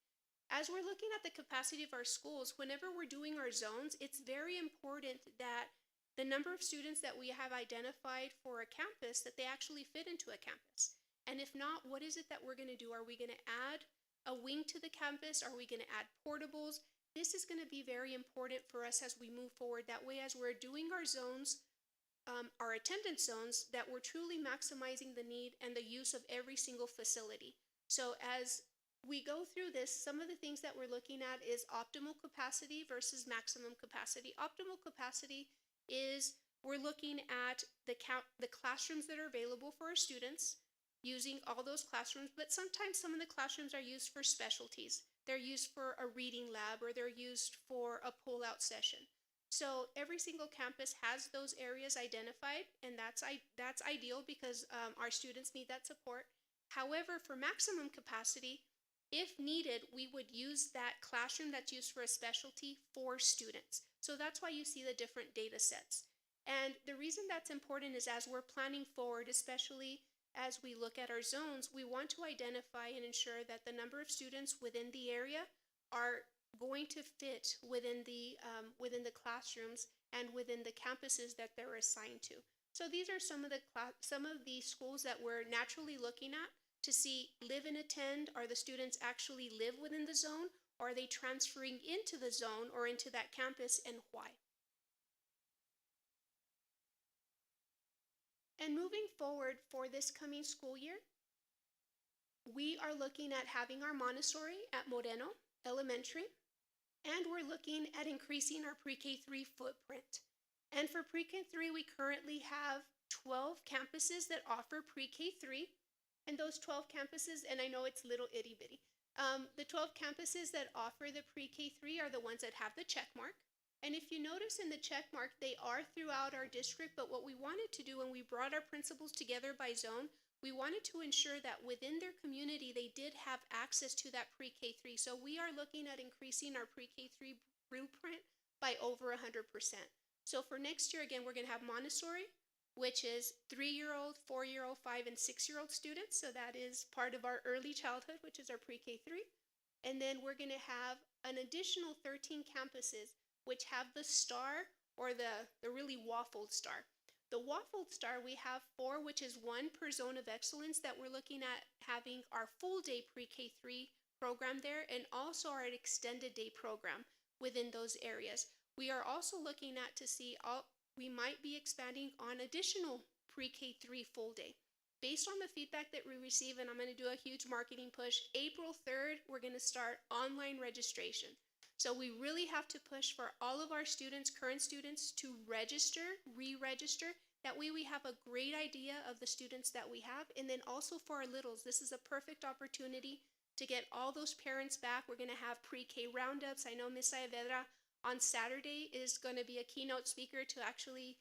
As we're looking at the capacity of our schools, whenever we're doing our zones, it's very important that the number of students that we have identified for a campus, that they actually fit into a campus. And if not, what is it that we're going to do? Are we going to add a wing to the campus? Are we going to add portables? This is going to be very important for us as we move forward. That way, as we're doing our zones, our attendance zones, that we're truly maximizing the need and the use of every single facility. So as we go through this, some of the things that we're looking at is optimal capacity versus maximum capacity. Optimal capacity is we're looking at the classrooms that are available for our students, using all those classrooms, but sometimes some of the classrooms are used for specialties. They're used for a reading lab, or they're used for a pull-out session. So every single campus has those areas identified, and that's ideal because our students need that support. However, for maximum capacity, if needed, we would use that classroom that's used for a specialty for students. So that's why you see the different data sets. And the reason that's important is as we're planning forward, especially as we look at our zones, we want to identify and ensure that the number of students within the area are going to fit within the classrooms and within the campuses that they're assigned to. So these are some of the schools that we're naturally looking at to see live and attend. Are the students actually live within the zone, or are they transferring into the zone or into that campus, and why? And moving forward for this coming school year, we are looking at having our Montessori at Moreno Elementary, and we're looking at increasing our pre-K 3 footprint. And for pre-K 3, we currently have 12 campuses that offer pre-K 3. And those 12 campuses, and I know it's little itty bitty, the 12 campuses that offer the pre-K 3 are the ones that have the check mark. And if you notice in the check mark, they are throughout our district, but what we wanted to do when we brought our principals together by zone, we wanted to ensure that within their community, they did have access to that pre-K 3. So we are looking at increasing our pre-K 3 blueprint by over 100%. So for next year, again, we're going to have Montessori, which is 3-year-old, 4-year-old, 5, and 6-year-old students. So that is part of our early childhood, which is our pre-K 3. And then we're going to have an additional 13 campuses, which have the star, or the really waffled star. The waffled star, we have 4, which is 1 per zone of excellence that we're looking at having our full day pre-K 3 program there, and also our extended day program within those areas. We are also looking at to see we might be expanding on additional pre-K 3 full day. Based on the feedback that we receive, and I'm going to do a huge marketing push, April 3rd, we're going to start online registration. So we really have to push for all of our students, current students, to register, re-register. That way we have a great idea of the students that we have. And then also for our littles, this is a perfect opportunity to get all those parents back. We're going to have pre-K roundups. I know Ms. Saavedra on Saturday is going to be a keynote speaker to actually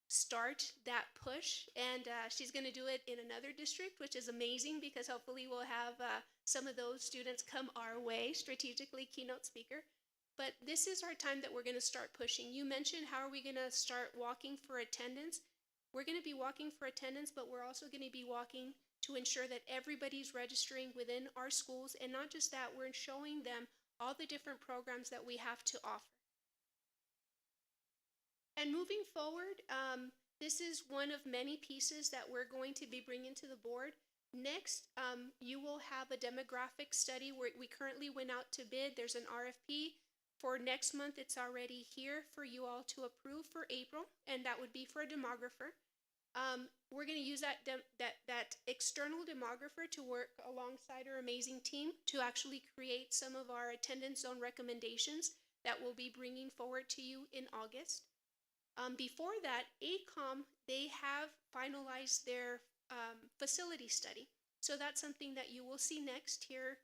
start that push, and she's going to do it in another district, which is amazing because hopefully we'll have some of those students come our way, strategically keynote speaker. But this is our time that we're going to start pushing. You mentioned how are we going to start walking for attendance? We're going to be walking for attendance, but we're also going to be walking to ensure that everybody's registering within our schools, and not just that, we're showing them all the different programs that we have to offer. And moving forward, this is one of many pieces that we're going to be bringing to the board. Next, you will have a demographic study where we currently went out to bid. There's an RFP. For next month, it's already here for you all to approve for April, and that would be for a demographer. We're going to use that external demographer to work alongside our amazing team to actually create some of our attendance zone recommendations that we'll be bringing forward to you in August. Before that, ACOM, they have finalized their facility study. So that's something that you will see next here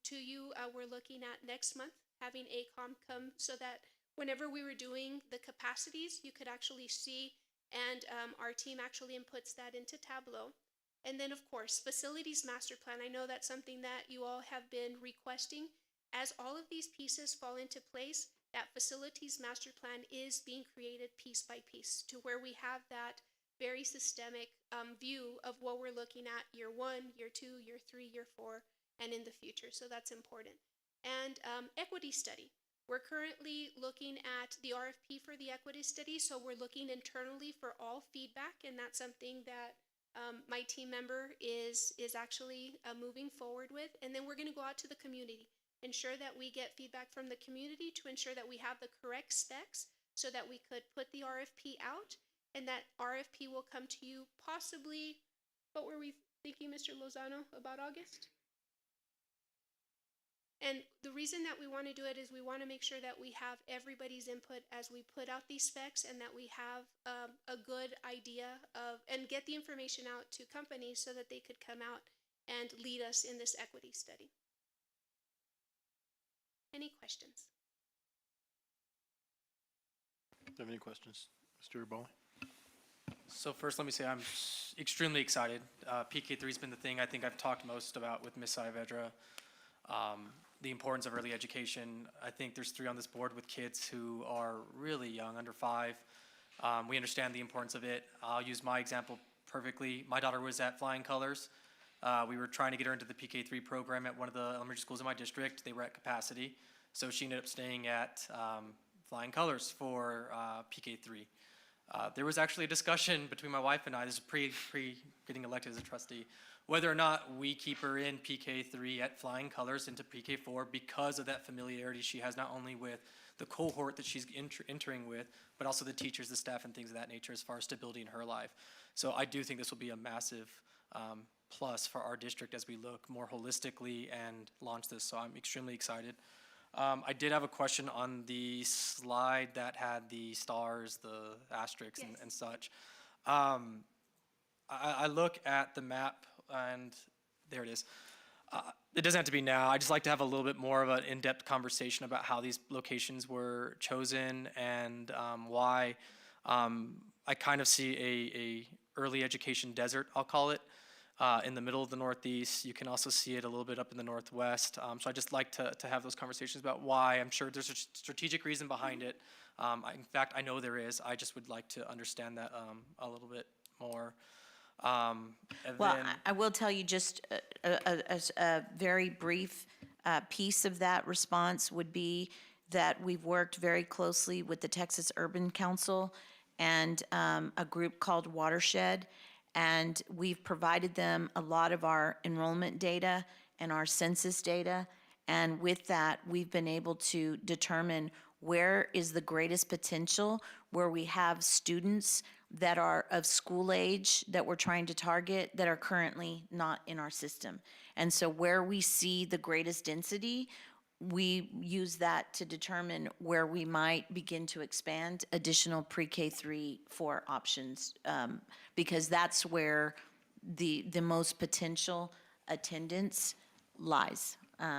to you. We're looking at next month having ACOM come so that whenever we were doing the capacities, you could actually see, and our team actually inputs that into Tableau. And then, of course, facilities master plan. I know that's something that you all have been requesting. As all of these pieces fall into place, that facilities master plan is being created piece by piece to where we have that very systemic view of what we're looking at year 1, year 2, year 3, year 4, and in the future. So that's important. And equity study. We're currently looking at the RFP for the equity study, so we're looking internally for all feedback, and that's something that my team member is actually moving forward with. And then we're going to go out to the community, ensure that we get feedback from the community to ensure that we have the correct specs so that we could put the RFP out, and that RFP will come to you possibly, what were we thinking, Mr. Lozano, about August? And the reason that we want to do it is we want to make sure that we have everybody's input as we put out these specs, and that we have a good idea of, and get the information out to companies so that they could come out and lead us in this equity study. Any questions? Do you have any questions, Mr. Bowley? So first, let me say I'm extremely excited. PK3 has been the thing I think I've talked most about with Ms. Saavedra. The importance of early education. I think there's 3 on this board with kids who are really young, under 5. We understand the importance of it. I'll use my example perfectly. My daughter was at Flying Colors. We were trying to get her into the PK3 program at one of the elementary schools in my district. They were at capacity. So she ended up staying at Flying Colors for PK3. There was actually a discussion between my wife and I, this is pre getting elected as a trustee, whether or not we keep her in PK3 at Flying Colors into PK4 because of that familiarity she has not only with the cohort that she's entering with, but also the teachers, the staff, and things of that nature as far as stability in her life. So I do think this will be a massive plus for our district as we look more holistically and launch this. So I'm extremely excited. I did have a question on the slide that had the stars, the asterisks, Yes. and such. I look at the map, and there it is. It doesn't have to be now. I just like to have a little bit more of an in-depth conversation about how these locations were chosen and why. I kind of see a early education desert, I'll call it, in the middle of the Northeast. You can also see it a little bit up in the Northwest. So I just like to have those conversations about why. I'm sure there's a strategic reason behind it. In fact, I know there is. I just would like to understand that a little bit more. And Well, then, I will tell you just a very brief piece of that response would be that we've worked very closely with the Texas Urban Council and a group called Watershed, and we've provided them a lot of our enrollment data and our census data. And with that, we've been able to determine where is the greatest potential, where we have students that are of school age that we're trying to target that are currently not in our system. And so where we see the greatest density, we use that to determine where we might begin to expand additional pre-K 3-4 options, because that's where the most potential attendance lies.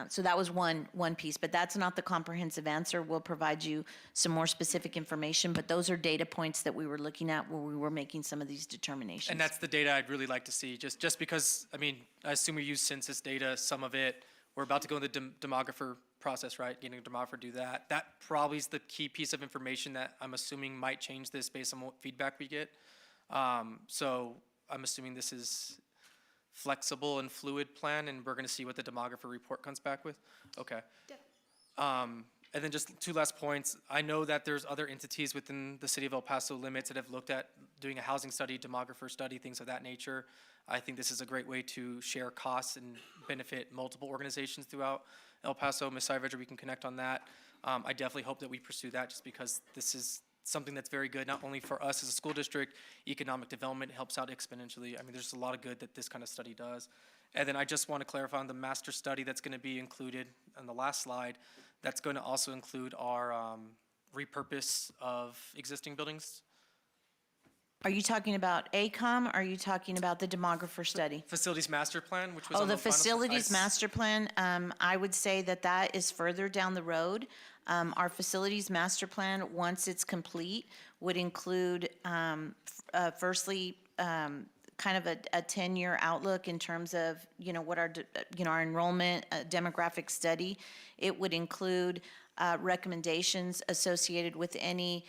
So that was one piece, but that's not the comprehensive answer. We'll provide you some more specific information, but those are data points that we were looking at where we were making some of these determinations. and that's the data I'd really like to see, just because, I mean, I assume we use census data, some of it. We're about to go in the demographer process, right? Getting a demographer to do that. That probably is the key piece of information that I'm assuming might change this based on what feedback we get. So I'm assuming this is flexible and fluid plan, and we're gonna see what the demographer report comes back with? Okay. And then just two last points. I know that there's other entities within the city of El Paso limits that have looked at doing a housing study, demographer study, things of that nature. I think this is a great way to share costs and benefit multiple organizations throughout El Paso. Ms. Syvedger, we can connect on that. I definitely hope that we pursue that just because this is something that's very good, not only for us as a school district, economic development helps out exponentially. I mean, there's a lot of good that this kind of study does. And then I just want to clarify on the master study that's going to be included on the last slide. That's going to also include our repurpose of existing buildings. Are you talking about ACOM, or are you talking about the demographer study? Facilities master plan, which was Oh, on the final s- facilities I s- master plan, I would say that that is further down the road. Our facilities master plan, once it's complete, would include, firstly, kind of a 10-year outlook in terms of, what our enrollment demographic study. It would include recommendations associated with any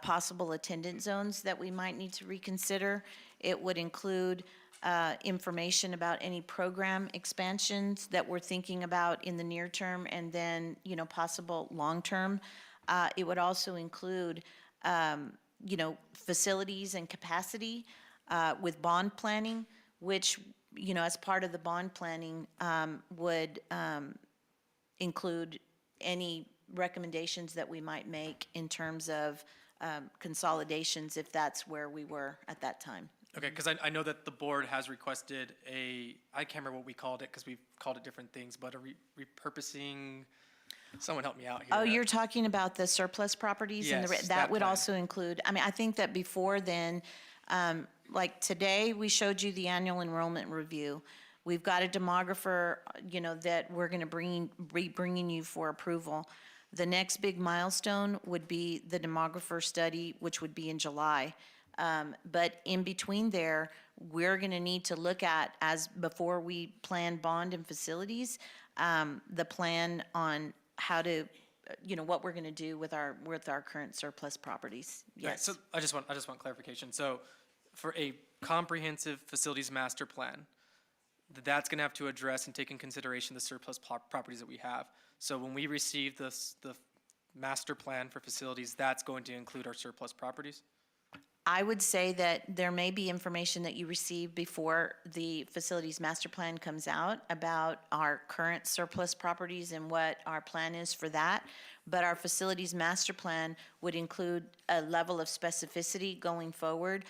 possible attendance zones that we might need to reconsider. It would include information about any program expansions that we're thinking about in the near term and then, possible long-term. It would also include, facilities and capacity with bond planning, which, as part of the bond planning, would include any recommendations that we might make in terms of consolidations, if that's where we were at that time. Okay, because I know that the board has requested I can't remember what we called it because we've called it different things, but a repurposing, someone help me out here. Oh, you're talking about the surplus properties? And Yes, that that would plan. also include, I think that before then, like today, we showed you the annual enrollment review. We've got a demographer, that we're going to be bringing you for approval. The next big milestone would be the demographer study, which would be in July. But in between there, we're going to need to look at, before we plan bond and facilities, the plan on how to, what we're going to do with our current surplus properties. Okay, Yes. so I just want clarification. So for a comprehensive facilities master plan, that's going to have to address and take in consideration the surplus properties that we have. So when we receive the master plan for facilities, that's going to include our surplus properties? I would say that there may be information that you receive before the facilities master plan comes out about our current surplus properties and what our plan is for that. But our facilities master plan would include a level of specificity going forward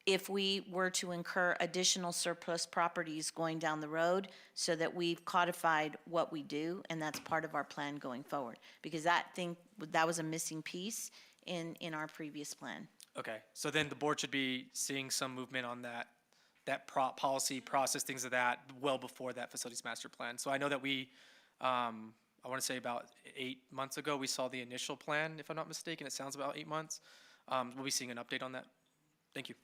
if we were to incur additional surplus properties going down the road, so that we've codified what we do, and that's part of our plan going forward. Because that was a missing piece in our previous plan. Okay, so then the board should be seeing some movement on that policy process, things of that, well before that facilities master plan. So I know that we, I want to say about 8 months ago, we saw the initial plan, if I'm not mistaken. It sounds about 8 months. We'll be seeing an update on that. Thank you.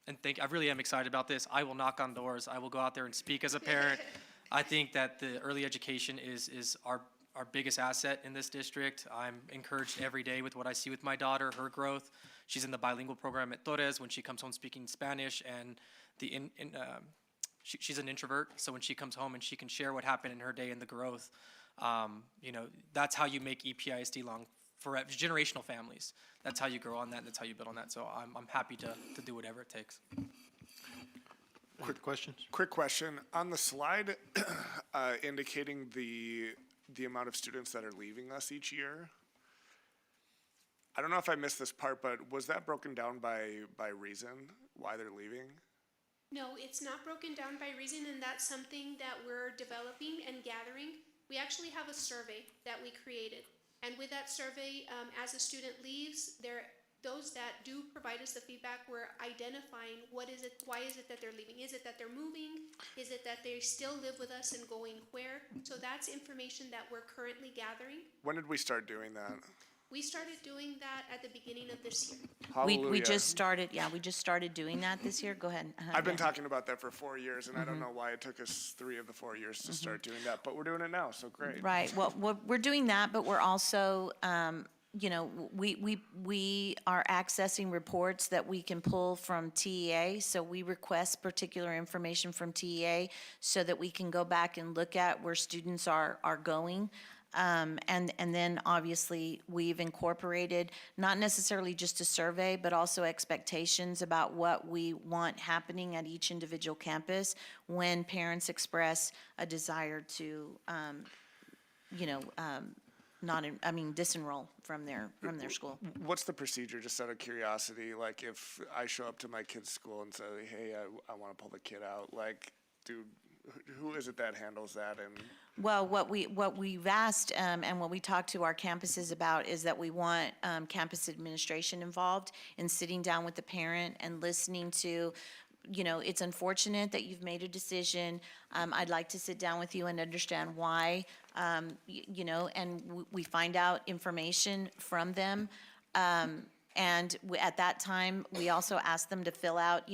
And I really am excited about this. I will knock on doors. I will go out there and speak as a parent. I think that the early education is our biggest asset in this district. I'm encouraged every day with what I see with my daughter, her growth. She's in the bilingual program at Torres when she comes home speaking Spanish, and she's an introvert. So when she comes home and she can share what happened in her day and the growth, that's how you make EPISD long forever, generational families. That's how you grow on that, and that's how you build on that. So I'm happy to do whatever it takes. Quick questions? Quick question. On the slide indicating the amount of students that are leaving us each year, I don't know if I missed this part, but was that broken down by reason, why they're leaving? No, it's not broken down by reason, and that's something that we're developing and gathering. We actually have a survey that we created. And with that survey, as a student leaves, those that do provide us the feedback, we're identifying why is it that they're leaving? Is it that they're moving? Is it that they still live with us and going where? So that's information that we're currently gathering. When did we start doing that? We started doing that at the beginning of this year. Hallelujah. We just started doing that this year. Go ahead. I've been talking about that for 4 years, and I don't know why it took us 3 of the 4 years to start doing that, but we're doing it now, so great. Right. Well, we're doing that, but we're also, we are accessing reports that we can pull from TEA. So we request particular information from TEA so that we can go back and look at where students are going. And then obviously we've incorporated not necessarily just a survey, but also expectations about what we want happening at each individual campus when parents express a desire to, disenroll from their school. What's the procedure, just out of curiosity? Like, if I show up to my kid's school and say, hey, I want to pull the kid out, like, who is it that handles that? And Well, what we've asked, and what we talk to our campuses about is that we want, campus administration involved in sitting down with the parent and listening to, it's unfortunate that you've made a decision. I'd like to sit down with you and understand why, and we find out information from them. At that time, we also ask them to fill out,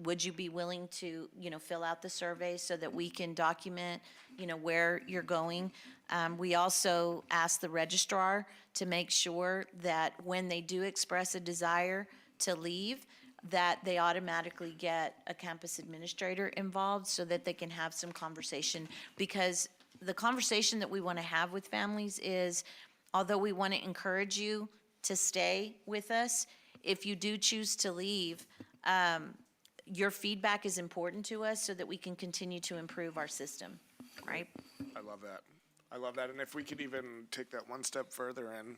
would you be willing to, fill out the survey so that we can document, where you're going? We also ask the registrar to make sure that when they do express a desire to leave, that they automatically get a campus administrator involved so that they can have some conversation. Because the conversation that we want to have with families is, although we want to encourage you to stay with us, if you do choose to leave, your feedback is important to us so that we can continue to improve our system, right? I love that. I love that. And if we could even take that one step further and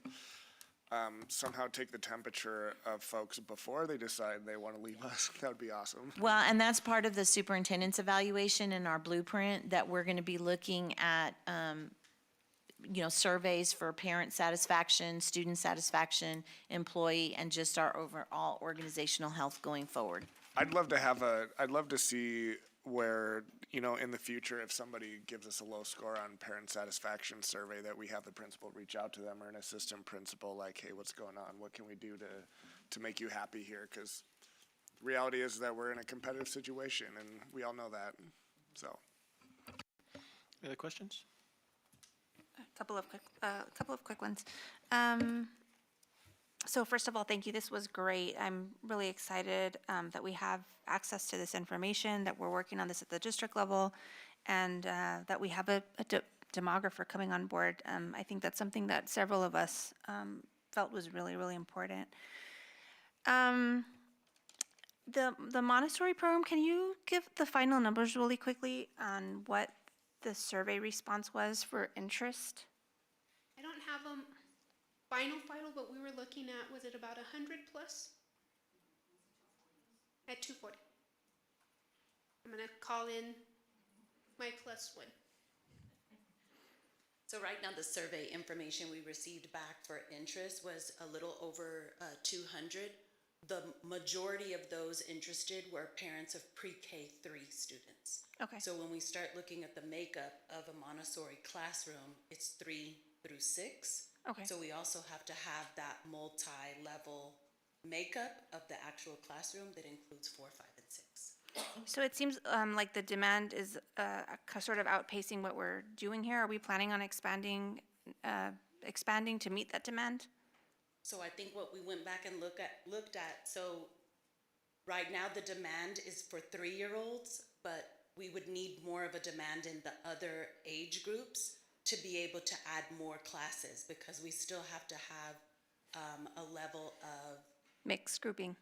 somehow take the temperature of folks before they decide they want to leave us, that would be awesome. Well, and that's part of the superintendent's evaluation in our blueprint, that we're going to be looking at, surveys for parent satisfaction, student satisfaction, employee, and just our overall organizational health going forward. I'd love to see where, in the future, if somebody gives us a low score on parent satisfaction survey, that we have the principal reach out to them, or an assistant principal, like, hey, what's going on? What can we do to make you happy here? Because reality is that we're in a competitive situation, and we all know that, so. Any other questions? A couple of quick ones. So first of all, thank you. This was great. I'm really excited that we have access to this information, that we're working on this at the district level, and that we have a demographer coming on board. I think that's something that several of us felt was really, really important. The Montessori program, can you give the final numbers really quickly on what the survey response was for interest? I don't have them final, but we were looking at, was it about 100 plus? At 240. I'm gonna call in my plus one. So right now, the survey information we received back for interest was a little over 200. The majority of those interested were parents of pre-K 3 students. Okay. So when we start looking at the makeup of a Montessori classroom, it's 3 through 6. Okay. So we also have to have that multi-level makeup of the actual classroom that includes 4, 5, and 6. So it seems like the demand is sort of outpacing what we're doing here. Are we planning on expanding to meet that demand? So I think what we went back and looked at, so right now the demand is for 3-year-olds, but we would need more of a demand in the other age groups to be able to add more classes, because we still have to have a level of Mixed grouping.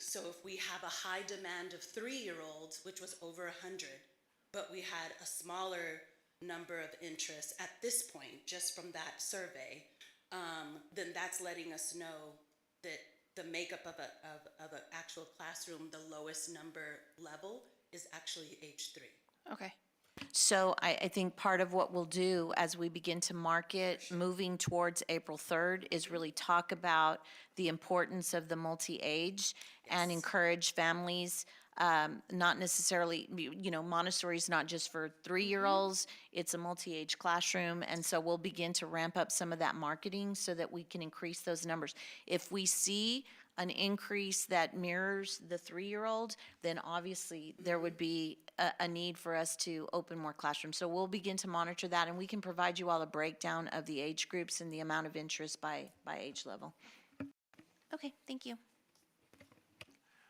So if we have a high demand of 3-year-olds, which was over 100, but we had a smaller number of interests at this point, just from that survey, then that's letting us know that the makeup of an actual classroom, the lowest number level is actually age 3. Okay. So I think part of what we'll do as we begin to market, moving towards April 3rd, is really talk about the importance of the multi-age and encourage families, not necessarily, Montessori is not just for 3-year-olds, it's a multi-age classroom, and so we'll begin to ramp up some of that marketing so that we can increase those numbers. If we see an increase that mirrors the 3-year-old, then obviously there would be a need for us to open more classrooms. So we'll begin to monitor that, and we can provide you all a breakdown of the age groups and the amount of interest by age level. Okay, thank you.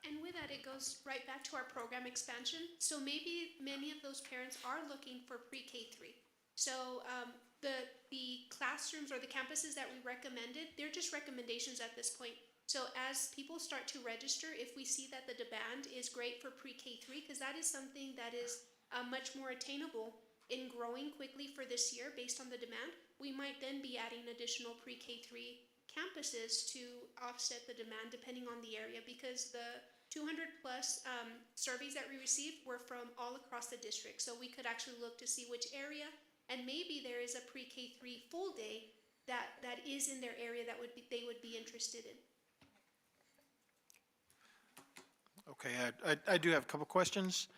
And with that, it goes right back to our program expansion. So maybe many of those parents are looking for pre-K 3. So the classrooms or the campuses that we recommended, they're just recommendations at this point. So as people start to register, if we see that the demand is great for pre-K3, because that is something that is much more attainable in growing quickly for this year based on the demand, we might then be adding additional pre-K3 campuses to offset the demand depending on the area, because the 200 plus surveys that we received were from all across the district. So we could actually look to see which area, and maybe there is a pre-K3 full day that is in their area that they would be interested in. Okay, I do have a couple questions.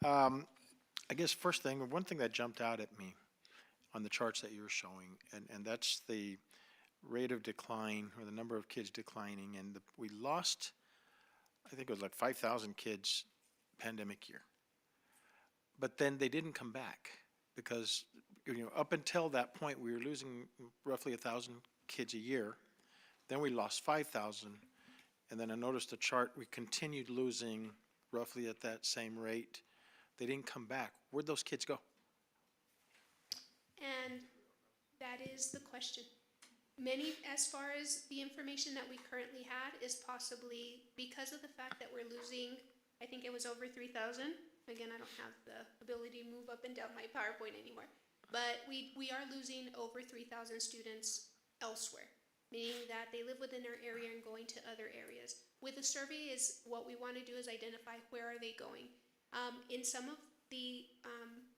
I guess first thing, one thing that jumped out at me on the charts that you were showing, and that's the rate of decline or the number of kids declining, and we lost, I think it was like 5,000 kids pandemic year. But then they didn't come back because, up until that point, we were losing roughly 1,000 kids a year. Then we lost 5,000. And then I noticed the chart, we continued losing roughly at that same rate. They didn't come back. Where'd those kids go? And that is the question. Many, as far as the information that we currently had, is possibly because of the fact that we're losing, I think it was over 3,000. Again, I don't have the ability to move up and down my PowerPoint anymore. But we are losing over 3,000 students elsewhere, meaning that they live within their area and going to other areas. With the survey, is what we want to do is identify where are they going. In some of the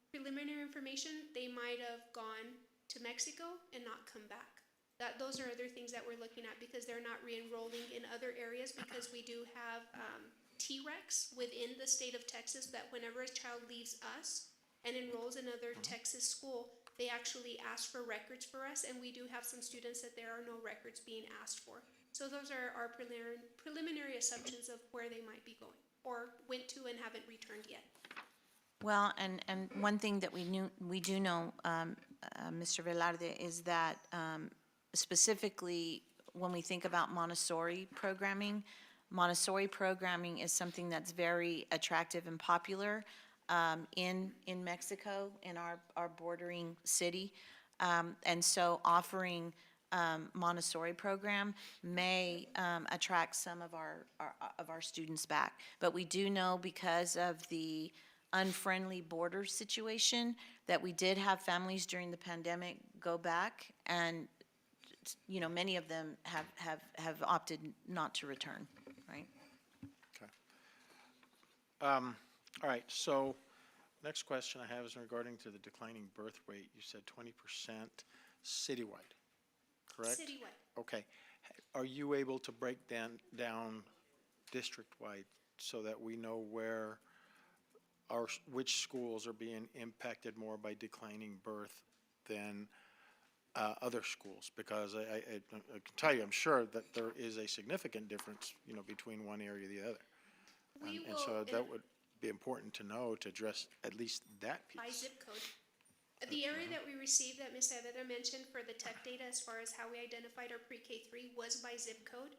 preliminary information, they might have gone to Mexico and not come back. Those are other things that we're looking at, because they're not re-enrolling in other areas, because we do have T-RECs within the state of Texas that whenever a child leaves us and enrolls in another Texas school, they actually ask for records for us, and we do have some students that there are no records being asked for. So those are our preliminary assumptions of where they might be going or went to and haven't returned yet. Well, and one thing that we do know, Mr. Velarde, is that specifically when we think about Montessori programming is something that's very attractive and popular in Mexico, in our bordering city. And so offering Montessori program may attract some of our students back. But we do know, because of the unfriendly border situation, that we did have families during the pandemic go back, and many of them have opted not to return, right? Okay. All right, so next question I have is regarding to the declining birth rate. You said 20% citywide, correct? Citywide. Okay. Are you able to break down district-wide so that we know which schools are being impacted more by declining birth than other schools? Because I can tell you, I'm sure that there is a significant difference, between one area and the other. And so that would be important to know, to address at least that piece. By zip code. The area that we received that Ms. Aveda mentioned for the tech data as far as how we identified our pre-K3 was by zip code.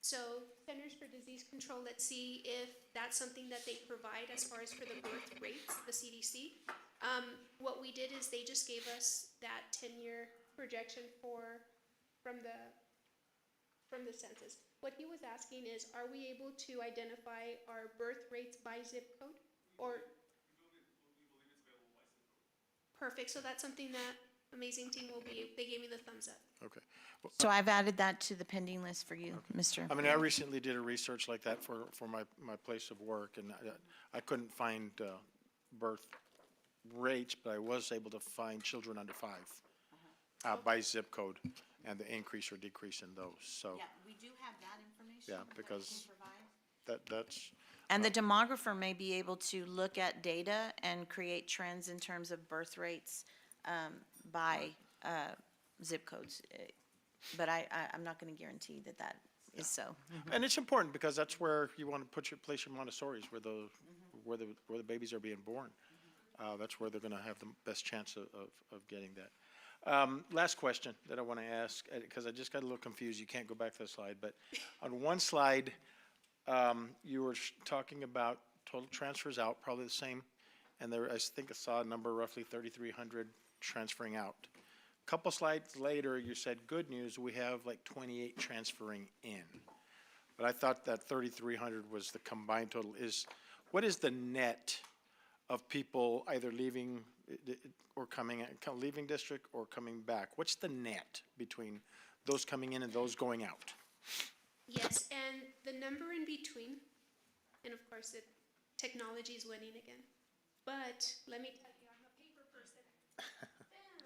So Centers for Disease Control, let's see if that's something that they provide as far as for the birth rates, the CDC. What we did is they just gave us that 10-year projection from the census. What he was asking is, are we able to identify our birth rates by zip code? Or perfect, so that's something that amazing team they gave me the thumbs up. Okay. Well, So I've added that to the pending list for you, Mr. I mean, I recently did a research like that for my place of work, and I couldn't find birth rates, but I was able to find children under 5 by zip code and the increase or decrease in those, so. Yeah, we do have that information. Yeah, because that's, And the demographer may be able to look at data and create trends in terms of birth rates by zip codes. But I'm not going to guarantee that is so. and it's important because that's where you want to place your Montessori's, where the babies are being born. That's where they're going to have the best chance of getting that. Last question that I want to ask, because I just got a little confused. You can't go back to the slide, but on one slide, you were talking about total transfers out, probably the same, and there, I think I saw a number roughly 3,300 transferring out. Couple slides later, you said, good news, we have like 28 transferring in. But I thought that 3,300 was the combined total. What is the net of people either leaving or leaving district or coming back? What's the net between those coming in and those going out? Yes, and the number in between, and of course, technology is winning again. But let me tell you, I'm a paper person. Bam.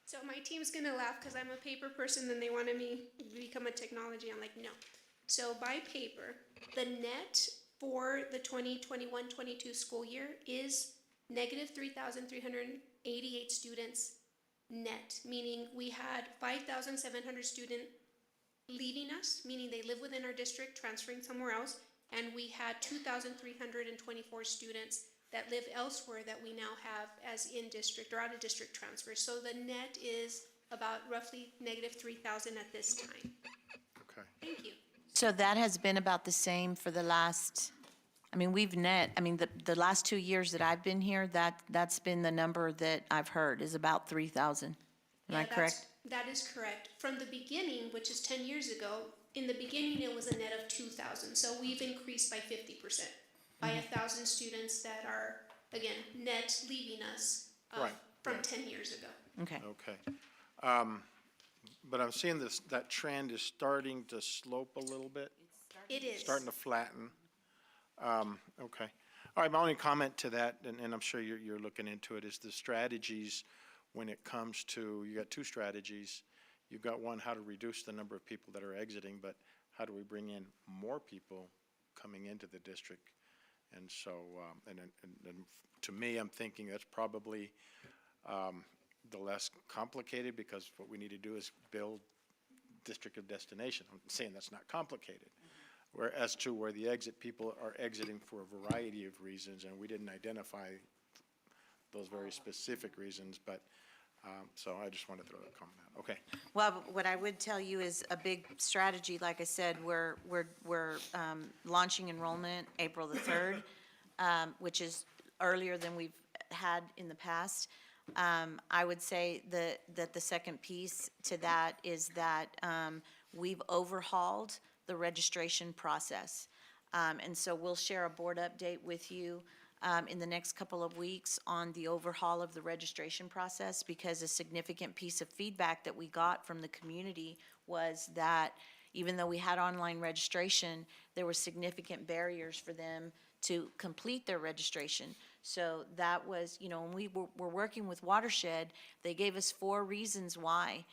So my team's gonna laugh because I'm a paper person and they wanted me to become a technology. I'm like, no. So by paper, the net for the 2021-22 school year is negative 3,388 students net, meaning we had 5,700 students leaving us, meaning they live within our district, transferring somewhere else, and we had 2,324 students that live elsewhere that we now have as in-district or out-of-district transfers. So the net is about roughly negative 3,000 at this time. Okay. Thank you. So that has been about the same for the last, the last 2 years that I've been here, that's been the number that I've heard is about 3,000. Am I correct? That is correct. From the beginning, which is 10 years ago, in the beginning it was a net of 2,000. So we've increased by 50%, by 1,000 students that are, again, net leaving us Right, from right. 10 years ago. Okay. Okay. But I'm seeing that trend is starting to slope a little bit, It is. starting to flatten. Okay. All right, my only comment to that, and I'm sure you're looking into it, is the strategies when it comes to, you got two strategies. You've got one, how to reduce the number of people that are exiting, but how do we bring in more people coming into the district? And so, and to me, I'm thinking that's probably the less complicated, because what we need to do is build district of destination. I'm saying that's not complicated. Whereas to where the people are exiting for a variety of reasons, and we didn't identify those very specific reasons, but, so I just want to throw that comment out. Okay. Well, what I would tell you is a big strategy, like I said, we're launching enrollment April the 3rd, which is earlier than we've had in the past. I would say that the second piece to that is that we've overhauled the registration process. And so we'll share a board update with you in the next couple of weeks on the overhaul of the registration process, because a significant piece of feedback that we got from the community was that even though we had online registration, there were significant barriers for them to complete their registration. So that was, when we were working with Watershed, they gave us 4 reasons why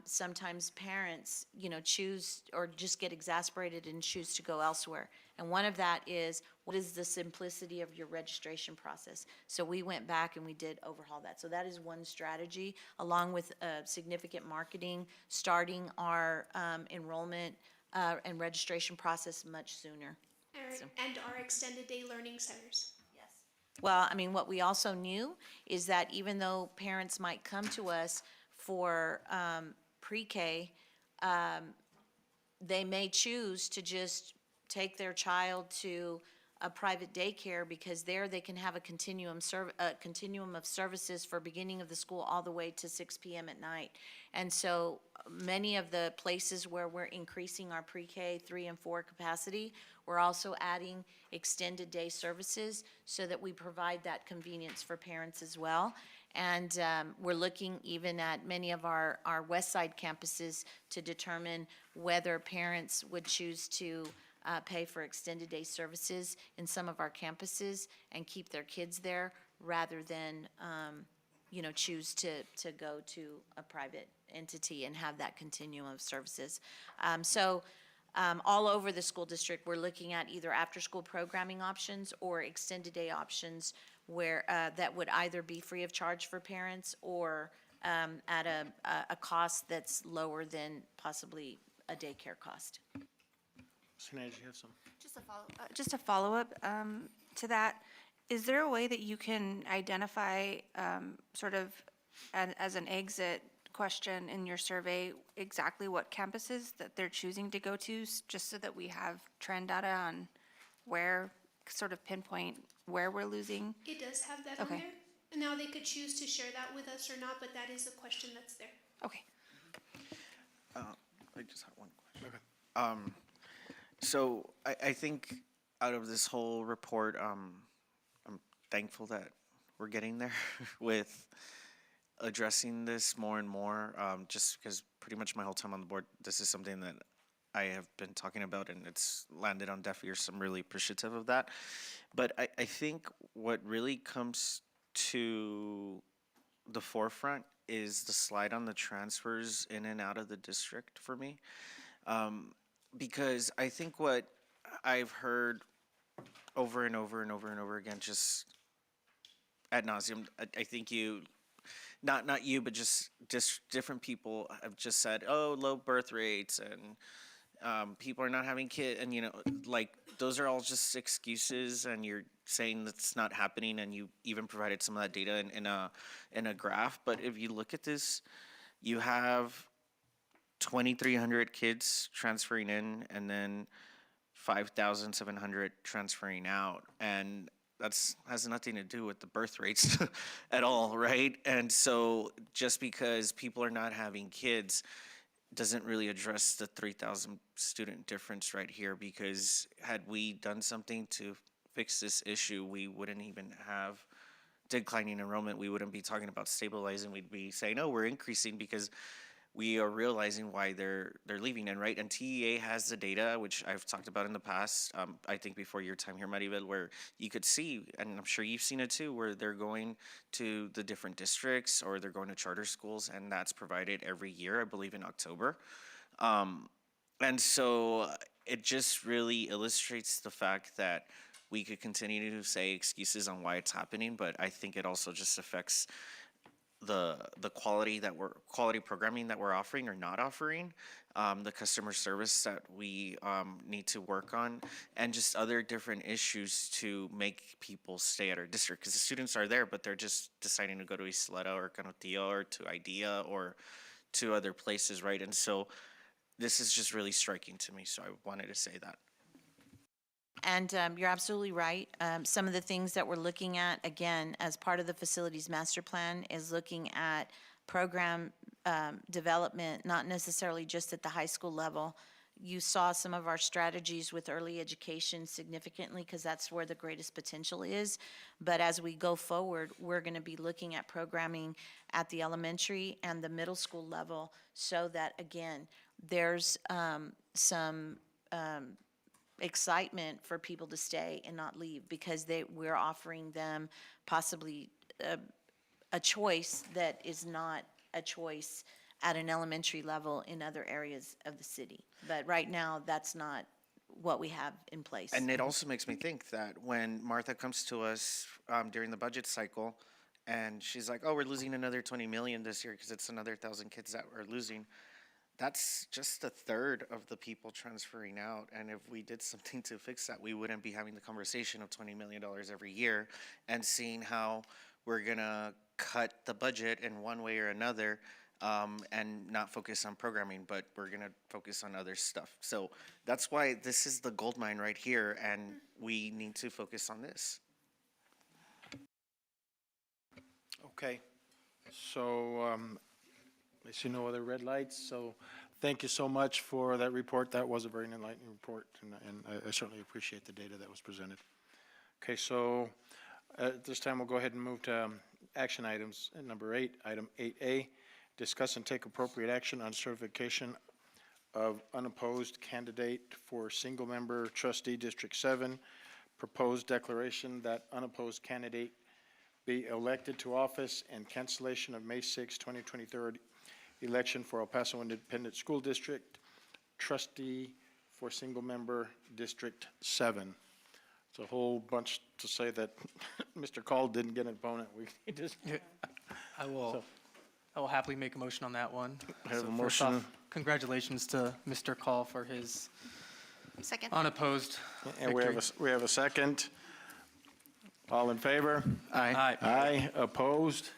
sometimes parents, choose or just get exasperated and choose to go elsewhere. And one of that is, what is the simplicity of your registration process? So we went back and we did overhaul that. So that is one strategy, along with significant marketing, starting our enrollment and registration process much sooner. And our extended day learning centers. Well, what we also knew is that even though parents might come to us for pre-K, they may choose to just take their child to a private daycare, because there they can have a continuum of services for beginning of the school all the way to 6 p.m. at night. And so many of the places where we're increasing our pre-K 3 and 4 capacity, we're also adding extended day services so that we provide that convenience for parents as well. And we're looking even at many of our West Side campuses to determine whether parents would choose to pay for extended day services in some of our campuses and keep their kids there, rather than, choose to go to a private entity and have that continuum of services. All over the school district, we're looking at either after-school programming options or extended day options where that would either be free of charge for parents or at a cost that's lower than possibly a daycare cost. Sinead, you have some? Just a follow-up to that. Is there a way that you can identify sort of as an exit question in your survey exactly what campuses that they're choosing to go to, just so that we have trend data on where sort of pinpoint where we're losing? It does have that on Okay. there. And now they could choose to share that with us or not, but that is a question that's there. Okay. I just have one question. So I think out of this whole report, I'm thankful that we're getting there with addressing this more and more, just because pretty much my whole time on the board, this is something that I have been talking about and it's landed on deaf ears. I'm really appreciative of that. But I think what really comes to the forefront is the slide on the transfers in and out of the district for me. Because I think what I've heard over and over and over and over again, just ad nauseum, I think you, not you, but just different people have just said, oh, low birth rates and people are not having kids, and like those are all just excuses, and you're saying that's not happening, and you even provided some of that data in a graph. But if you look at this, you have 2,300 kids transferring in, and then 5,700 transferring out, and that's has nothing to do with the birth rates at all, right? And so just because people are not having kids doesn't really address the 3,000 student difference right here, because had we done something to fix this issue, we wouldn't even have declining enrollment. We wouldn't be talking about stabilizing. We'd be saying, oh, we're increasing because we are realizing why they're leaving. And right, and TEA has the data, which I've talked about in the past, I think before your time here, Maribel, where you could see, and I'm sure you've seen it too, where they're going to the different districts or they're going to charter schools, and that's provided every year, I believe in October. And so it just really illustrates the fact that we could continue to say excuses on why it's happening, but I think it also just affects the quality programming that we're offering or not offering, the customer service that we need to work on, and just other different issues to make people stay at our district, because the students are there, but they're just deciding to go to Isleta or Canotillo or to IDEA or to other places, right? And so this is just really striking to me, so I wanted to say that. And you're absolutely right. Some of the things that we're looking at, again, as part of the facilities master plan, is looking at program development, not necessarily just at the high school level. You saw some of our strategies with early education significantly, because that's where the greatest potential is. But as we go forward, we're going to be looking at programming at the elementary and the middle school level, so that, again, there's some excitement for people to stay and not leave, because we're offering them possibly a choice that is not a choice at an elementary level in other areas of the city. But right now, that's not what we have in place. And it also makes me think that when Martha comes to us during the budget cycle, and she's like, oh, we're losing another 20 million this year because it's another 1,000 kids that we're losing. That's just a third of the people transferring out. And if we did something to fix that, we wouldn't be having the conversation of $20 million every year and seeing how we're going to cut the budget in one way or another, and not focus on programming, but we're going to focus on other stuff. So that's why this is the gold mine right here, and we need to focus on this. Okay, so I see no other red lights, so thank you so much for that report. That was a very enlightening report, and I certainly appreciate the data that was presented. Okay, so at this time, we'll go ahead and move to action items. Number 8, item 8A, discuss and take appropriate action on certification of unopposed candidate for single-member trustee District 7. Proposed declaration that unopposed candidate be elected to office, and cancellation of May 6, 2023 election for El Paso Independent School District trustee for single-member District 7. It's a whole bunch to say that Mr. Call didn't get an opponent. We just I will happily make a motion on that one. have So a first off, motion. congratulations to Mr. Call for his Second. unopposed And victory. we have a second. All in favor? Aye. Aye, opposed?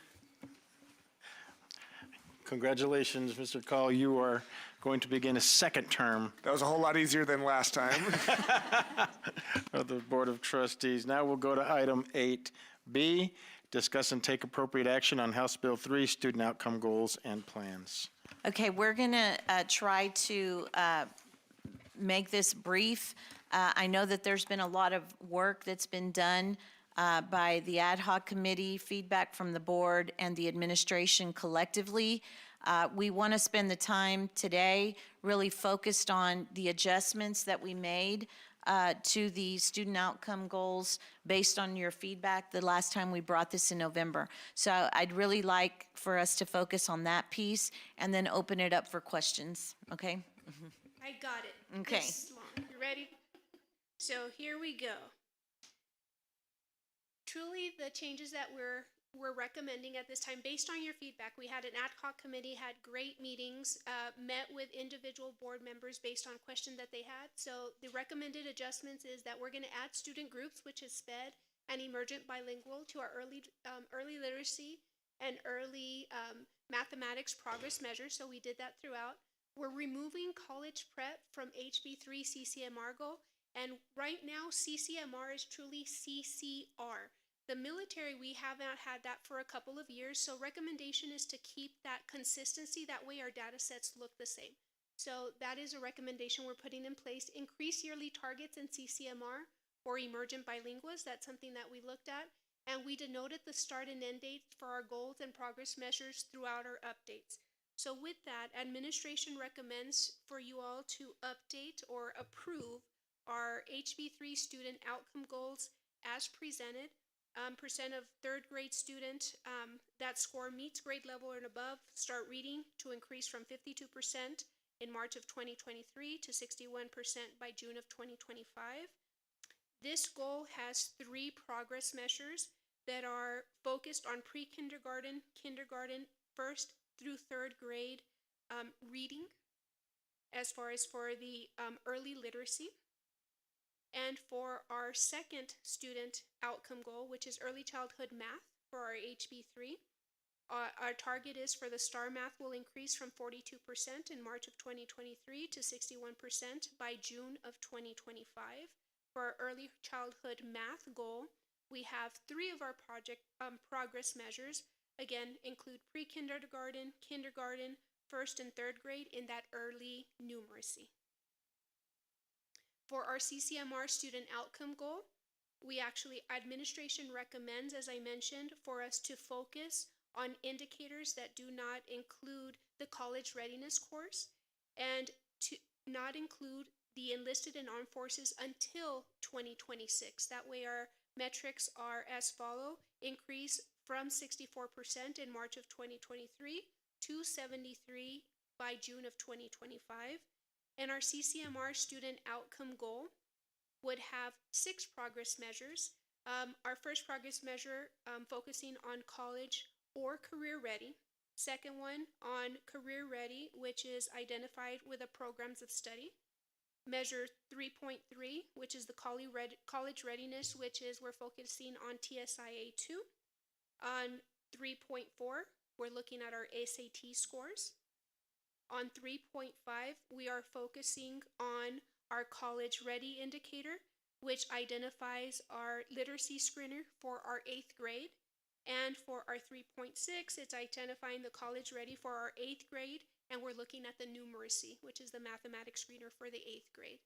Congratulations, Mr. Call. You are going to begin a second term That was a whole lot easier than last time. of the Board of Trustees. Now we'll go to item 8B, discuss and take appropriate action on House Bill 3, student outcome goals and plans. Okay, we're going to try to make this brief. I know that there's been a lot of work that's been done by the ad hoc committee, feedback from the board, and the administration collectively. We want to spend the time today really focused on the adjustments that we made to the student outcome goals based on your feedback the last time we brought this in November. So I'd really like for us to focus on that piece and then open it up for questions, okay? I got it. Okay. This long. You ready? So here we go. Truly, the changes that we're recommending at this time, based on your feedback, we had an ad hoc committee, had great meetings, met with individual board members based on questions that they had. So the recommended adjustments is that we're going to add student groups, which is SPED and emergent bilingual, to our early literacy and early mathematics progress measures. So we did that throughout. We're removing college prep from HB3 CCMR goal. And right now, CCMR is truly CCR. The military, we have not had that for a couple of years, so recommendation is to keep that consistency. That way our data sets look the same. So that is a recommendation we're putting in place. Increase yearly targets in CCMR or emergent bilinguals. That's something that we looked at. And we denoted the start and end dates for our goals and progress measures throughout our updates. So with that, administration recommends for you all to update or approve our HB3 student outcome goals as presented. Percent of third grade student that score meets grade level and above start reading to increase from 52% in March of 2023 to 61% by June of 2025. This goal has 3 progress measures that are focused on pre-kindergarten, kindergarten, first through third grade reading, as far as for the early literacy. And for our second student outcome goal, which is early childhood math for our HB3, our target is for the STAR math will increase from 42% in March of 2023 to 61% by June of 2025. For our early childhood math goal, we have 3 of our project progress measures, again, include pre-kindergarten, kindergarten, first and third grade in that early numeracy. For our CCMR student outcome goal, administration recommends, as I mentioned, for us to focus on indicators that do not include the college readiness course and to not include the enlisted and armed forces until 2026. That way our metrics are as follow: increase from 64% in March of 2023 to 73% by June of 2025. And our CCMR student outcome goal would have 6 progress measures. Our first progress measure focusing on college or career ready. Second one on career ready, which is identified with the programs of study. Measure 3.3, which is the college readiness, which is we're focusing on TSIA 2. On 3.4, we're looking at our SAT scores. On 3.5, we are focusing on our college ready indicator, which identifies our literacy screener for our 8th grade. And for our 3.6, it's identifying the college ready for our 8th grade, and we're looking at the numeracy, which is the mathematics screener for the 8th grade.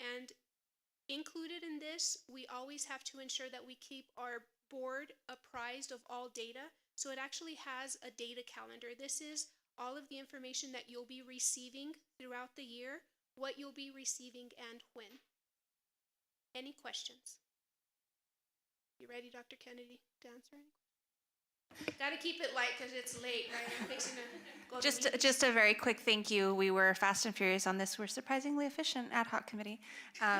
And included in this, we always have to ensure that we keep our board apprised of all data. So it actually has a data calendar. This is all of the information that you'll be receiving throughout the year, what you'll be receiving and when. Any questions? You ready, Dr. Kennedy, to answer any? Gotta keep it light because it's late, right? I'm fixing to go to meetings. Just a very quick thank you. We were fast and furious on this. We're surprisingly efficient ad hoc committee.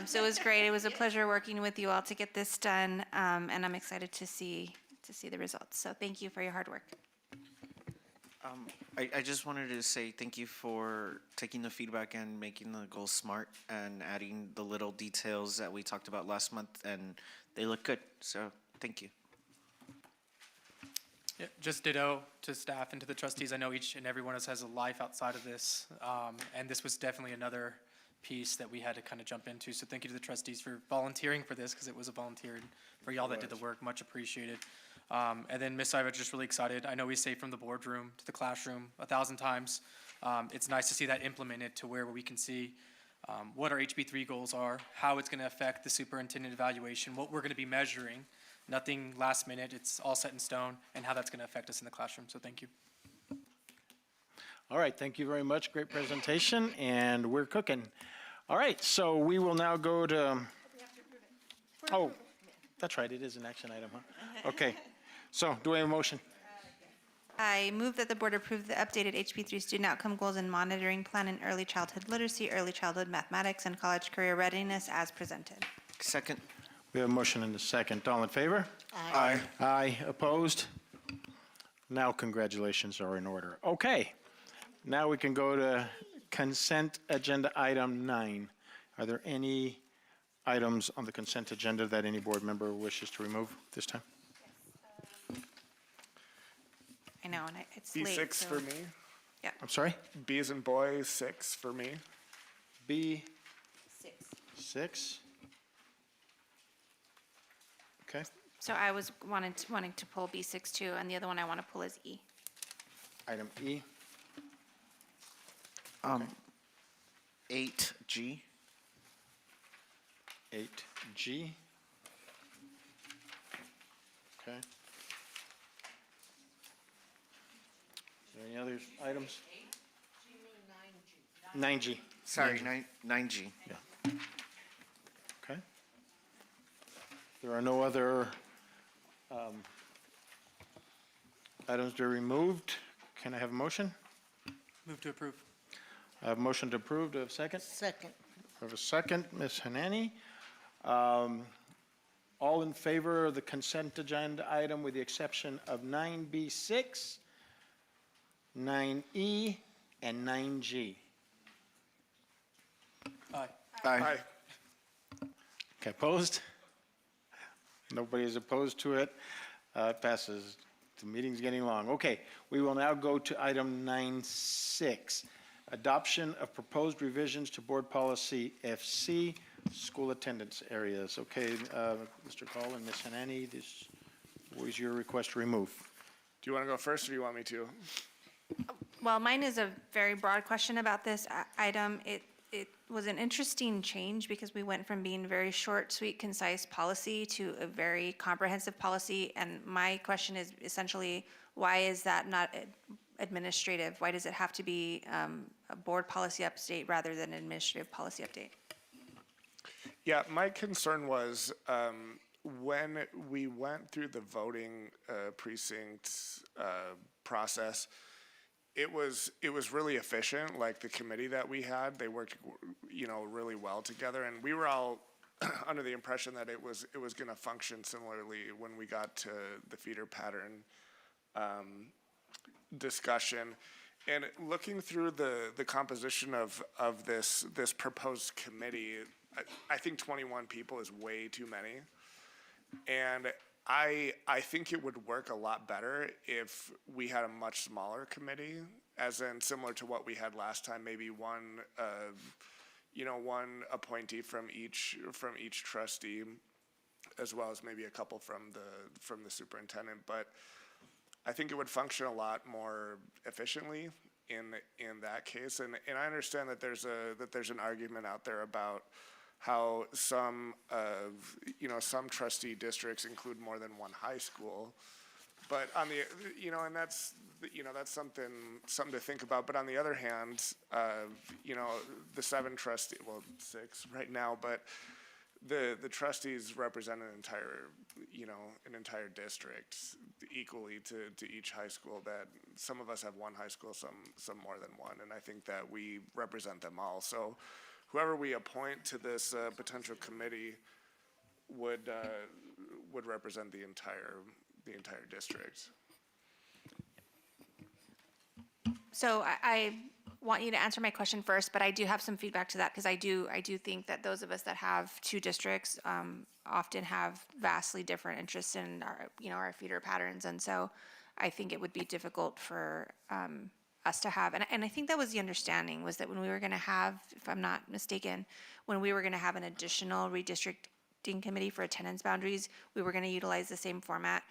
So it was great. It was a pleasure working with you all to get this done, and I'm excited to see the results. So thank you for your hard work. I just wanted to say thank you for taking the feedback and making the goals smart and adding the little details that we talked about last month, and they look good. So thank you. Yeah, just ditto to staff and to the trustees. I know each and every one of us has a life outside of this, and this was definitely another piece that we had to kind of jump into. So thank you to the trustees for volunteering for this, because it was a volunteer, and for y'all that did the work, much appreciated. And then Ms. Iva, just really excited. I know we say from the boardroom to the classroom 1,000 times. It's nice to see that implemented to where we can see what our HB3 goals are, how it's going to affect the superintendent evaluation, what we're going to be measuring. Nothing last minute, it's all set in stone, and how that's going to affect us in the classroom. So thank you. All right, thank you very much. Great presentation, and we're cooking. All right, so we will now go to, oh, that's right, it is an action item, huh? Okay, so do we have a motion? I move that the board approve the updated HB3 student outcome goals and monitoring plan in early childhood literacy, early childhood mathematics, and college career readiness as presented. Second. We have a motion and a second. All in favor? Aye. Aye, opposed? Now congratulations are in order. Okay, now we can go to consent agenda item 9. Are there any items on the consent agenda that any board member wishes to remove this time? I know, and it's late. B6 so- for me. I'm sorry? B as in boy, 6 for me. B? 6. Okay, So I was wanting to pull B6 too, and the other one I want to pull is E. item E. 8G. 8G. Okay. Is there any other items? 9G. Sorry, 9G. Okay. There are no other items to be removed. Can I have a motion? Move to approve. I have a motion to approve. Do I have a second? Second. I have a second. Ms. Hanani. All in favor of the consent agenda item with the exception of 9B6, 9E, and 9G? Aye. Aye. Okay, opposed? Nobody is opposed to it. It passes. The meeting's getting long. Okay, we will now go to item 9.6, adoption of proposed revisions to board policy FC, school attendance areas. Okay, Mr. Call and Ms. Hanani, this was your request to remove. Do you want to go first, or do you want me to? Well, mine is a very broad question about this item. It was an interesting change because we went from being very short, sweet, concise policy to a very comprehensive policy. And my question is essentially, why is that not administrative? Why does it have to be a board policy update rather than an administrative policy update? Yeah, my concern was when we went through the voting precinct process, it was really efficient. Like the committee that we had, they worked, really well together, and we were all under the impression that it was going to function similarly when we got to the feeder pattern discussion. And looking through the composition of this proposed committee, I think 21 people is way too many, and I think it would work a lot better if we had a much smaller committee, as in similar to what we had last time, maybe one appointee from each trustee, as well as maybe a couple from the superintendent. But I think it would function a lot more efficiently in that case. And I understand that there's an argument out there about how some trustee districts include more than one high school, but on the and that's something to think about. But on the other hand, the 7 trustees, well 6 right now, but the trustees represent an entire district equally to each high school. That some of us have one high school, some more than one, and I think that we represent them all. So whoever we appoint to this potential committee would represent the entire district. So I want you to answer my question first, but I do have some feedback to that because I do think that those of us that have 2 districts often have vastly different interests in our feeder patterns, and so I think it would be difficult for us to have. And I think that was the understanding, was that when we were going to have, if I'm not mistaken, when we were going to have an additional redistricting committee for attendance boundaries, we were going to utilize the same format,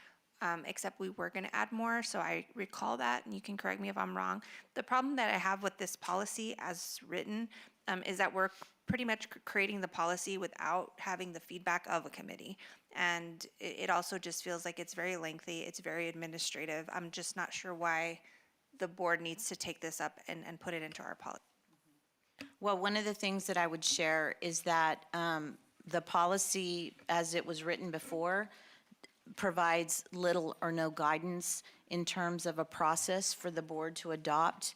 except we were going to add more. So I recall that, and you can correct me if I'm wrong. The problem that I have with this policy as written is that we're pretty much creating the policy without having the feedback of a committee. And it also just feels like it's very lengthy, it's very administrative. I'm just not sure why the board needs to take this up and put it into our policy. Well, one of the things that I would share is that the policy, as it was written before, provides little or no guidance in terms of a process for the board to adopt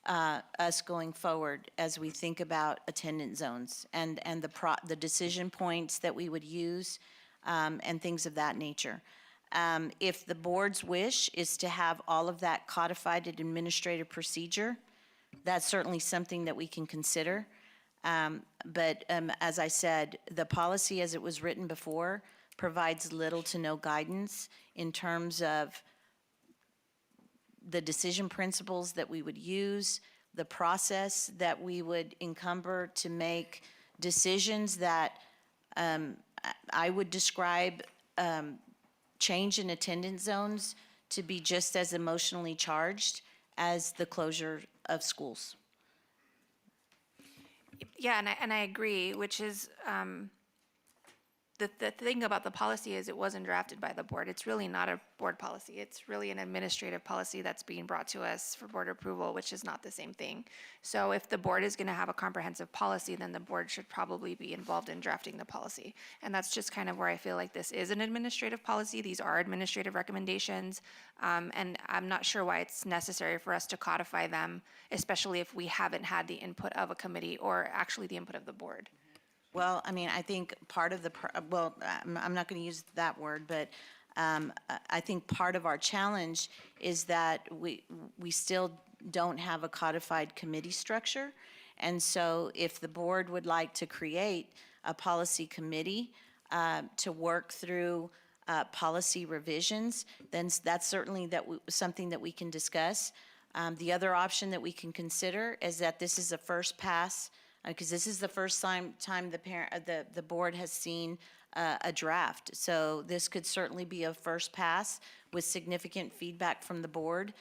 us going forward as we think about attendance zones and the decision points that we would use and things of that nature. If the board's wish is to have all of that codified in administrative procedure, that's certainly something that we can consider. But as I said, the policy as it was written before provides little to no guidance in terms of the decision principles that we would use, the process that we would encumber to make decisions that I would describe change in attendance zones to be just as emotionally charged as the closure of schools. Yeah, and I agree, which is, the thing about the policy is it wasn't drafted by the board. It's really not a board policy. It's really an administrative policy that's being brought to us for board approval, which is not the same thing. So if the board is going to have a comprehensive policy, then the board should probably be involved in drafting the policy. And that's just kind of where I feel like this is an administrative policy. These are administrative recommendations. And I'm not sure why it's necessary for us to codify them, especially if we haven't had the input of a committee or actually the input of the board. Well, I mean, I think part of the, I'm not going to use that word, but I think part of our challenge is that we still don't have a codified committee structure. And so if the board would like to create a policy committee to work through policy revisions, then that's certainly something that we can discuss. The other option that we can consider is that this is a first pass, because this is the first time the board has seen a draft. So this could certainly be a first pass with significant feedback from the board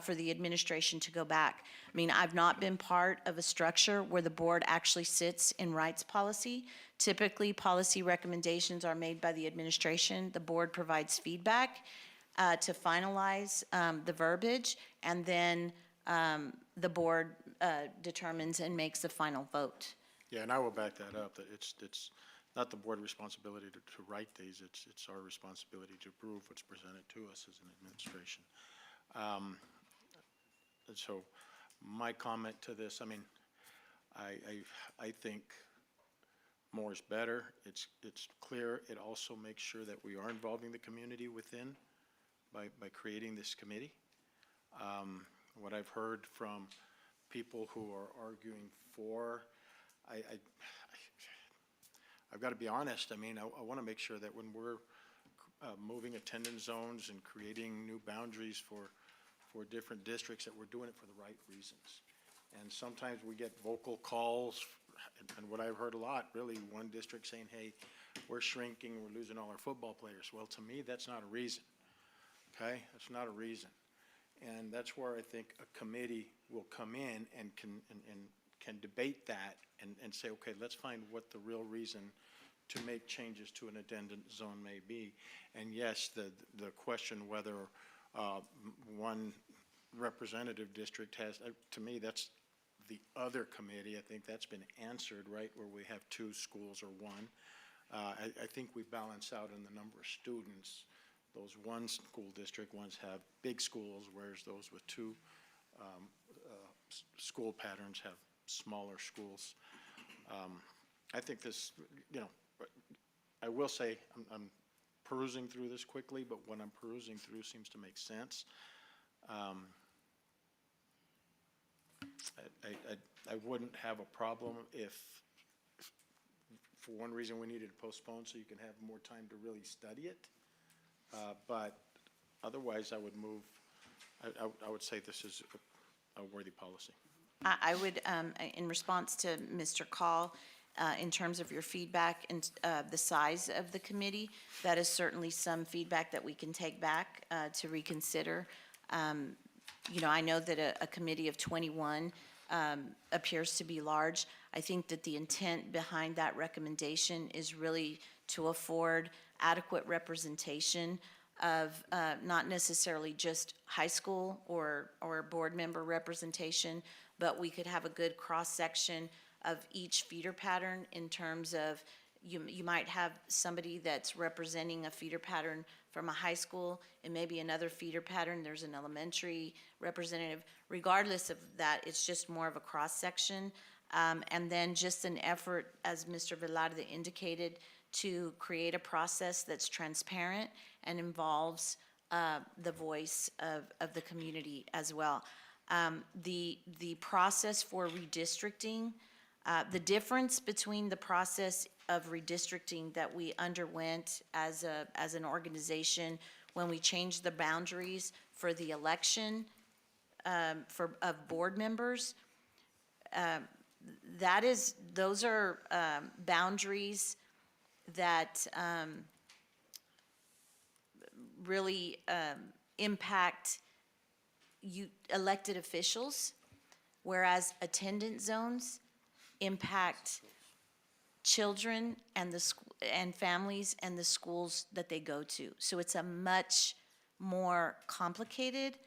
for the administration to go back. I mean, I've not been part of a structure where the board actually sits and writes policy. Typically, policy recommendations are made by the administration. The board provides feedback to finalize the verbiage, and then the board determines and makes the final vote. Yeah, and I will back that up, that it's not the board responsibility to write these, it's our responsibility to approve what's presented to us as an administration. And so my comment to this, I mean, I think more is better. It's clear. It also makes sure that we are involving the community within by creating this committee. What I've heard from people who are arguing for, I've got to be honest. I mean, I want to make sure that when we're moving attendance zones and creating new boundaries for different districts, that we're doing it for the right reasons. And sometimes we get vocal calls, and what I've heard a lot, really, one district saying, hey, we're shrinking, we're losing all our football players. Well, to me, that's not a reason, okay? That's not a reason. And that's where I think a committee will come in and can debate that and say, okay, let's find what the real reason to make changes to an attendance zone may be. And yes, the question whether one representative district has, to me, that's the other committee. I think that's been answered, right, where we have two schools or one. I think we balance out in the number of students. Those one school district ones have big schools, whereas those with two school patterns have smaller schools. I think this, you know, I will say I'm perusing through this quickly, but what I'm perusing through seems to make sense. I wouldn't have a problem if for one reason we needed to postpone so you can have more time to really study it. But Otherwise, I would move, I would say this is a worthy policy. I would, in response to Mr. Call, in terms of your feedback and the size of the committee, that is certainly some feedback that we can take back to reconsider. You know, I know that a committee of 21 appears to be large. I think that the intent behind that recommendation is really to afford adequate representation of not necessarily just high school or board member representation, but we could have a good cross-section of each feeder pattern in terms of you might have somebody that's representing a feeder pattern from a high school and maybe another feeder pattern, there's an elementary representative. Regardless of that, it's just more of a cross-section. And then just an effort, as Mr. Velarde indicated, to create a process that's transparent and involves the voice of the community as well. The process for redistricting, the difference between the process of redistricting that we underwent as an organization when we changed the boundaries for the election of board members, those are boundaries that really impact elected officials, whereas attendance zones impact children and and families and the schools that they go to. So it's a much more complicated,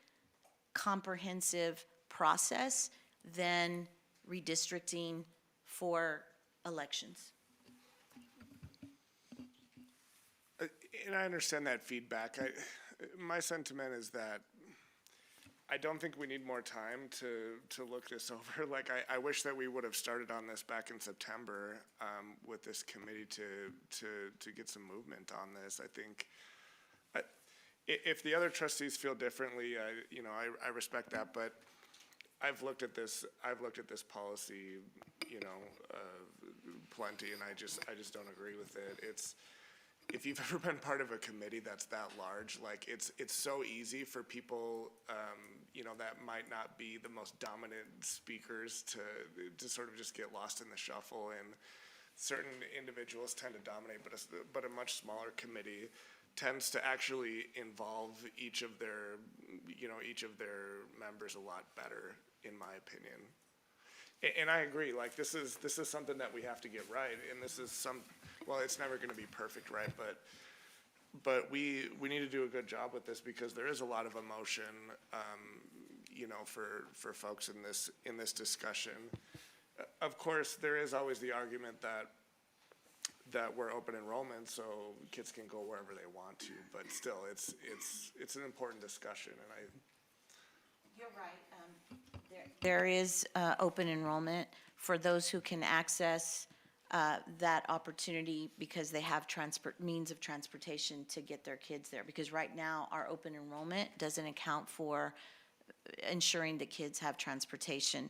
comprehensive process than redistricting for elections. And I understand that feedback. My sentiment is that I don't think we need more time to look this over. Like, I wish that we would have started on this back in September with this committee to get some movement on this. I think if the other trustees feel differently, I respect that. But I've looked at this policy, plenty, and I just don't agree with it. If you've ever been part of a committee that's that large, like it's so easy for people, that might not be the most dominant speakers to sort of just get lost in the shuffle, and certain individuals tend to dominate, but a much smaller committee tends to actually involve each of their members a lot better, in my opinion. And I agree, like this is something that we have to get right, and this is it's never gonna be perfect, right? But we need to do a good job with this because there is a lot of emotion, for folks in this discussion. Of course, there is always the argument that we're open enrollment, so kids can go wherever they want to, but still, it's an important discussion, and You're right. There is open enrollment for those who can access that opportunity because they have means of transportation to get their kids there. Because right now, our open enrollment doesn't account for ensuring that kids have transportation.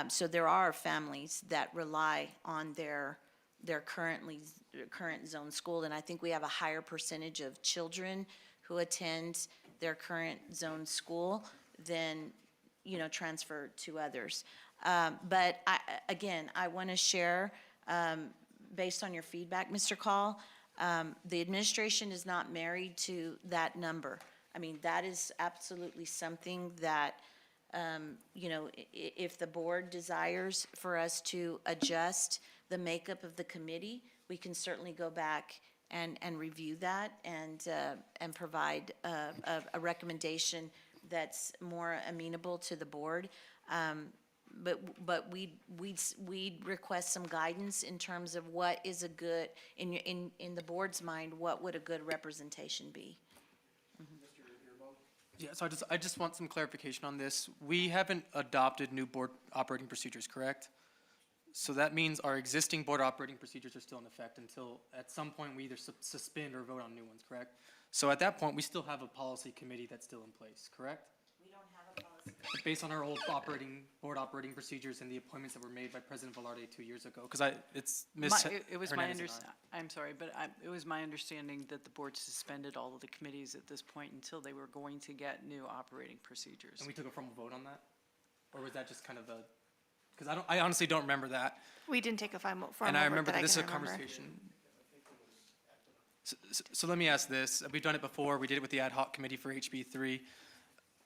So there are families that rely on their current zone school, and I think we have a higher percentage of children who attend their current zone school than transfer to others. But I want to share, based on your feedback, Mr. Call, the administration is not married to that number. I mean, that is absolutely something that, if the board desires for us to adjust the makeup of the committee, we can certainly go back and review that and provide a recommendation that's more amenable to the board. But we'd request some guidance in terms of what is a good, in the board's mind, what would a good representation be? Yeah, so I just want some clarification on this. We haven't adopted new board operating procedures, correct? So that means our existing board operating procedures are still in effect until at some point we either suspend or vote on new ones, correct? So at that point, we still have a policy committee that's still in place, correct? We don't have a policy based on our old board operating procedures and the appointments that were made by President Velarde 2 years ago, because it's Ms. It was my Hernandez and I. I'm sorry, but it was my understanding that the board suspended all of the committees at this point until they were going to get new operating procedures. And we took a formal vote on that? Or was that just kind of a, because I honestly don't remember that. We didn't take a formal vote And I remember that I that this is can a remember. conversation. So let me ask this. We've done it before. We did it with the ad hoc committee for HB3.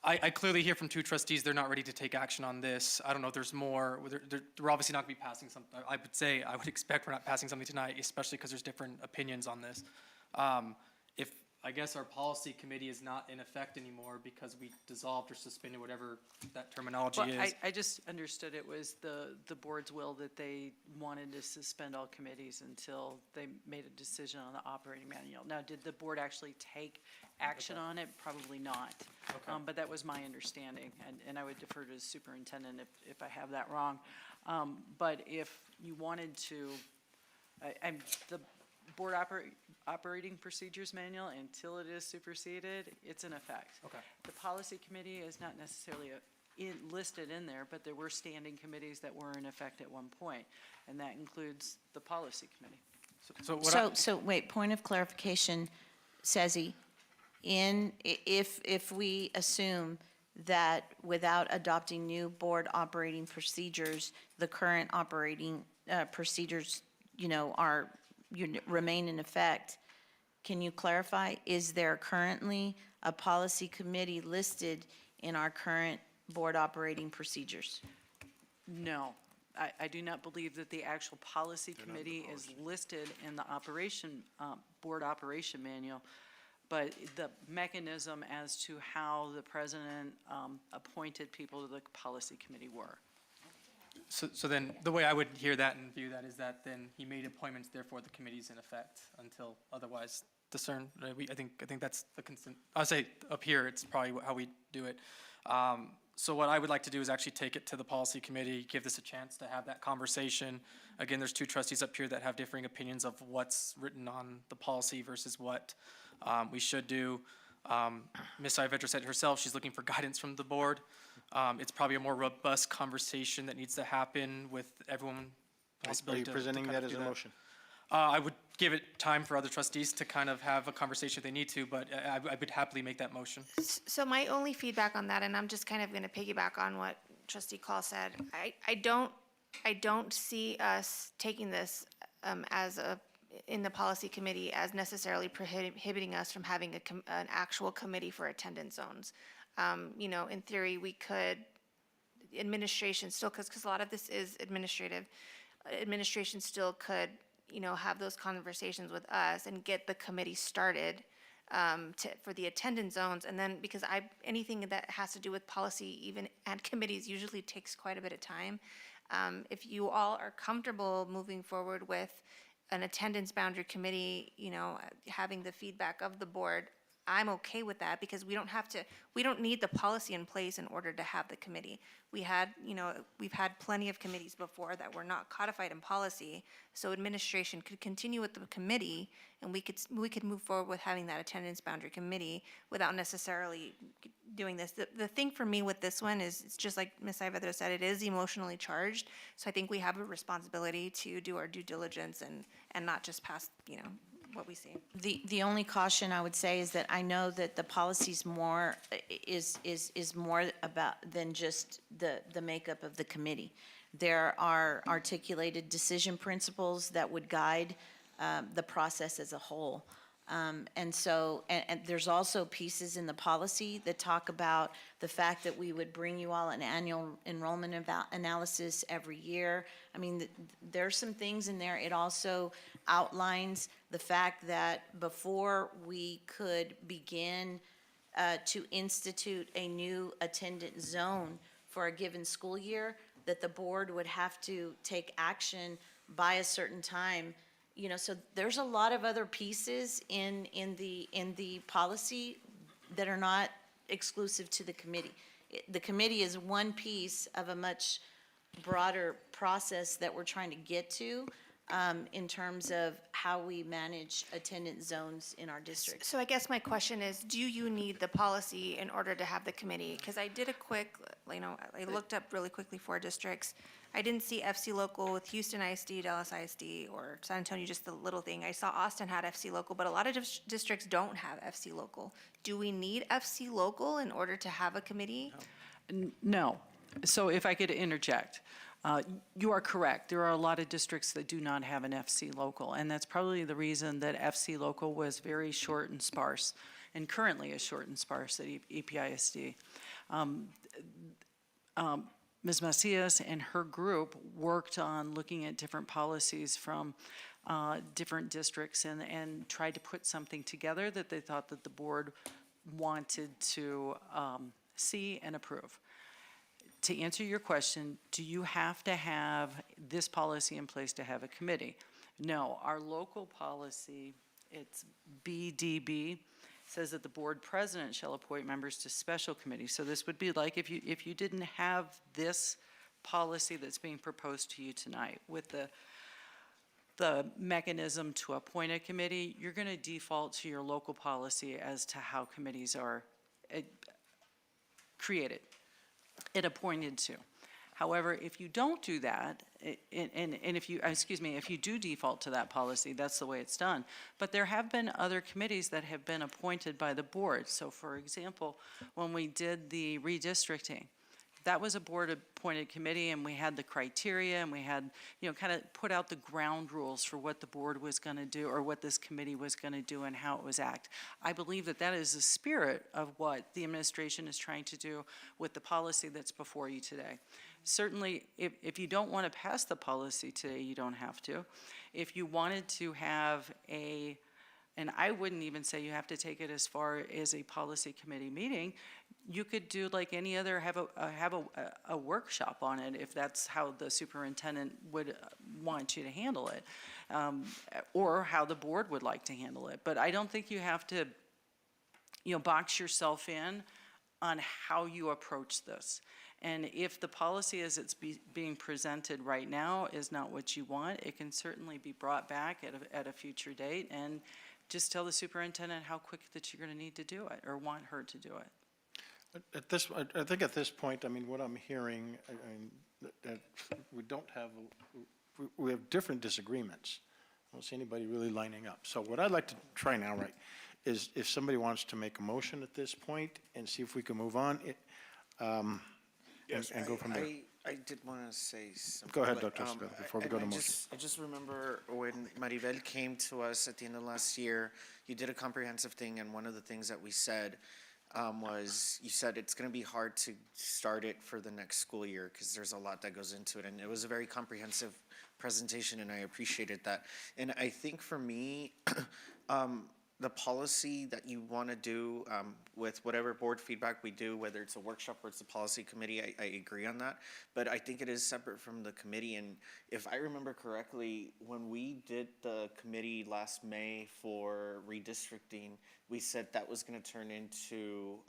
I clearly hear from two trustees, they're not ready to take action on this. I don't know if there's more. We're obviously not going to be passing something. I would expect we're not passing something tonight, especially because there's different opinions on this. If, I guess our policy committee is not in effect anymore because we dissolved or suspended, whatever that terminology Well, is. I just understood it was the board's will that they wanted to suspend all committees until they made a decision on the operating manual. Now, did the board actually take action on it? Probably not. Okay. But that was my understanding, and I would defer to the superintendent if I have that wrong. But if you wanted to, the board operating procedures manual, until it is superseded, it's in effect. Okay. The policy committee is not necessarily listed in there, but there were standing committees that were in effect at one point, and that includes the policy committee. So wait, point of clarification, Sezzy, if we assume that without adopting new board operating procedures, the current operating procedures, remain in effect, can you clarify, is there currently a policy committee listed in our current board operating procedures? No, I do not believe that the actual policy committee is listed in the board operation manual, but the mechanism as to how the president appointed people to the policy committee were. So then, the way I would hear that and view that is that then he made appointments, therefore the committee's in effect until otherwise discerned. I think that's the consent. I'll say up here, it's probably how we do it. So what I would like to do is actually take it to the policy committee, give this a chance to have that conversation. Again, there's two trustees up here that have differing opinions of what's written on the policy versus what we should do. Ms. Saavedra said herself, she's looking for guidance from the board. It's probably a more robust conversation that needs to happen with everyone. Are you presenting that as a motion? I would give it time for other trustees to kind of have a conversation if they need to, but I would happily make that motion. So my only feedback on that, and I'm just kind of going to piggyback on what Trustee Call said, I don't see us taking this in the policy committee as necessarily prohibiting us from having an actual committee for attendance zones. In theory, we could, administration still, because a lot of this is administrative, administration still could, have those conversations with us and get the committee started for the attendance zones. And then, because anything that has to do with policy, even and committees, usually takes quite a bit of time. If you all are comfortable moving forward with an attendance boundary committee, having the feedback of the board, I'm okay with that, because we don't need the policy in place in order to have the committee. We've had plenty of committees before that were not codified in policy, so administration could continue with the committee, and we could move forward with having that attendance boundary committee without necessarily doing this. The thing for me with this one is, it's just like Ms. Saavedra said, it is emotionally charged, so I think we have a responsibility to do our due diligence and not just pass, what we see. The only caution I would say is that I know that the policy's more, is more about than just the makeup of the committee. There are articulated decision principles that would guide the process as a whole. And there's also pieces in the policy that talk about the fact that we would bring you all an annual enrollment analysis every year. I mean, there's some things in there. It also outlines the fact that before we could begin to institute a new attendance zone for a given school year, that the board would have to take action by a certain time. So there's a lot of other pieces in the policy that are not exclusive to the committee. The committee is one piece of a much broader process that we're trying to get to. in terms of how we manage attendance zones in our districts. So I guess my question is, do you need the policy in order to have the committee? Because I did a quick, I looked up really quickly for districts. I didn't see FC local with Houston ISD, Dallas ISD, or San Antonio, just the little thing. I saw Austin had FC local, but a lot of districts don't have FC local. Do we need FC local in order to have a committee? No. So if I could interject, you are correct. There are a lot of districts that do not have an FC local, and that's probably the reason that FC local was very short and sparse, and currently is short and sparse at EPISD. Ms. Macias and her group worked on looking at different policies from different districts and tried to put something together that they thought that the board wanted to see and approve. To answer your question, do you have to have this policy in place to have a committee? No, our local policy, it's BDB, says that the board president shall appoint members to special committees. So this would be like if you didn't have this policy that's being proposed to you tonight with the mechanism to appoint a committee, you're going to default to your local policy as to how committees are created and appointed to. However, if you don't do that, and if you do default to that policy, that's the way it's done. But there have been other committees that have been appointed by the board. So for example, when we did the redistricting, that was a board-appointed committee, and we had the criteria, and we had, kind of put out the ground rules for what the board was going to do, or what this committee was going to do, and how it was act. I believe that that is the spirit of what the administration is trying to do with the policy that's before you today. Certainly, if you don't want to pass the policy today, you don't have to. If you wanted to have and I wouldn't even say you have to take it as far as a policy committee meeting. You could do like any other, have a workshop on it if that's how the superintendent would want you to handle it, or how the board would like to handle it. But I don't think you have to, box yourself in on how you approach this. And if the policy as it's being presented right now is not what you want, it can certainly be brought back at a future date, and just tell the superintendent how quick that you're going to need to do it or want her to do it. I think at this point, what I'm hearing, that we have different disagreements. I don't see anybody really lining up. So what I'd like to try now, is if somebody wants to make a motion at this point and see if we can move on, and go from there. I did want to say something. Go ahead, but, Dr. Espejo, before we go to motion. I just remember when Maribel came to us at the end of last year, you did a comprehensive thing, and one of the things that we said was, you said it's going to be hard to start it for the next school year because there's a lot that goes into it, and it was a very comprehensive presentation, and I appreciated that. And I think for me, the policy that you want to do with whatever board feedback we do, whether it's a workshop or it's a policy committee, I agree on that. But I think it is separate from the committee. And if I remember correctly, when we did the committee last May for redistricting, we said that was going to turn into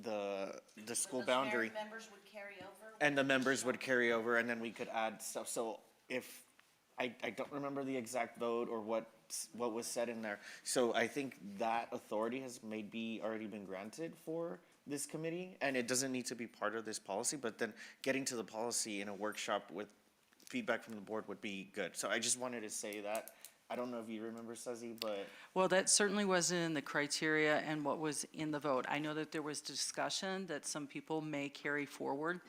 the school boundary. Members would carry over? And the members would carry over, and then we could add stuff. So if, I don't remember the exact vote or what was said in there. So I think that authority has maybe already been granted for this committee, and it doesn't need to be part of this policy, but then getting to the policy in a workshop with feedback from the board would be good. So I just wanted to say that. I don't know if you remember, Suzy, but. Well, that certainly wasn't in the criteria and what was in the vote. I know that there was discussion that some people may carry forward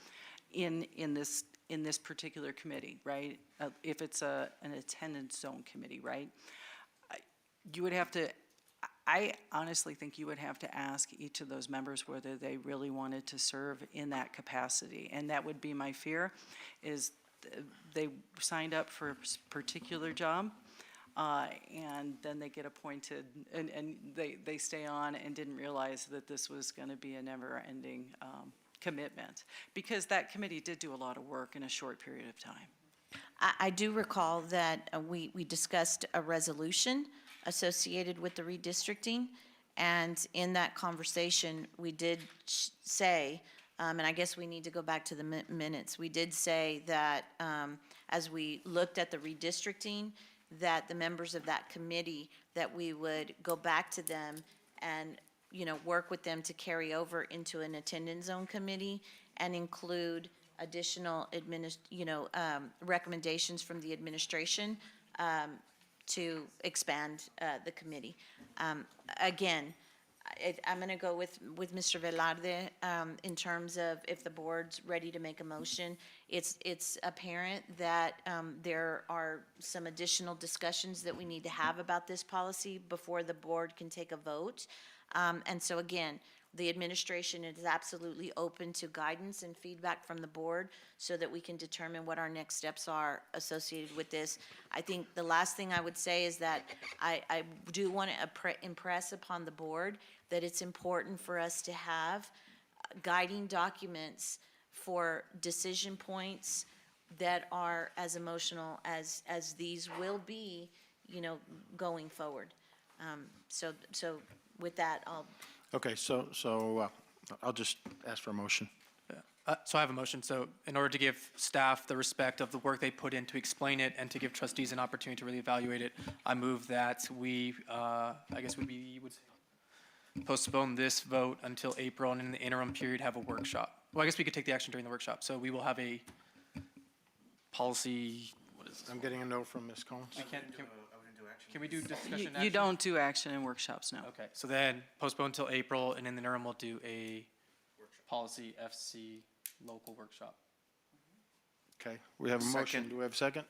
in this particular committee, right? If it's an attendance zone committee, right? You would have to, I honestly think you would have to ask each of those members whether they really wanted to serve in that capacity. And that would be my fear, is they signed up for a particular job, and then they get appointed, and they stay on and didn't realize that this was going to be a never-ending commitment, because that committee did do a lot of work in a short period of time. I do recall that we discussed a resolution associated with the redistricting, and in that conversation, we did say and I guess we need to go back to the minutes. We did say that, as we looked at the redistricting, that the members of that committee, that we would go back to them and, work with them to carry over into an attendance zone committee and include additional recommendations from the administration, to expand, the committee. Again, I'm going to go with Mr. Velarde, in terms of if the board's ready to make a motion. It's apparent that, there are some additional discussions that we need to have about this policy before the board can take a vote. And so again, the administration is absolutely open to guidance and feedback from the board so that we can determine what our next steps are associated with this. I think the last thing I would say is that I do want to impress upon the board that it's important for us to have guiding documents for decision points that are as emotional as these will be, going forward. So with that, Okay, so I'll just ask for a motion. So I have a motion. So in order to give staff the respect of the work they put in to explain it and to give trustees an opportunity to really evaluate it, I move that we, I guess we would postpone this vote until April, and in the interim period have a workshop. Well, I guess we could take the action during the workshop. So we will have a policy, what is this? I'm getting a note from Ms. Collins. Can we do discussion You action? don't do action in workshops, no. Okay, so then postpone until April, and in the interim, we'll do a policy FC local workshop. Okay, we have a motion. Second. Do we have a second?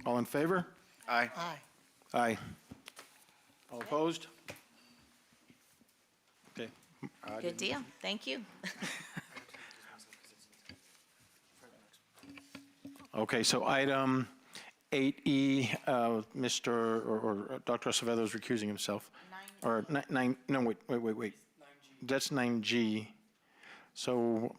All in favor? Aye. Aye. Aye. All opposed? Okay. good deal. Thank you. Okay, so item 8E, Mr. or Dr. Acevedo is recusing himself. Or nine, no, wait. That's 9G. So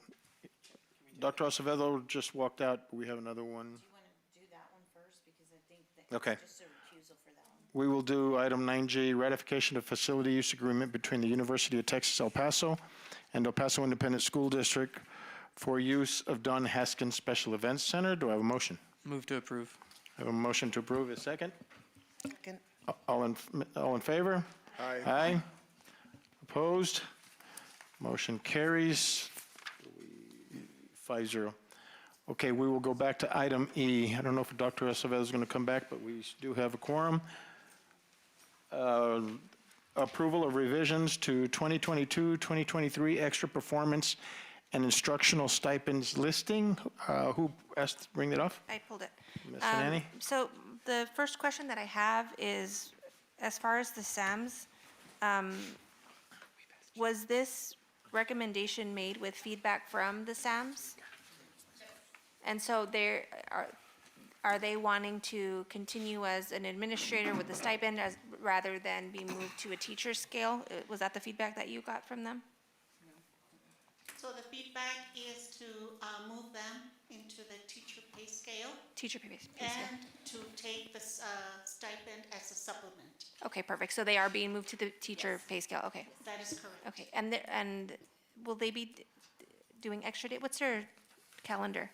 Dr. Acevedo just walked out. We have another one. Do you want to do that one first? Because I think that Okay. just a recusal for that one. We will do item 9G, ratification of facility use agreement between the University of Texas El Paso and El Paso Independent School District for use of Don Haskins Special Events Center. Do I have a motion? Move to approve. I have a motion to approve. A second? Second. All in favor? Aye. Aye. Opposed? Motion carries 5-0. Okay, we will go back to item E. I don't know if Dr. Acevedo is going to come back, but we do have a quorum. Approval of revisions to 2022-2023 extra performance and instructional stipends listing. Who asked to bring that off? I pulled it. Ms. Fanani? So the first question that I have is, as far as the SAMs, was this recommendation made with feedback from the SAMs? And so are they wanting to continue as an administrator with a stipend rather than be moved to a teacher scale? Was that the feedback that you got from them? So the feedback is to move them into the teacher pay scale Teacher pay scale. and to take the stipend as a supplement. Okay, perfect. So they are being moved to the teacher pay scale. Okay. That is correct. Okay, and will they be doing extra day? What's their calendar?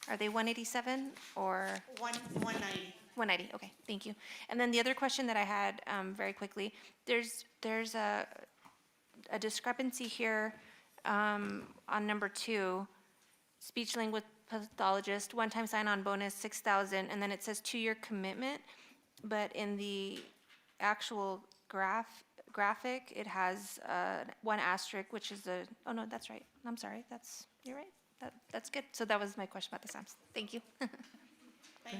Are they 187 or? 190. 190, okay, thank you. And then the other question that I had, very quickly, there's a discrepancy here, on number 2, speech language pathologist, one-time sign-on bonus, 6,000, and then it says 2-year commitment, but in the actual graphic, it has, 1 asterisk, which is oh no, that's right, I'm sorry, you're right, that's good. So that was my question about the SAMs. Thank you.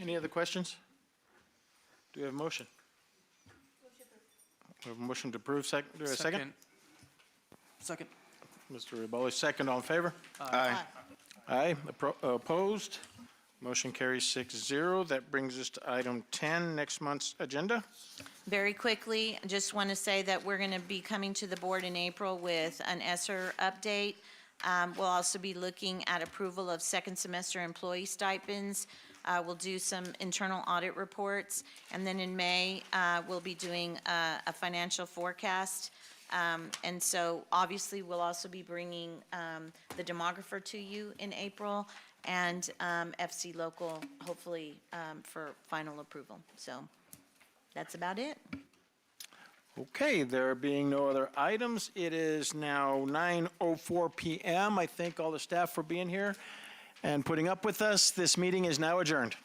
Any other questions? Do we have a motion? We have a motion to approve. Do we have a second? Second. Mr. Rebolo, second. All in favor? Aye. Aye. Opposed? Motion carries 6-0. That brings us to item 10, next month's agenda. Very quickly, I just want to say that we're going to be coming to the board in April with an ESSER update. We'll also be looking at approval of second semester employee stipends. We'll do some internal audit reports. And then in May, we'll be doing a financial forecast And so obviously, we'll also be bringing the demographer to you in April and FC Local, hopefully, for final approval. So that's about it. Okay, there being no other items, it is now 9:04 PM. I thank all the staff for being here and putting up with us. This meeting is now adjourned.